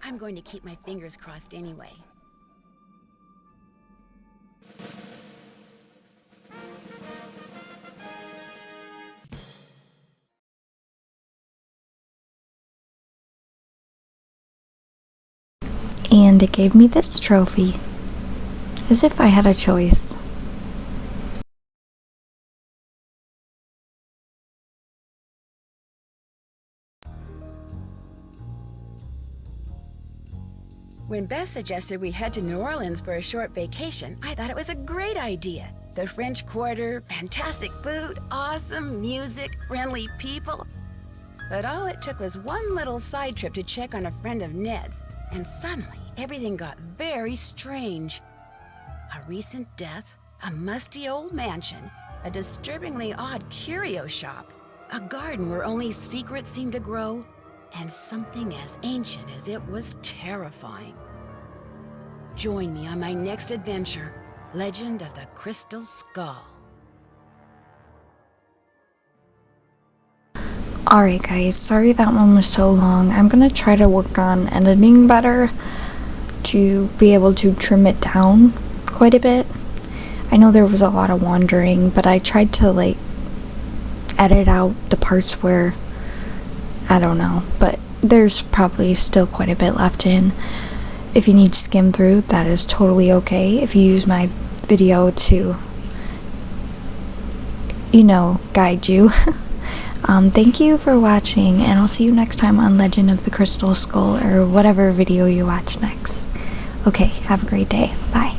I'm going to keep my fingers crossed anyway. And it gave me this trophy, as if I had a choice. When Beth suggested we head to New Orleans for a short vacation, I thought it was a great idea. The French Quarter, fantastic food, awesome music, friendly people. But all it took was one little side trip to check on a friend of Ned's, and suddenly everything got very strange. A recent death, a musty old mansion, a disturbingly odd curio shop, a garden where only secrets seemed to grow, and something as ancient as it was terrifying. Join me on my next adventure, Legend of the Crystal Skull. Alright guys, sorry that one was so long. I'm gonna try to work on editing better to be able to trim it down quite a bit. I know there was a lot of wandering, but I tried to edit out the parts where, I don't know, but there's probably still quite a bit left in. If you need to skim through, that is totally okay. If you use my video to, guide you. Thank you for watching, and I'll see you next time on Legend of the Crystal Skull, or whatever video you watch next. Okay, have a great day. Bye.